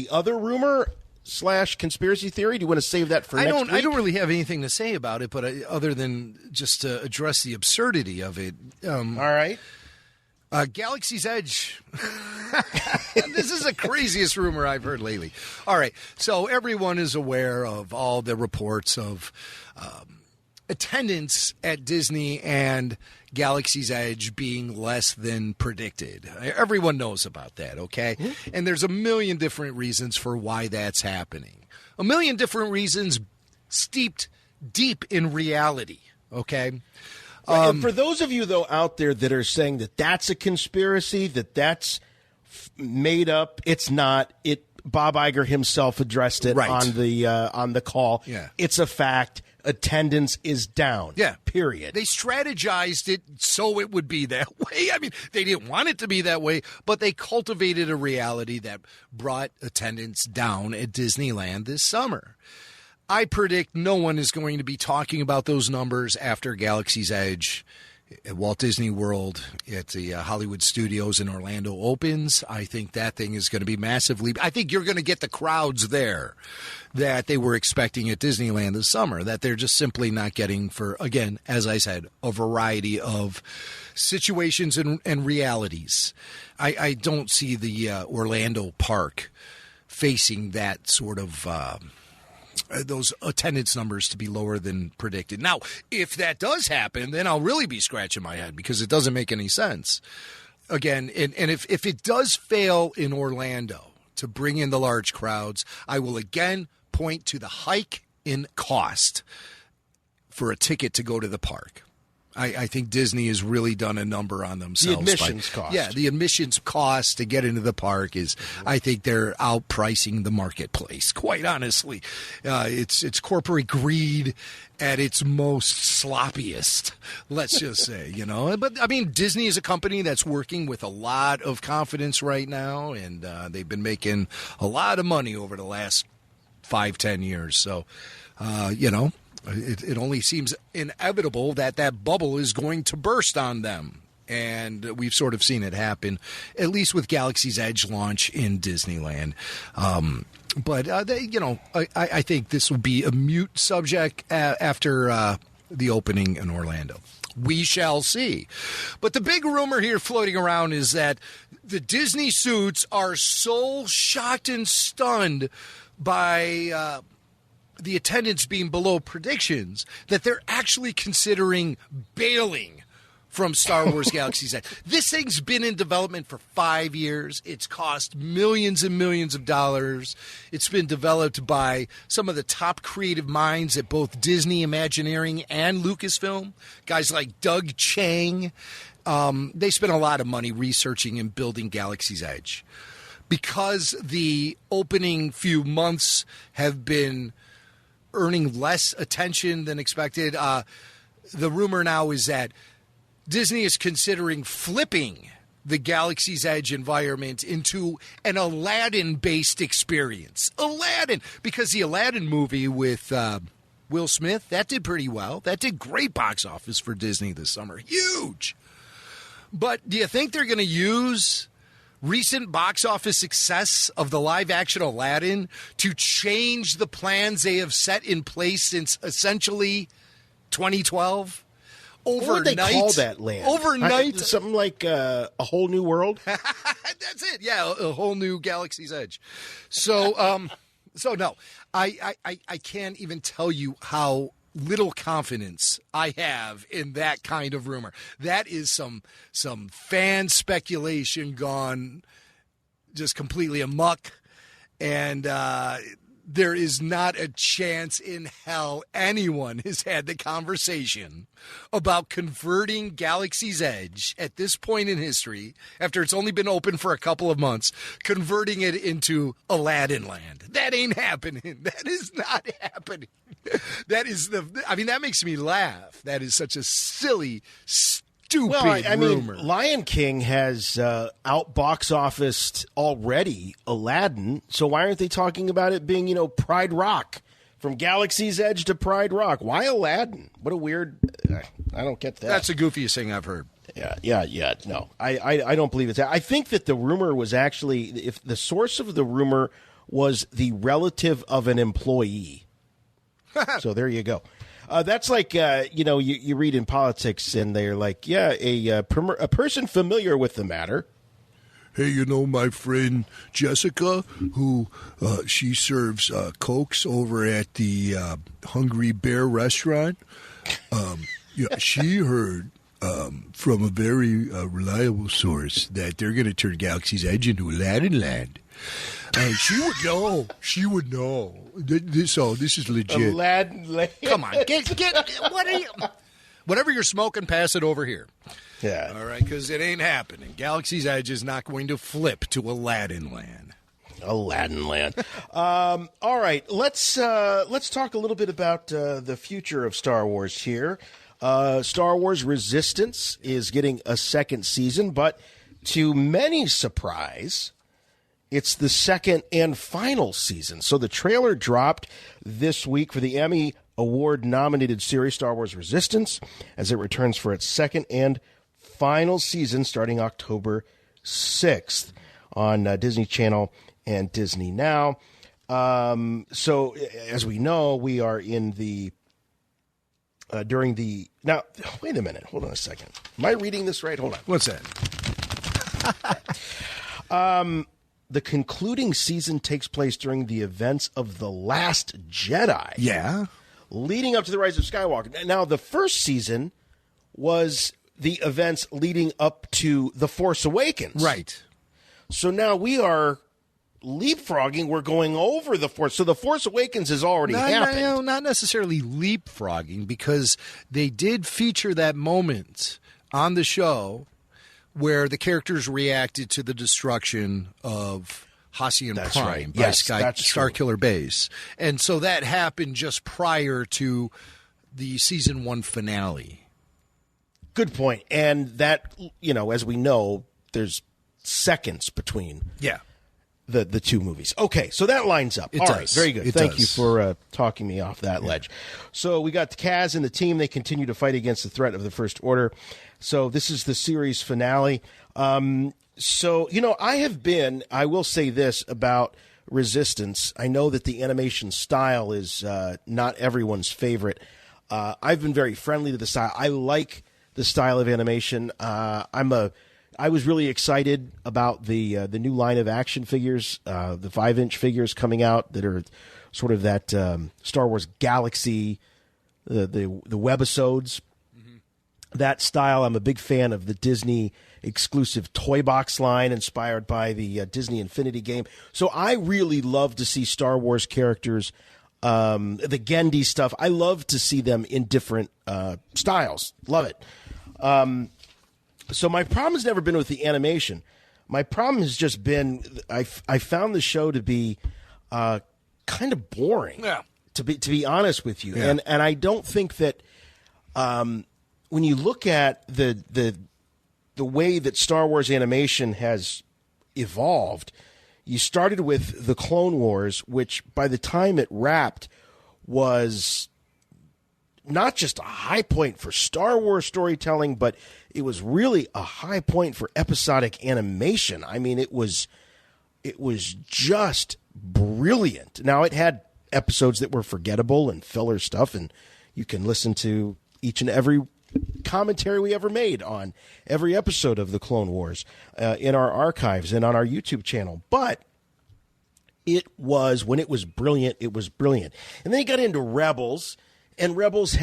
Speaker 8: other rumor / conspiracy theory? Do you want to save that for next week?
Speaker 9: I don't really have anything to say about it, but other than just to address the absurdity of it.
Speaker 8: All right.
Speaker 9: Galaxy's Edge. This is the craziest rumor I've heard lately. All right. So everyone is aware of all the reports of attendance at Disney and Galaxy's Edge being less than predicted. Everyone knows about that, okay? Mm-hmm. And there's a million different reasons for why that's happening. A million different reasons steeped deep in reality, okay?
Speaker 8: And for those of you, though, out there that are saying that that's a conspiracy, that's made up, it's not. Bob Iger himself addressed it on the call.
Speaker 9: Yeah.
Speaker 8: It's a fact. Attendance is down.
Speaker 9: Yeah.
Speaker 8: Period.
Speaker 9: They strategized it so it would be that way. I mean, they didn't want it to be that way, but they cultivated a reality that brought attendance down at Disneyland this summer. I predict no one is going to be talking about those numbers after Galaxy's Edge at Walt Disney World at the Hollywood Studios in Orlando opens. I think that thing is going to be massively. I think you're going to get the crowds there that they were expecting at Disneyland this summer, that they're just simply not getting for, again, as I said, a variety of situations and realities. I don't see the Orlando park facing that sort of those attendance numbers to be lower than predicted. Now, if that does happen, then I'll really be scratching my head because it doesn't make any sense. Again, and if it does fail in Orlando to bring in the large crowds, I will again point to the hike in cost for a ticket to go to the park. I think Disney has really done a number on themselves.
Speaker 8: The admissions cost.
Speaker 9: Yeah, the admissions cost to get into the park is, I think they're outpricing the marketplace, quite honestly. It's corporate greed at its most sloppiest, let's just say, But, I mean, Disney is a company that's working with a lot of confidence right now, and they've been making a lot of money over the last 5-10 years. So, It only seems inevitable that bubble is going to burst on them. And we've sort of seen it happen, at least with Galaxy's Edge launch in Disneyland. But I think this will be a mute subject after the opening in Orlando. We shall see. But the big rumor here floating around is that the Disney suits are so shocked and stunned by the attendance being below predictions that they're actually considering bailing from Star Wars Galaxy's Edge. This thing's been in development for 5 years. It's cost millions and millions of dollars. It's been developed by some of the top creative minds at both Disney Imagineering and Lucasfilm, guys like Doug Chang. They spent a lot of money researching and building Galaxy's Edge. Because the opening few months have been earning less attention than expected, the rumor now is that Disney is considering flipping the Galaxy's Edge environment into an Aladdin-based experience. Aladdin! Because the Aladdin movie with Will Smith, that did pretty well. That did great box office for Disney this summer. Huge! But do you think they're going to use recent box office success of the live-action Aladdin to change the plans they have set in place since essentially 2012? Overnight.
Speaker 8: What would they call that land?
Speaker 9: Overnight.
Speaker 8: Something like A Whole New World?
Speaker 9: That's it. Yeah, a whole new Galaxy's Edge. So, no, I can't even tell you how little confidence I have in that kind of rumor. That is some fan speculation gone just completely amok, and there is not a chance in hell anyone has had the conversation about converting Galaxy's Edge at this point in history, after it's only been open for a couple of months, converting it into Aladdin Land. That ain't happening. That is not happening. That makes me laugh. That is such a silly, stupid rumor.
Speaker 8: Lion King has out box officed already Aladdin, so why aren't they talking about it being, Pride Rock? From Galaxy's Edge to Pride Rock. Why Aladdin? What a weird... I don't get that.
Speaker 9: That's the goofiest thing I've heard.
Speaker 8: Yeah. No, I don't believe it's that. I think that the rumor was actually... If the source of the rumor was the relative of an employee. So there you go. That's like, you read in politics and they're like, a person familiar with the matter.
Speaker 3: Hey, my friend Jessica, who she serves Cokes over at the Hungry Bear restaurant. She heard from a very reliable source that they're going to turn Galaxy's Edge into Aladdin Land. And she would know. So this is legit.
Speaker 8: Aladdin Land.
Speaker 9: Come on, get. What are you? Whatever you're smoking, pass it over here.
Speaker 8: Yeah.
Speaker 9: All right, because it ain't happening. Galaxy's Edge is not going to flip to Aladdin Land.
Speaker 8: Aladdin Land. All right, let's talk a little bit about the future of Star Wars here. Star Wars Resistance is getting a second season, but to many surprise, it's the second and final season. So the trailer dropped this week for the Emmy Award-nominated series Star Wars Resistance as it returns for its second and final season starting October 6th on Disney Channel and Disney Now. So as we know, we are in the during the... Now, wait a minute. Hold on a second. Am I reading this right? Hold on.
Speaker 9: What's that?
Speaker 8: The concluding season takes place during the events of The Last Jedi.
Speaker 9: Yeah.
Speaker 8: Leading up to the Rise of Skywalker. Now, the first season was the events leading up to The Force Awakens.
Speaker 9: Right.
Speaker 8: So now we are leapfrogging. We're going over the Force. So The Force Awakens has already happened.
Speaker 9: No, not necessarily leapfrogging, because they did feature that moment on the show where the characters reacted to the destruction of Hassian Prime by Starkiller Base. And so that happened just prior to the season 1 finale.
Speaker 8: Good point. And that, as we know, there's seconds between the two movies. Okay, so that lines up. All right, very good. Thank you for talking me off that ledge. So we got Kaz and the team. They continue to fight against the threat of the First Order. So this is the series finale. I will say this about Resistance. I know that the animation style is not everyone's favorite. I've been very friendly to the style. I like the style of animation. I was really excited about the new line of action figures, the 5-inch figures coming out that are sort of that Star Wars Galaxy, the webisodes, that style. I'm a big fan of the Disney exclusive toy box line inspired by the Disney Infinity game. So I really love to see Star Wars characters, the Gendy stuff. I love to see them in different styles. Love it. So my problem has never been with the animation. My problem has just been I found the show to be kind of boring.
Speaker 9: Yeah.
Speaker 8: To be honest with you, and I don't think that when you look at the way that Star Wars animation has evolved, you started with the Clone Wars, which by the time it wrapped was not just a high point for Star Wars storytelling, but it was really a high point for episodic animation. I mean, it was just brilliant. Now, it had episodes that were forgettable and filler stuff, and you can listen to each and every commentary we ever made on every episode of the Clone Wars in our archives and on our YouTube channel. But it was, when it was brilliant, it was brilliant. And then you got into Rebels, and Rebels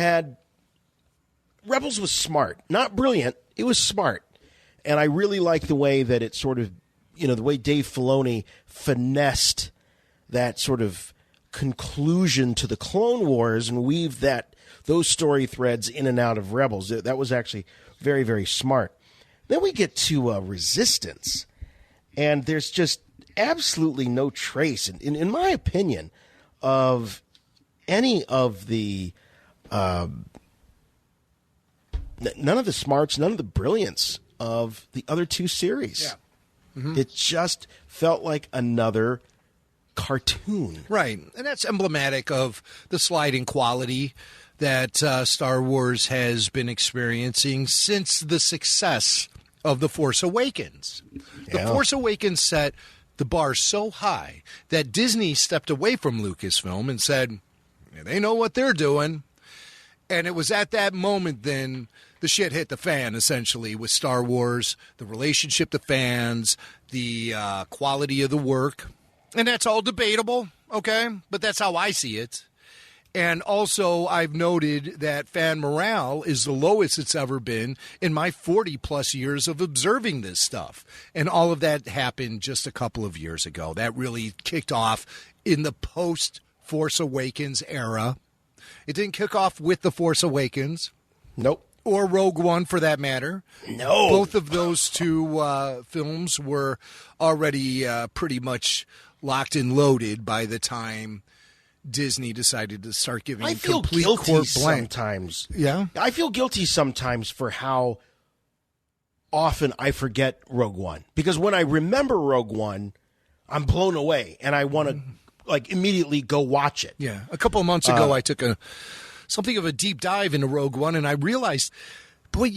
Speaker 8: was smart. Not brilliant, it was smart. And I really like the way that it sort of, the way Dave Filoni finessed that sort of conclusion to the Clone Wars and weave those story threads in and out of Rebels. That was actually very, very smart. Then we get to Resistance, and there's just absolutely no trace, in my opinion, of any of the none of the smarts, none of the brilliance of the other two series.
Speaker 9: Yeah. Mm-hmm.
Speaker 8: It just felt like another cartoon.
Speaker 9: Right. And that's emblematic of the sliding quality that Star Wars has been experiencing since the success of The Force Awakens.
Speaker 8: Yeah.
Speaker 9: The Force Awakens set the bar so high that Disney stepped away from Lucasfilm and said, they know what they're doing. And it was at that moment then the shit hit the fan, essentially, with Star Wars, the relationship to fans, the quality of the work. And that's all debatable, okay? But that's how I see it. And also, I've noted that fan morale is the lowest it's ever been in my 40-plus years of observing this stuff. And all of that happened just a couple of years ago. That really kicked off in the post-Force Awakens era. It didn't kick off with The Force Awakens.
Speaker 8: Nope.
Speaker 9: Or Rogue One, for that matter.
Speaker 8: No.
Speaker 9: Both of those two films were already pretty much locked and loaded by the time Disney decided to start giving complete court blank.
Speaker 8: Sometimes.
Speaker 9: Yeah?
Speaker 8: I feel guilty sometimes for how often I forget Rogue One. Because when I remember Rogue One, I'm blown away, and I want to immediately go watch it.
Speaker 9: Yeah. A couple of months ago, I took something of a deep dive into Rogue One, and I realized, boy,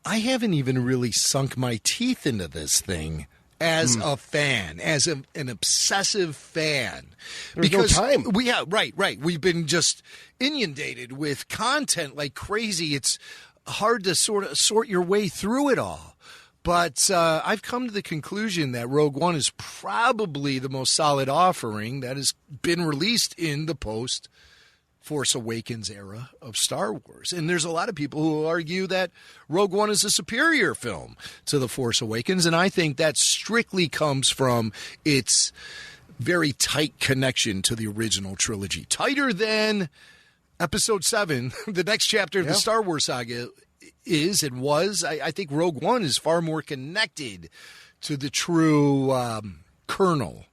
Speaker 9: I haven't even really sunk my teeth into this thing as a fan, as an obsessive fan.
Speaker 8: There's no time.
Speaker 9: Right. We've been just inundated with content like crazy. It's hard to sort your way through it all. But I've come to the conclusion that Rogue One is probably the most solid offering that has been released in the post-Force Awakens era of Star Wars. And there's a lot of people who argue that Rogue One is a superior film to The Force Awakens, and I think that strictly comes from its very tight connection to the original trilogy. Tighter than Episode 7, the next chapter of the Star Wars saga is and was. I think Rogue One is far more connected to the true kernel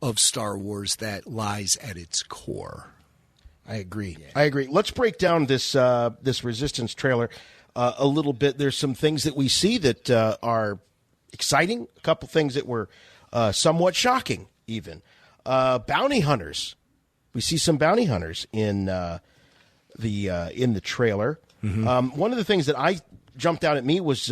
Speaker 9: of Star Wars that lies at its core.
Speaker 8: I agree. Yeah. I agree. Let's break down this Resistance trailer a little bit. There's some things that we see that are exciting. A couple things that were somewhat shocking, even. Bounty hunters. We see some bounty hunters in the trailer. Mm-hmm. One of the things that I jumped out at me was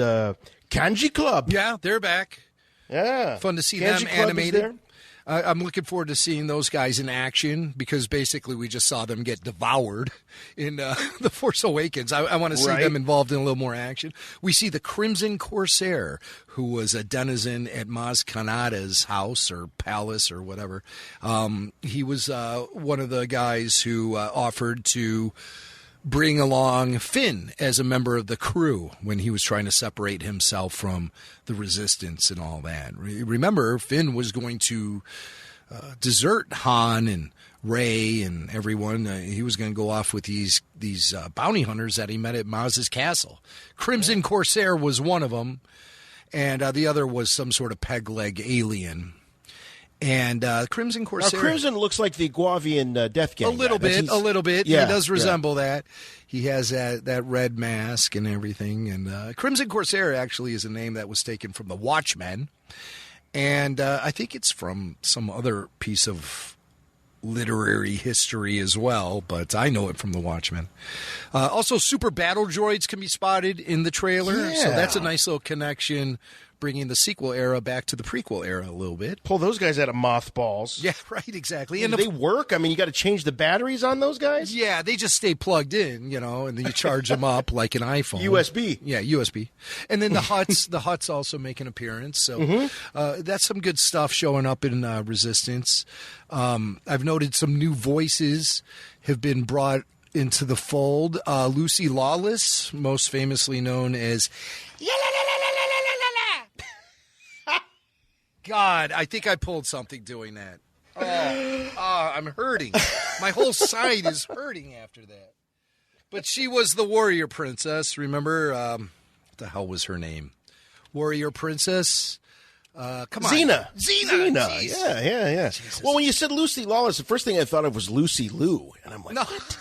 Speaker 8: Kanji Club.
Speaker 9: Yeah, they're back.
Speaker 8: Yeah,
Speaker 9: fun to see
Speaker 8: Kanji
Speaker 9: them
Speaker 8: Club
Speaker 9: animated. I'm looking forward to seeing those guys in action because basically we just saw them get devoured in The Force Awakens. I want to see them involved in a little more action. We see the Crimson Corsair, who was a denizen at Maz Kanata's house or palace or whatever. He was one of the guys who offered to bring along Finn as a member of the crew when he was trying to separate himself from the Resistance and all that. Remember, Finn was going to desert Han and Rey and everyone. He was going to go off with these bounty hunters that he met at Maz's castle. Crimson Corsair was one of them, and the other was some sort of peg-leg alien. And Crimson Corsair.
Speaker 8: Now, Crimson looks like the Guavian Death Gang.
Speaker 9: A little bit.
Speaker 8: Yeah,
Speaker 9: he does resemble that. He has that red mask and everything. And Crimson Corsair actually is a name that was taken from the Watchmen. And I think it's from some other piece of literary history as well, but I know it from the Watchmen. Also, super battle droids can be spotted in the trailer. So that's a nice little connection, bringing the sequel era back to the prequel era a little bit.
Speaker 8: Pull those guys out of mothballs.
Speaker 9: Yeah, right, exactly.
Speaker 8: And do they work? I mean, you got to change the batteries on those guys?
Speaker 9: Yeah, they just stay plugged in, and then you charge them up like an iPhone.
Speaker 8: USB.
Speaker 9: Yeah, USB. And then the Hutts also make an appearance. So that's some good stuff showing up in Resistance. I've noted some new voices have been brought into the fold. Lucy Lawless, most famously known as God, I think I pulled something doing that. I'm hurting. My whole side is hurting after that. But she was the warrior princess. Remember, what the hell was her name? Warrior princess. Come on.
Speaker 8: Xena.
Speaker 9: Jeez.
Speaker 8: Yeah.
Speaker 9: Jesus.
Speaker 8: Well, when you said Lucy Lawless, the first thing I thought of was Lucy Liu. And I'm like, what?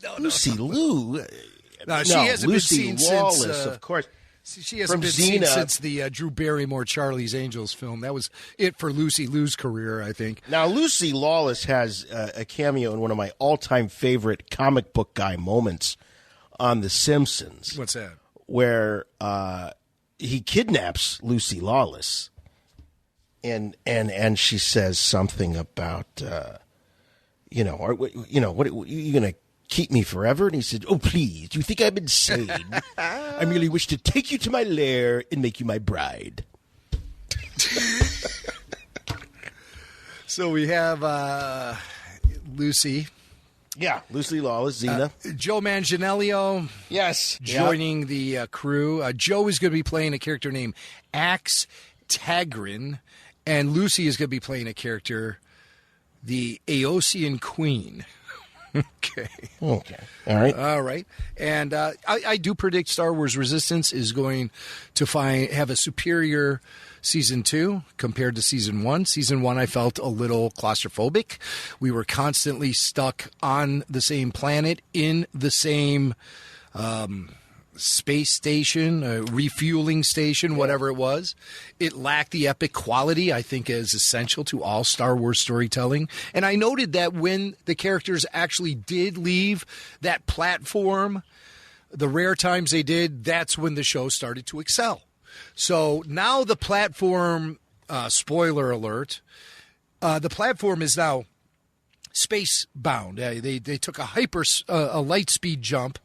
Speaker 9: No.
Speaker 8: Lucy Liu?
Speaker 9: No, she hasn't
Speaker 8: Lucy
Speaker 9: been seen
Speaker 8: Lawless,
Speaker 9: since...
Speaker 8: of course.
Speaker 9: She hasn't been seen since the Drew Barrymore Charlie's Angels film. That was it for Lucy Liu's career, I think.
Speaker 8: Now, Lucy Lawless has a cameo in one of my all-time favorite comic book guy moments on The Simpsons.
Speaker 9: What's that?
Speaker 8: Where he kidnaps Lucy Lawless, and she says something about, what are you going to keep me forever? And he said, oh, please, do you think I'm insane? I merely wish to take you to my lair and make you my bride.
Speaker 9: So we have Lucy.
Speaker 8: Yeah, Lucy Lawless, Xena.
Speaker 9: Joe Manganiello.
Speaker 8: Yes.
Speaker 9: Joining the crew. Joe is going to be playing a character named Axe Tagrin, and Lucy is going to be playing a character, the Aosian Queen. Okay.
Speaker 8: All right.
Speaker 9: And I do predict Star Wars Resistance is going to have a superior Season 2 compared to Season 1. Season 1, I felt a little claustrophobic. We were constantly stuck on the same planet, in the same space station, refueling station, whatever it was. It lacked the epic quality I think is essential to all Star Wars storytelling. And I noted that when the characters actually did leave that platform, the rare times they did, that's when the show started to excel. So now the platform, spoiler alert, the platform is now space bound. They took a light speed jump.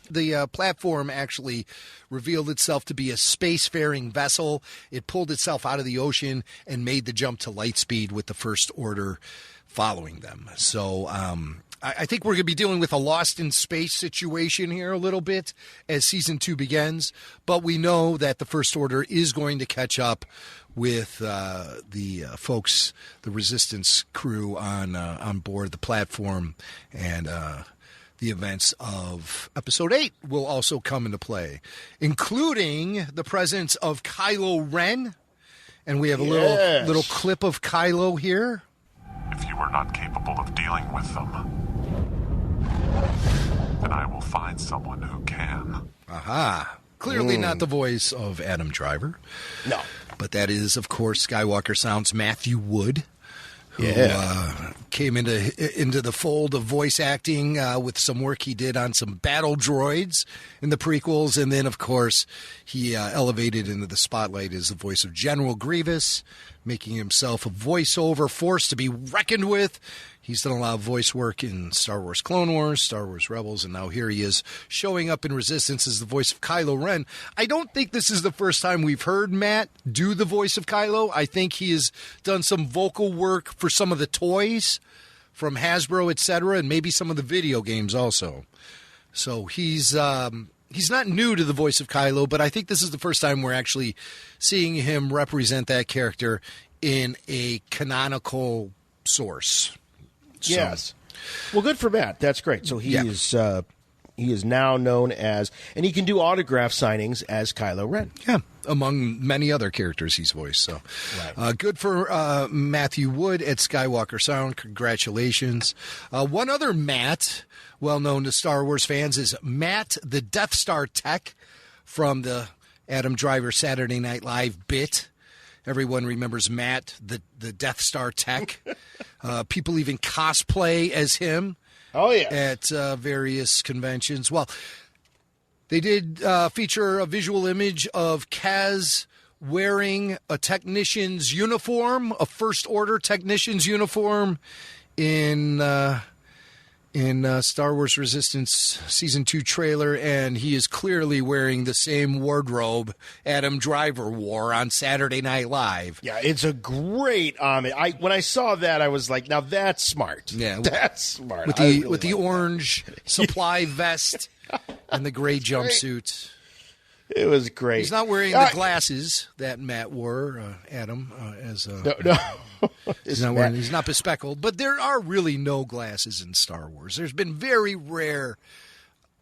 Speaker 9: The platform actually revealed itself to be a spacefaring vessel. It pulled itself out of the ocean and made the jump to light speed with the First Order following them. So I think we're going to be dealing with a Lost in Space situation here a little bit as Season 2 begins. But we know that the First Order is going to catch up with the folks, the Resistance crew on board the platform, and the events of Episode 8 will also come into play, including the presence of Kylo Ren. And we have a little clip of Kylo here.
Speaker 19: If you are not capable of dealing with them, then I will find someone who can.
Speaker 9: Aha. Clearly not the voice of Adam Driver.
Speaker 8: No.
Speaker 9: But that is, of course, Skywalker Sound's Matthew Wood, who came into the fold of voice acting with some work he did on some battle droids in the prequels. And then, of course, he elevated into the spotlight as the voice of General Grievous, making himself a voiceover force to be reckoned with. He's done a lot of voice work in Star Wars Clone Wars, Star Wars Rebels, and now here he is showing up in Resistance as the voice of Kylo Ren. I don't think this is the first time we've heard Matt do the voice of Kylo. I think he has done some vocal work for some of the toys from Hasbro, etc., and maybe some of the video games also. So he's not new to the voice of Kylo, but I think this is the first time we're actually seeing him represent that character in a canonical source.
Speaker 8: Yes. Well, good for Matt. That's great. So he is now known as, and he can do autograph signings as Kylo Ren.
Speaker 9: Yeah, among many other characters he's voiced. So good for Matthew Wood at Skywalker Sound. Congratulations. One other Matt, well known to Star Wars fans, is Matt the Death Star Tech from the Adam Driver Saturday Night Live bit. Everyone remembers Matt, the Death Star Tech. People even cosplay as him.
Speaker 8: Oh, yeah.
Speaker 9: At various conventions. Well, they did feature a visual image of Kaz wearing a technician's uniform, a First Order technician's uniform in Star Wars Resistance Season 2 trailer, and he is clearly wearing the same wardrobe Adam Driver wore on Saturday Night Live.
Speaker 8: Yeah, it's a great homage. When I saw that, I was like, now that's smart.
Speaker 9: Yeah,
Speaker 8: that's smart.
Speaker 9: With the orange supply vest and the gray jumpsuit.
Speaker 8: It was great.
Speaker 9: He's not wearing the glasses that Matt wore, Adam.
Speaker 8: No.
Speaker 9: He's not wearing. He's not bespectacled. But there are really no glasses in Star Wars. There's been very rare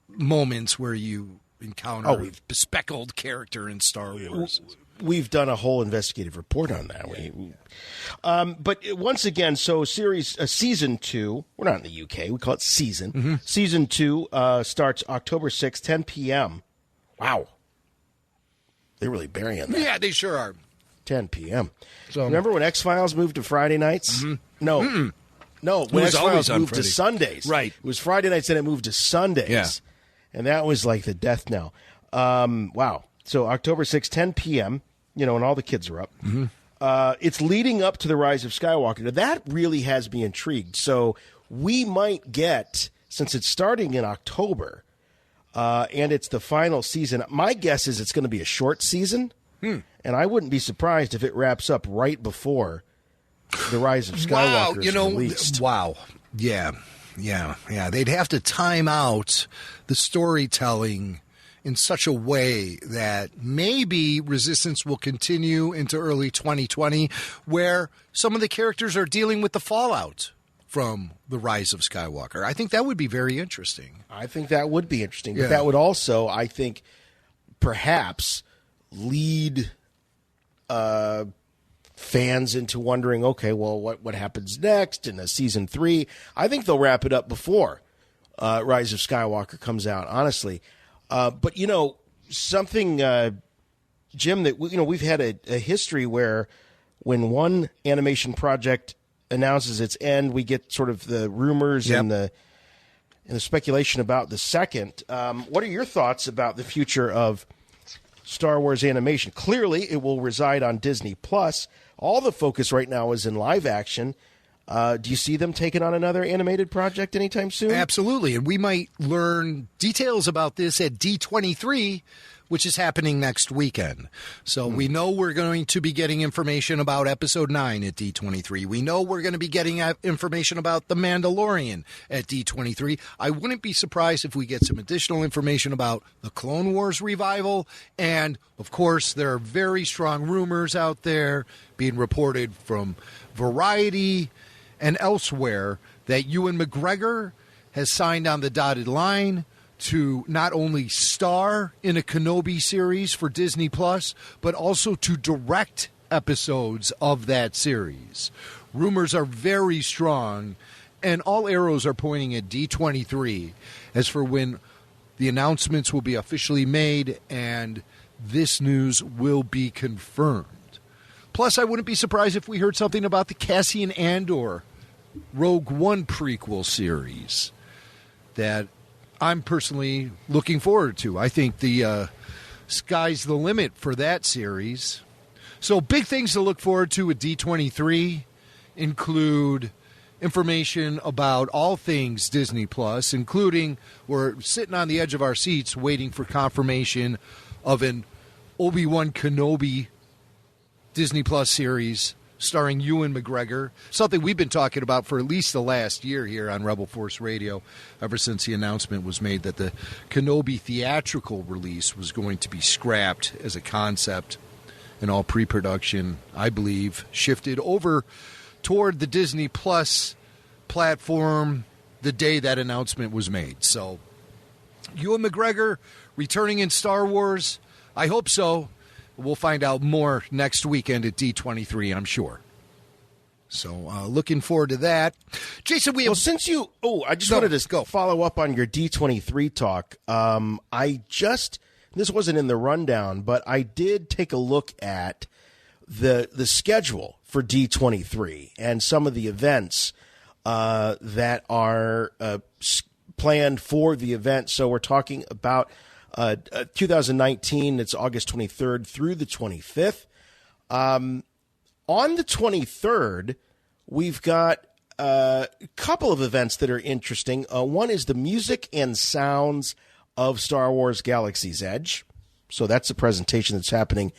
Speaker 9: moments where you encounter a bespectacled character in Star Wars.
Speaker 8: We've done a whole investigative report on that. But once again, so season 2, we're not in the UK, we call it season.
Speaker 9: Mm-hmm.
Speaker 8: Season 2 starts October 6th, 10 p.m. Wow. They're really burying that.
Speaker 9: Yeah, they sure are.
Speaker 8: 10 p.m.
Speaker 9: So,
Speaker 8: remember when X-Files moved to Friday nights?
Speaker 9: Mm-hmm.
Speaker 8: No.
Speaker 9: Mm-mm.
Speaker 8: No, when X-Files moved to Sundays.
Speaker 9: Right.
Speaker 8: It was Friday nights, then it moved to Sundays.
Speaker 9: Yeah.
Speaker 8: And that was like the death knell. Wow. So October 6th, 10 p.m., and all the kids are up.
Speaker 9: Mm-hmm.
Speaker 8: It's leading up to the Rise of Skywalker. Now, that really has me intrigued. So we might get, since it's starting in October, and it's the final season, my guess is it's going to be a short season. And I wouldn't be surprised if it wraps up right before the Rise of Skywalker is released.
Speaker 9: Wow. Yeah. They'd have to time out the storytelling in such a way that maybe Resistance will continue into early 2020, where some of the characters are dealing with the fallout from the Rise of Skywalker. I think that would be very interesting.
Speaker 8: I think that would be interesting. But that would also, I think, perhaps lead fans into wondering, okay, well, what happens next in Season 3? I think they'll wrap it up before Rise of Skywalker comes out, honestly. But, something, Jim, that we've had a history where when one animation project announces its end, we get sort of the rumors and the speculation about the second. What are your thoughts about the future of Star Wars animation? Clearly, it will reside on Disney+. All the focus right now is in live action. Do you see them taking on another animated project anytime soon?
Speaker 9: Absolutely, and we might learn details about this at D23, which is happening next weekend. So we know we're going to be getting information about Episode 9 at D23. We know we're going to be getting information about The Mandalorian at D23. I wouldn't be surprised if we get some additional information about the Clone Wars revival. And, of course, there are very strong rumors out there being reported from Variety and elsewhere that Ewan McGregor has signed on the dotted line to not only star in a Kenobi series for Disney+, but also to direct episodes of that series. Rumors are very strong, and all arrows are pointing at D23 as for when the announcements will be officially made and this news will be confirmed. Plus, I wouldn't be surprised if we heard something about the Cassian Andor Rogue One prequel series that I'm personally looking forward to. I think the sky's the limit for that series. So big things to look forward to at D23 include information about all things Disney Plus, including we're sitting on the edge of our seats waiting for confirmation of an Obi-Wan Kenobi Disney Plus series starring Ewan McGregor, something we've been talking about for at least the last year here on Rebel Force Radio, ever since the announcement was made that the Kenobi theatrical release was going to be scrapped as a concept, and all pre-production, I believe, shifted over toward the Disney Plus platform the day that announcement was made. So, Ewan McGregor returning in Star Wars, I hope so. We'll find out more next weekend at D23, I'm sure. So, looking forward to that. Jason, we have...
Speaker 8: Well, since you... Oh, I just wanted to follow up on your D23 talk. This wasn't in the rundown, but I did take a look at the schedule for D23 and some of the events that are planned for the event. So we're talking about 2019. It's August 23rd through the 25th. On the 23rd, we've got a couple of events that are interesting. One is the Music and Sounds of Star Wars Galaxy's Edge. So that's a presentation that's happening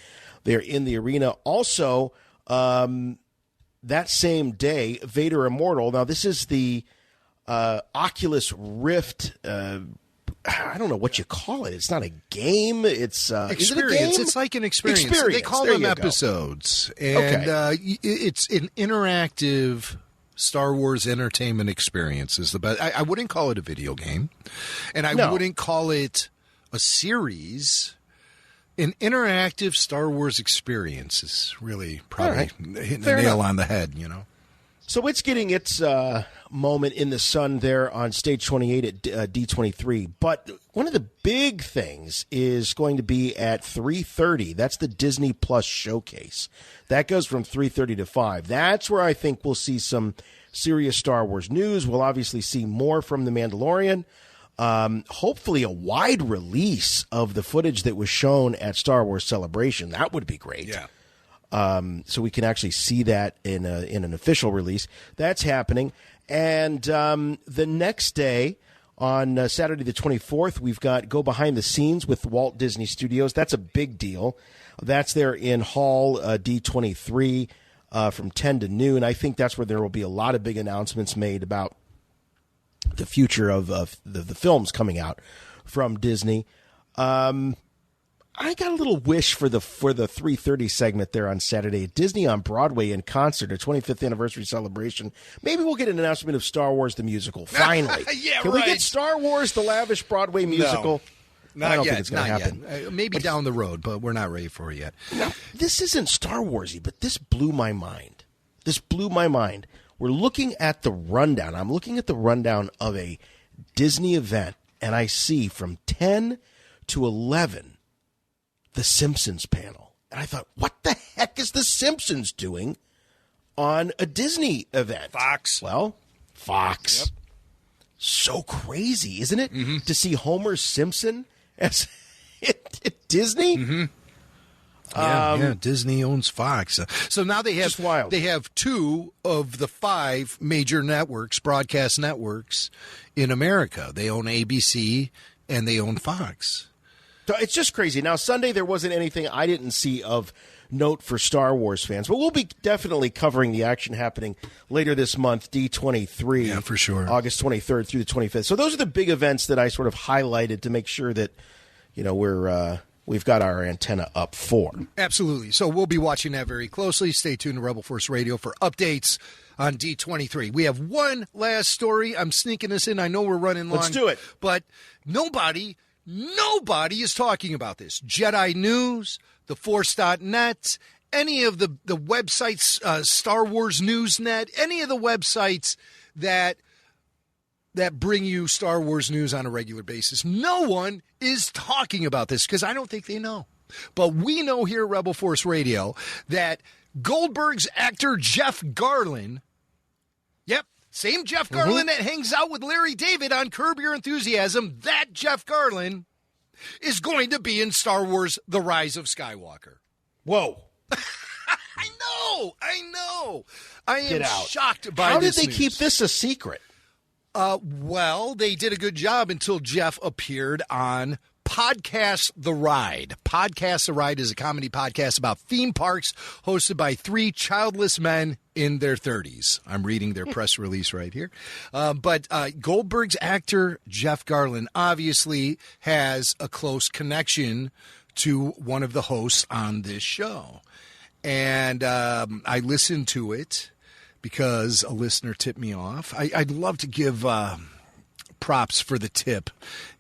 Speaker 8: there in the arena. Also, that same day, Vader Immortal. Now, this is the Oculus Rift. I don't know what you call it. It's not a game. It's
Speaker 9: experience.
Speaker 8: Is it a game?
Speaker 9: It's like an experience. They call them episodes, and it's an interactive Star Wars entertainment experience. Is the best. I wouldn't call it a video game, and I wouldn't call it a series. An interactive Star Wars experience is really probably hitting a nail on the head, you know.
Speaker 8: So it's getting its moment in the sun there on stage 28 at D23. But one of the big things is going to be at 3:30. That's the Disney Plus showcase. That goes from 3:30 to 5. That's where I think we'll see some serious Star Wars news. We'll obviously see more from The Mandalorian. Hopefully a wide release of the footage that was shown at Star Wars Celebration. That would be great.
Speaker 9: Yeah.
Speaker 8: So we can actually see that in an official release. That's happening. And the next day, on Saturday the 24th, we've got Go Behind the Scenes with Walt Disney Studios. That's a big deal. That's there in Hall D23 from 10 to noon. I think that's where there will be a lot of big announcements made about the future of the films coming out from Disney. I got a little wish for the 3:30 segment there on Saturday. Disney on Broadway in concert, a 25th anniversary celebration. Maybe we'll get an announcement of Star Wars the musical. Finally, can we get Star Wars the lavish Broadway musical?
Speaker 9: No,
Speaker 8: I don't
Speaker 9: yet.
Speaker 8: think it's going to happen.
Speaker 9: Yet. Maybe down the road, but we're not ready for it yet.
Speaker 8: Now, this isn't Star Warsy, but this blew my mind. We're looking at the rundown. I'm looking at the rundown of a Disney event, and I see from 10 to 11 the Simpsons panel. And I thought, what the heck is the Simpsons doing on a Disney event?
Speaker 9: Fox.
Speaker 8: Well, Fox.
Speaker 9: Yep.
Speaker 8: So crazy, isn't it? Mm-hmm. To see Homer Simpson as at Disney?
Speaker 9: Mm-hmm. Yeah, Disney owns Fox. So now they have 2 of the 5 major networks, broadcast networks in America. They own ABC and they own Fox.
Speaker 8: So it's just crazy. Now, Sunday, there wasn't anything I didn't see of note for Star Wars fans, but we'll be definitely covering the action happening later this month, D23.
Speaker 9: Yeah, for sure.
Speaker 8: August 23rd through the 25th. So those are the big events that I sort of highlighted to make sure that, we've got our antenna up for.
Speaker 9: Absolutely. So we'll be watching that very closely. Stay tuned to Rebel Force Radio for updates on D23. We have one last story. I'm sneaking this in. I know we're running long.
Speaker 8: Let's do it.
Speaker 9: But nobody is talking about this. Jedi News, theforce.net, any of the websites, Star Wars Newsnet, any of the websites that bring you Star Wars news on a regular basis. No one is talking about this because I don't think they know. But we know here at Rebel Force Radio that Goldberg's actor Jeff Garlin, Same Jeff Garlin that hangs out with Larry David on Curb Your Enthusiasm, that Jeff Garlin is going to be in Star Wars The Rise of Skywalker.
Speaker 8: Whoa.
Speaker 9: I know. I am shocked by
Speaker 8: How
Speaker 9: this
Speaker 8: did they
Speaker 9: news.
Speaker 8: keep this a secret?
Speaker 9: Well, they did a good job until Jeff appeared on Podcast The Ride. Podcast The Ride is a comedy podcast about theme parks hosted by 3 childless men in their 30s. I'm reading their press release right here. But Goldberg's actor, Jeff Garlin, obviously has a close connection to one of the hosts on this show. And I listened to it because a listener tipped me off. I'd love to give props for the tip,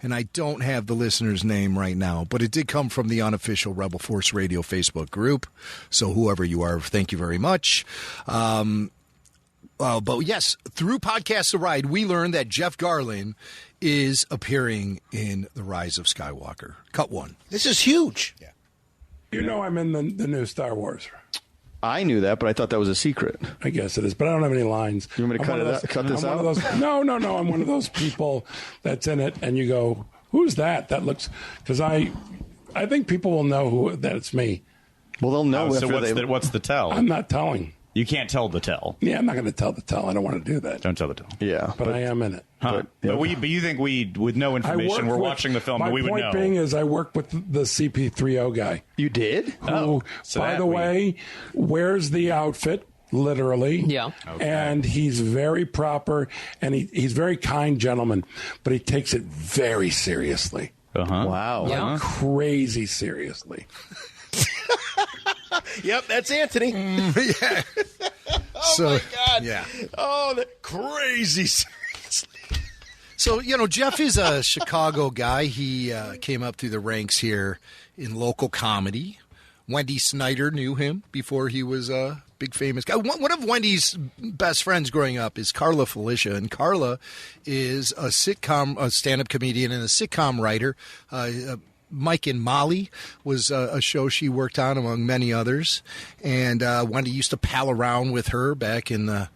Speaker 9: and I don't have the listener's name right now, but it did come from the unofficial Rebel Force Radio Facebook group. So whoever you are, thank you very much. But yes, through Podcast The Ride, we learned that Jeff Garlin is appearing in The Rise of Skywalker. Cut 1.
Speaker 8: This is huge. Yeah.
Speaker 20: You know I'm in the new Star Wars.
Speaker 21: I knew that, but I thought that was a secret.
Speaker 20: I guess it is, but I don't have any lines.
Speaker 21: You want me to cut this out?
Speaker 20: No. I'm one of those people that's in it, and you go, who's that? That looks... Because I think people will know that it's me.
Speaker 21: Well, they'll know.
Speaker 22: So what's the tell?
Speaker 20: I'm not telling.
Speaker 22: You can't tell the tell.
Speaker 20: Yeah, I'm not going to tell the tell. I don't want to do that.
Speaker 22: Don't tell the tell.
Speaker 21: Yeah.
Speaker 20: But I am in it.
Speaker 22: Huh. But you think with no information, we're watching the film, but we would know.
Speaker 20: My point being is I worked with the CP3O guy.
Speaker 21: You did?
Speaker 20: Who, by the way, wears the outfit, literally.
Speaker 23: Yeah.
Speaker 20: Okay. And he's very proper, and he's very kind gentleman, but he takes it very seriously.
Speaker 22: Uh-huh.
Speaker 21: Wow.
Speaker 23: Yeah.
Speaker 20: Crazy seriously.
Speaker 8: Yep, that's Anthony.
Speaker 9: Yeah.
Speaker 8: Oh, my God.
Speaker 9: Yeah.
Speaker 8: Oh, that crazy seriously.
Speaker 9: So, Jeff is a Chicago guy. He came up through the ranks here in local comedy. Wendy Snyder knew him before he was a big famous guy. One of Wendy's best friends growing up is Carla Felicia, and Carla is a stand-up comedian and a sitcom writer. Mike and Molly was a show she worked on, among many others. And Wendy used to pal around with her back in the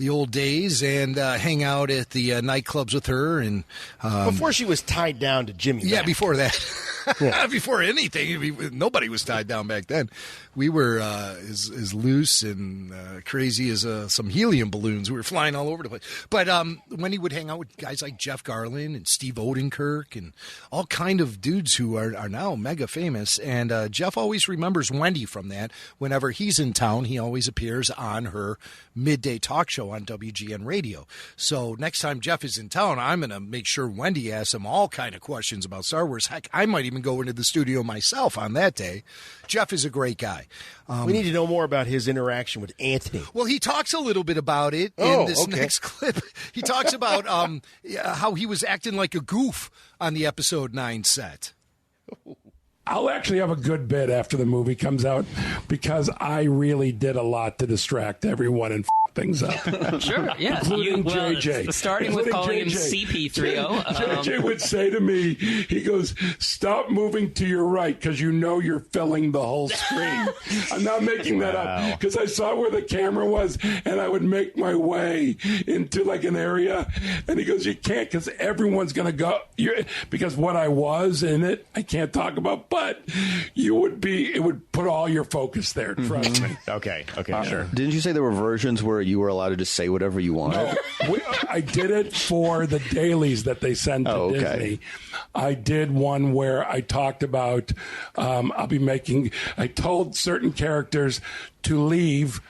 Speaker 9: old days and hang out at the nightclubs with her. And
Speaker 8: before she was tied down to Jimmy
Speaker 9: Yeah,
Speaker 8: Mack.
Speaker 9: before that. Before anything. Nobody was tied down back then. We were as loose and crazy as some helium balloons. We were flying all over the place. But when he would hang out with guys like Jeff Garlin and Steve Odenkirk and all kind of dudes who are now mega famous. And Jeff always remembers Wendy from that. Whenever he's in town, he always appears on her midday talk show on WGN Radio. So next time Jeff is in town, I'm going to make sure Wendy asks him all kind of questions about Star Wars. Heck, I might even go into the studio myself on that day. Jeff is a great guy.
Speaker 8: We need to know more about his interaction with Anthony.
Speaker 9: Well, he talks a little bit about it in this next clip. He talks about how he was acting like a goof on the Episode 9 set.
Speaker 20: I'll actually have a good bit after the movie comes out because I really did a lot to distract everyone and things up.
Speaker 23: Sure, yeah.
Speaker 20: Including JJ.
Speaker 23: Starting with calling him CP3O.
Speaker 20: JJ would say to me, he goes, stop moving to your right because you know you're filling the whole screen. I'm not making that up because I saw where the camera was and I would make my way into like an area. And he goes, you can't because everyone's going to go. Because what I was in it, I can't talk about, but it would put all your focus there. Trust me.
Speaker 22: Okay, sure.
Speaker 21: Didn't you say there were versions where you were allowed to just say whatever you wanted?
Speaker 20: No, I did it for the dailies that they send to Disney. I did one where I talked about I told certain characters to leave,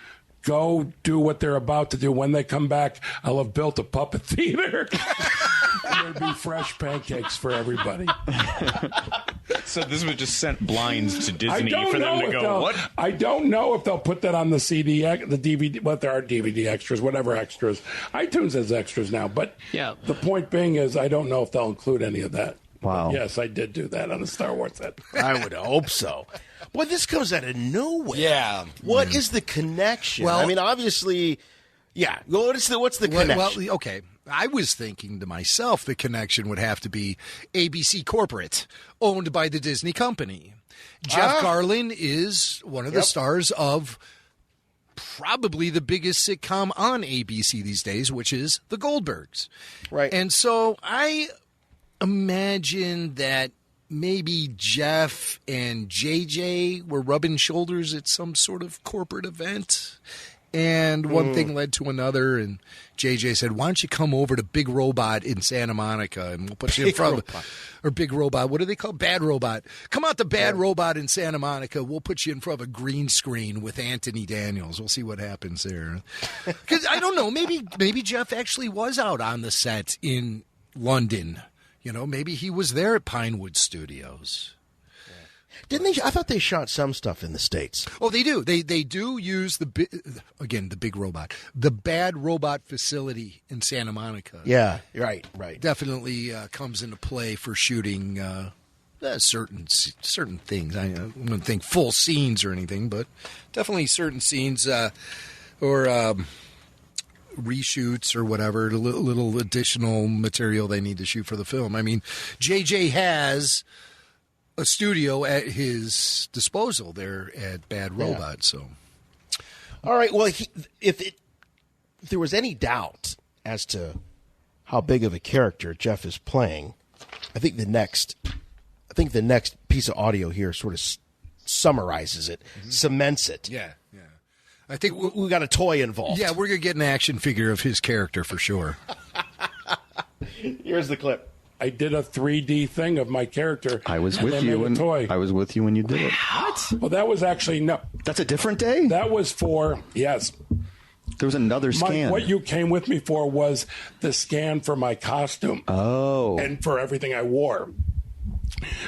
Speaker 20: go do what they're about to do. When they come back, I'll have built a puppet theater. And there'd be fresh pancakes for everybody.
Speaker 22: So this was just sent blinds to Disney for them to go, what?
Speaker 20: I don't know if they'll put that on the CD, the DVD, but there are DVD extras, whatever extras. iTunes has extras now, but the point being is I don't know if they'll include any of that.
Speaker 21: Wow.
Speaker 20: But yes, I did do that on the Star Wars set.
Speaker 8: I would hope so. Boy, this comes out of nowhere.
Speaker 9: Yeah.
Speaker 8: What is the connection?
Speaker 9: Well,
Speaker 8: I mean, obviously, yeah. What's the connection?
Speaker 9: Well, okay. I was thinking to myself the connection would have to be ABC Corporate, owned by the Disney company. Jeff Garlin is one of the stars of probably the biggest sitcom on ABC these days, which is The Goldbergs.
Speaker 8: Right.
Speaker 9: And so I imagine that maybe Jeff and JJ were rubbing shoulders at some sort of corporate event. And one thing led to another, and JJ said, why don't you come over to Big Robot in Santa Monica, and we'll put you in front of, or Big Robot, what do they call it? Bad Robot. Come out to Bad Robot in Santa Monica, we'll put you in front of a green screen with Anthony Daniels. We'll see what happens there. Because I don't know, maybe Jeff actually was out on the set in London. You know, maybe he was there at Pinewood Studios.
Speaker 8: Didn't they? I thought they shot some stuff in the States.
Speaker 9: Oh, they do. They do use the Big Robot, the Bad Robot facility in Santa Monica.
Speaker 8: Yeah, right.
Speaker 9: Definitely comes into play for shooting certain things. I wouldn't think full scenes or anything, but definitely certain scenes or reshoots or whatever, little additional material they need to shoot for the film. I mean, JJ has a studio at his disposal there at Bad Robot. So,
Speaker 8: all right. Well, if there was any doubt as to how big of a character Jeff is playing, I think the next piece of audio here sort of summarizes it, cements it.
Speaker 9: Yeah. I think
Speaker 8: we got a toy involved.
Speaker 9: Yeah, we're gonna get an action figure of his character for sure.
Speaker 8: Here's the clip.
Speaker 20: I did a 3D thing of my character.
Speaker 21: I was with you when I was with you when you did it.
Speaker 20: What? Well, that was actually no.
Speaker 21: That's a different day.
Speaker 20: That was for yes.
Speaker 21: There was another scan.
Speaker 20: What you came with me for was the scan for my costume.
Speaker 21: Oh,
Speaker 20: and for everything I wore,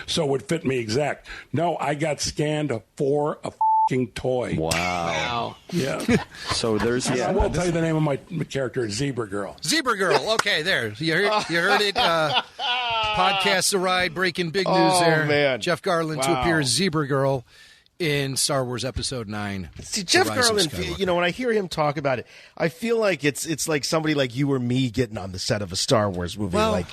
Speaker 20: so it would fit me exact. No, I got scanned for a toy.
Speaker 21: Wow.
Speaker 20: Yeah.
Speaker 21: So there's.
Speaker 20: I won't tell you the name of my character. Zebra Girl.
Speaker 9: Zebra Girl. Okay, there. You heard it. Podcast The Ride, breaking big news there.
Speaker 8: Man.
Speaker 9: Jeff Garlin to appear as Zebra Girl in Star Wars Episode 9.
Speaker 8: See, Jeff Garlin, when I hear him talk about it, I feel like it's like somebody like you or me getting on the set of a Star Wars movie.
Speaker 9: Well,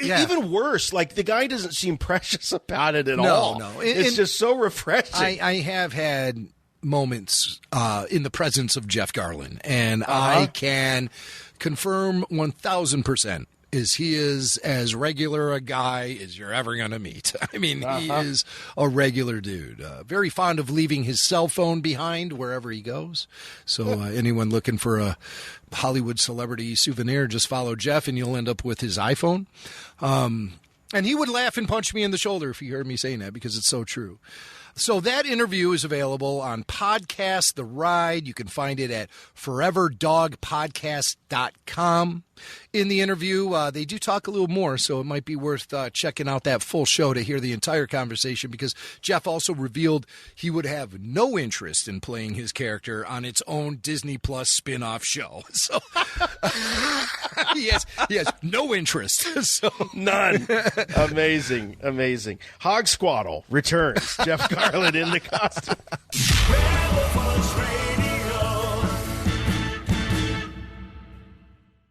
Speaker 8: even worse, like the guy doesn't seem precious about it at all.
Speaker 9: No.
Speaker 8: It's just so refreshing.
Speaker 9: I have had moments in the presence of Jeff Garlin, and I can confirm 1,000% he is as regular a guy as you're ever going to meet. I mean, he is a regular dude. Very fond of leaving his cell phone behind wherever he goes. So anyone looking for a Hollywood celebrity souvenir, just follow Jeff and you'll end up with his iPhone. And he would laugh and punch me in the shoulder if he heard me saying that, because it's so true. So that interview is available on Podcast The Ride. You can find it at foreverdogpodcast.com. In the interview, they do talk a little more, so it might be worth checking out that full show to hear the entire conversation, because Jeff also revealed he would have no interest in playing his character on its own Disney Plus spin-off show. So he has no interest. So
Speaker 8: none. Amazing. Hog Squaddle returns. Jeff Garlin in the costume.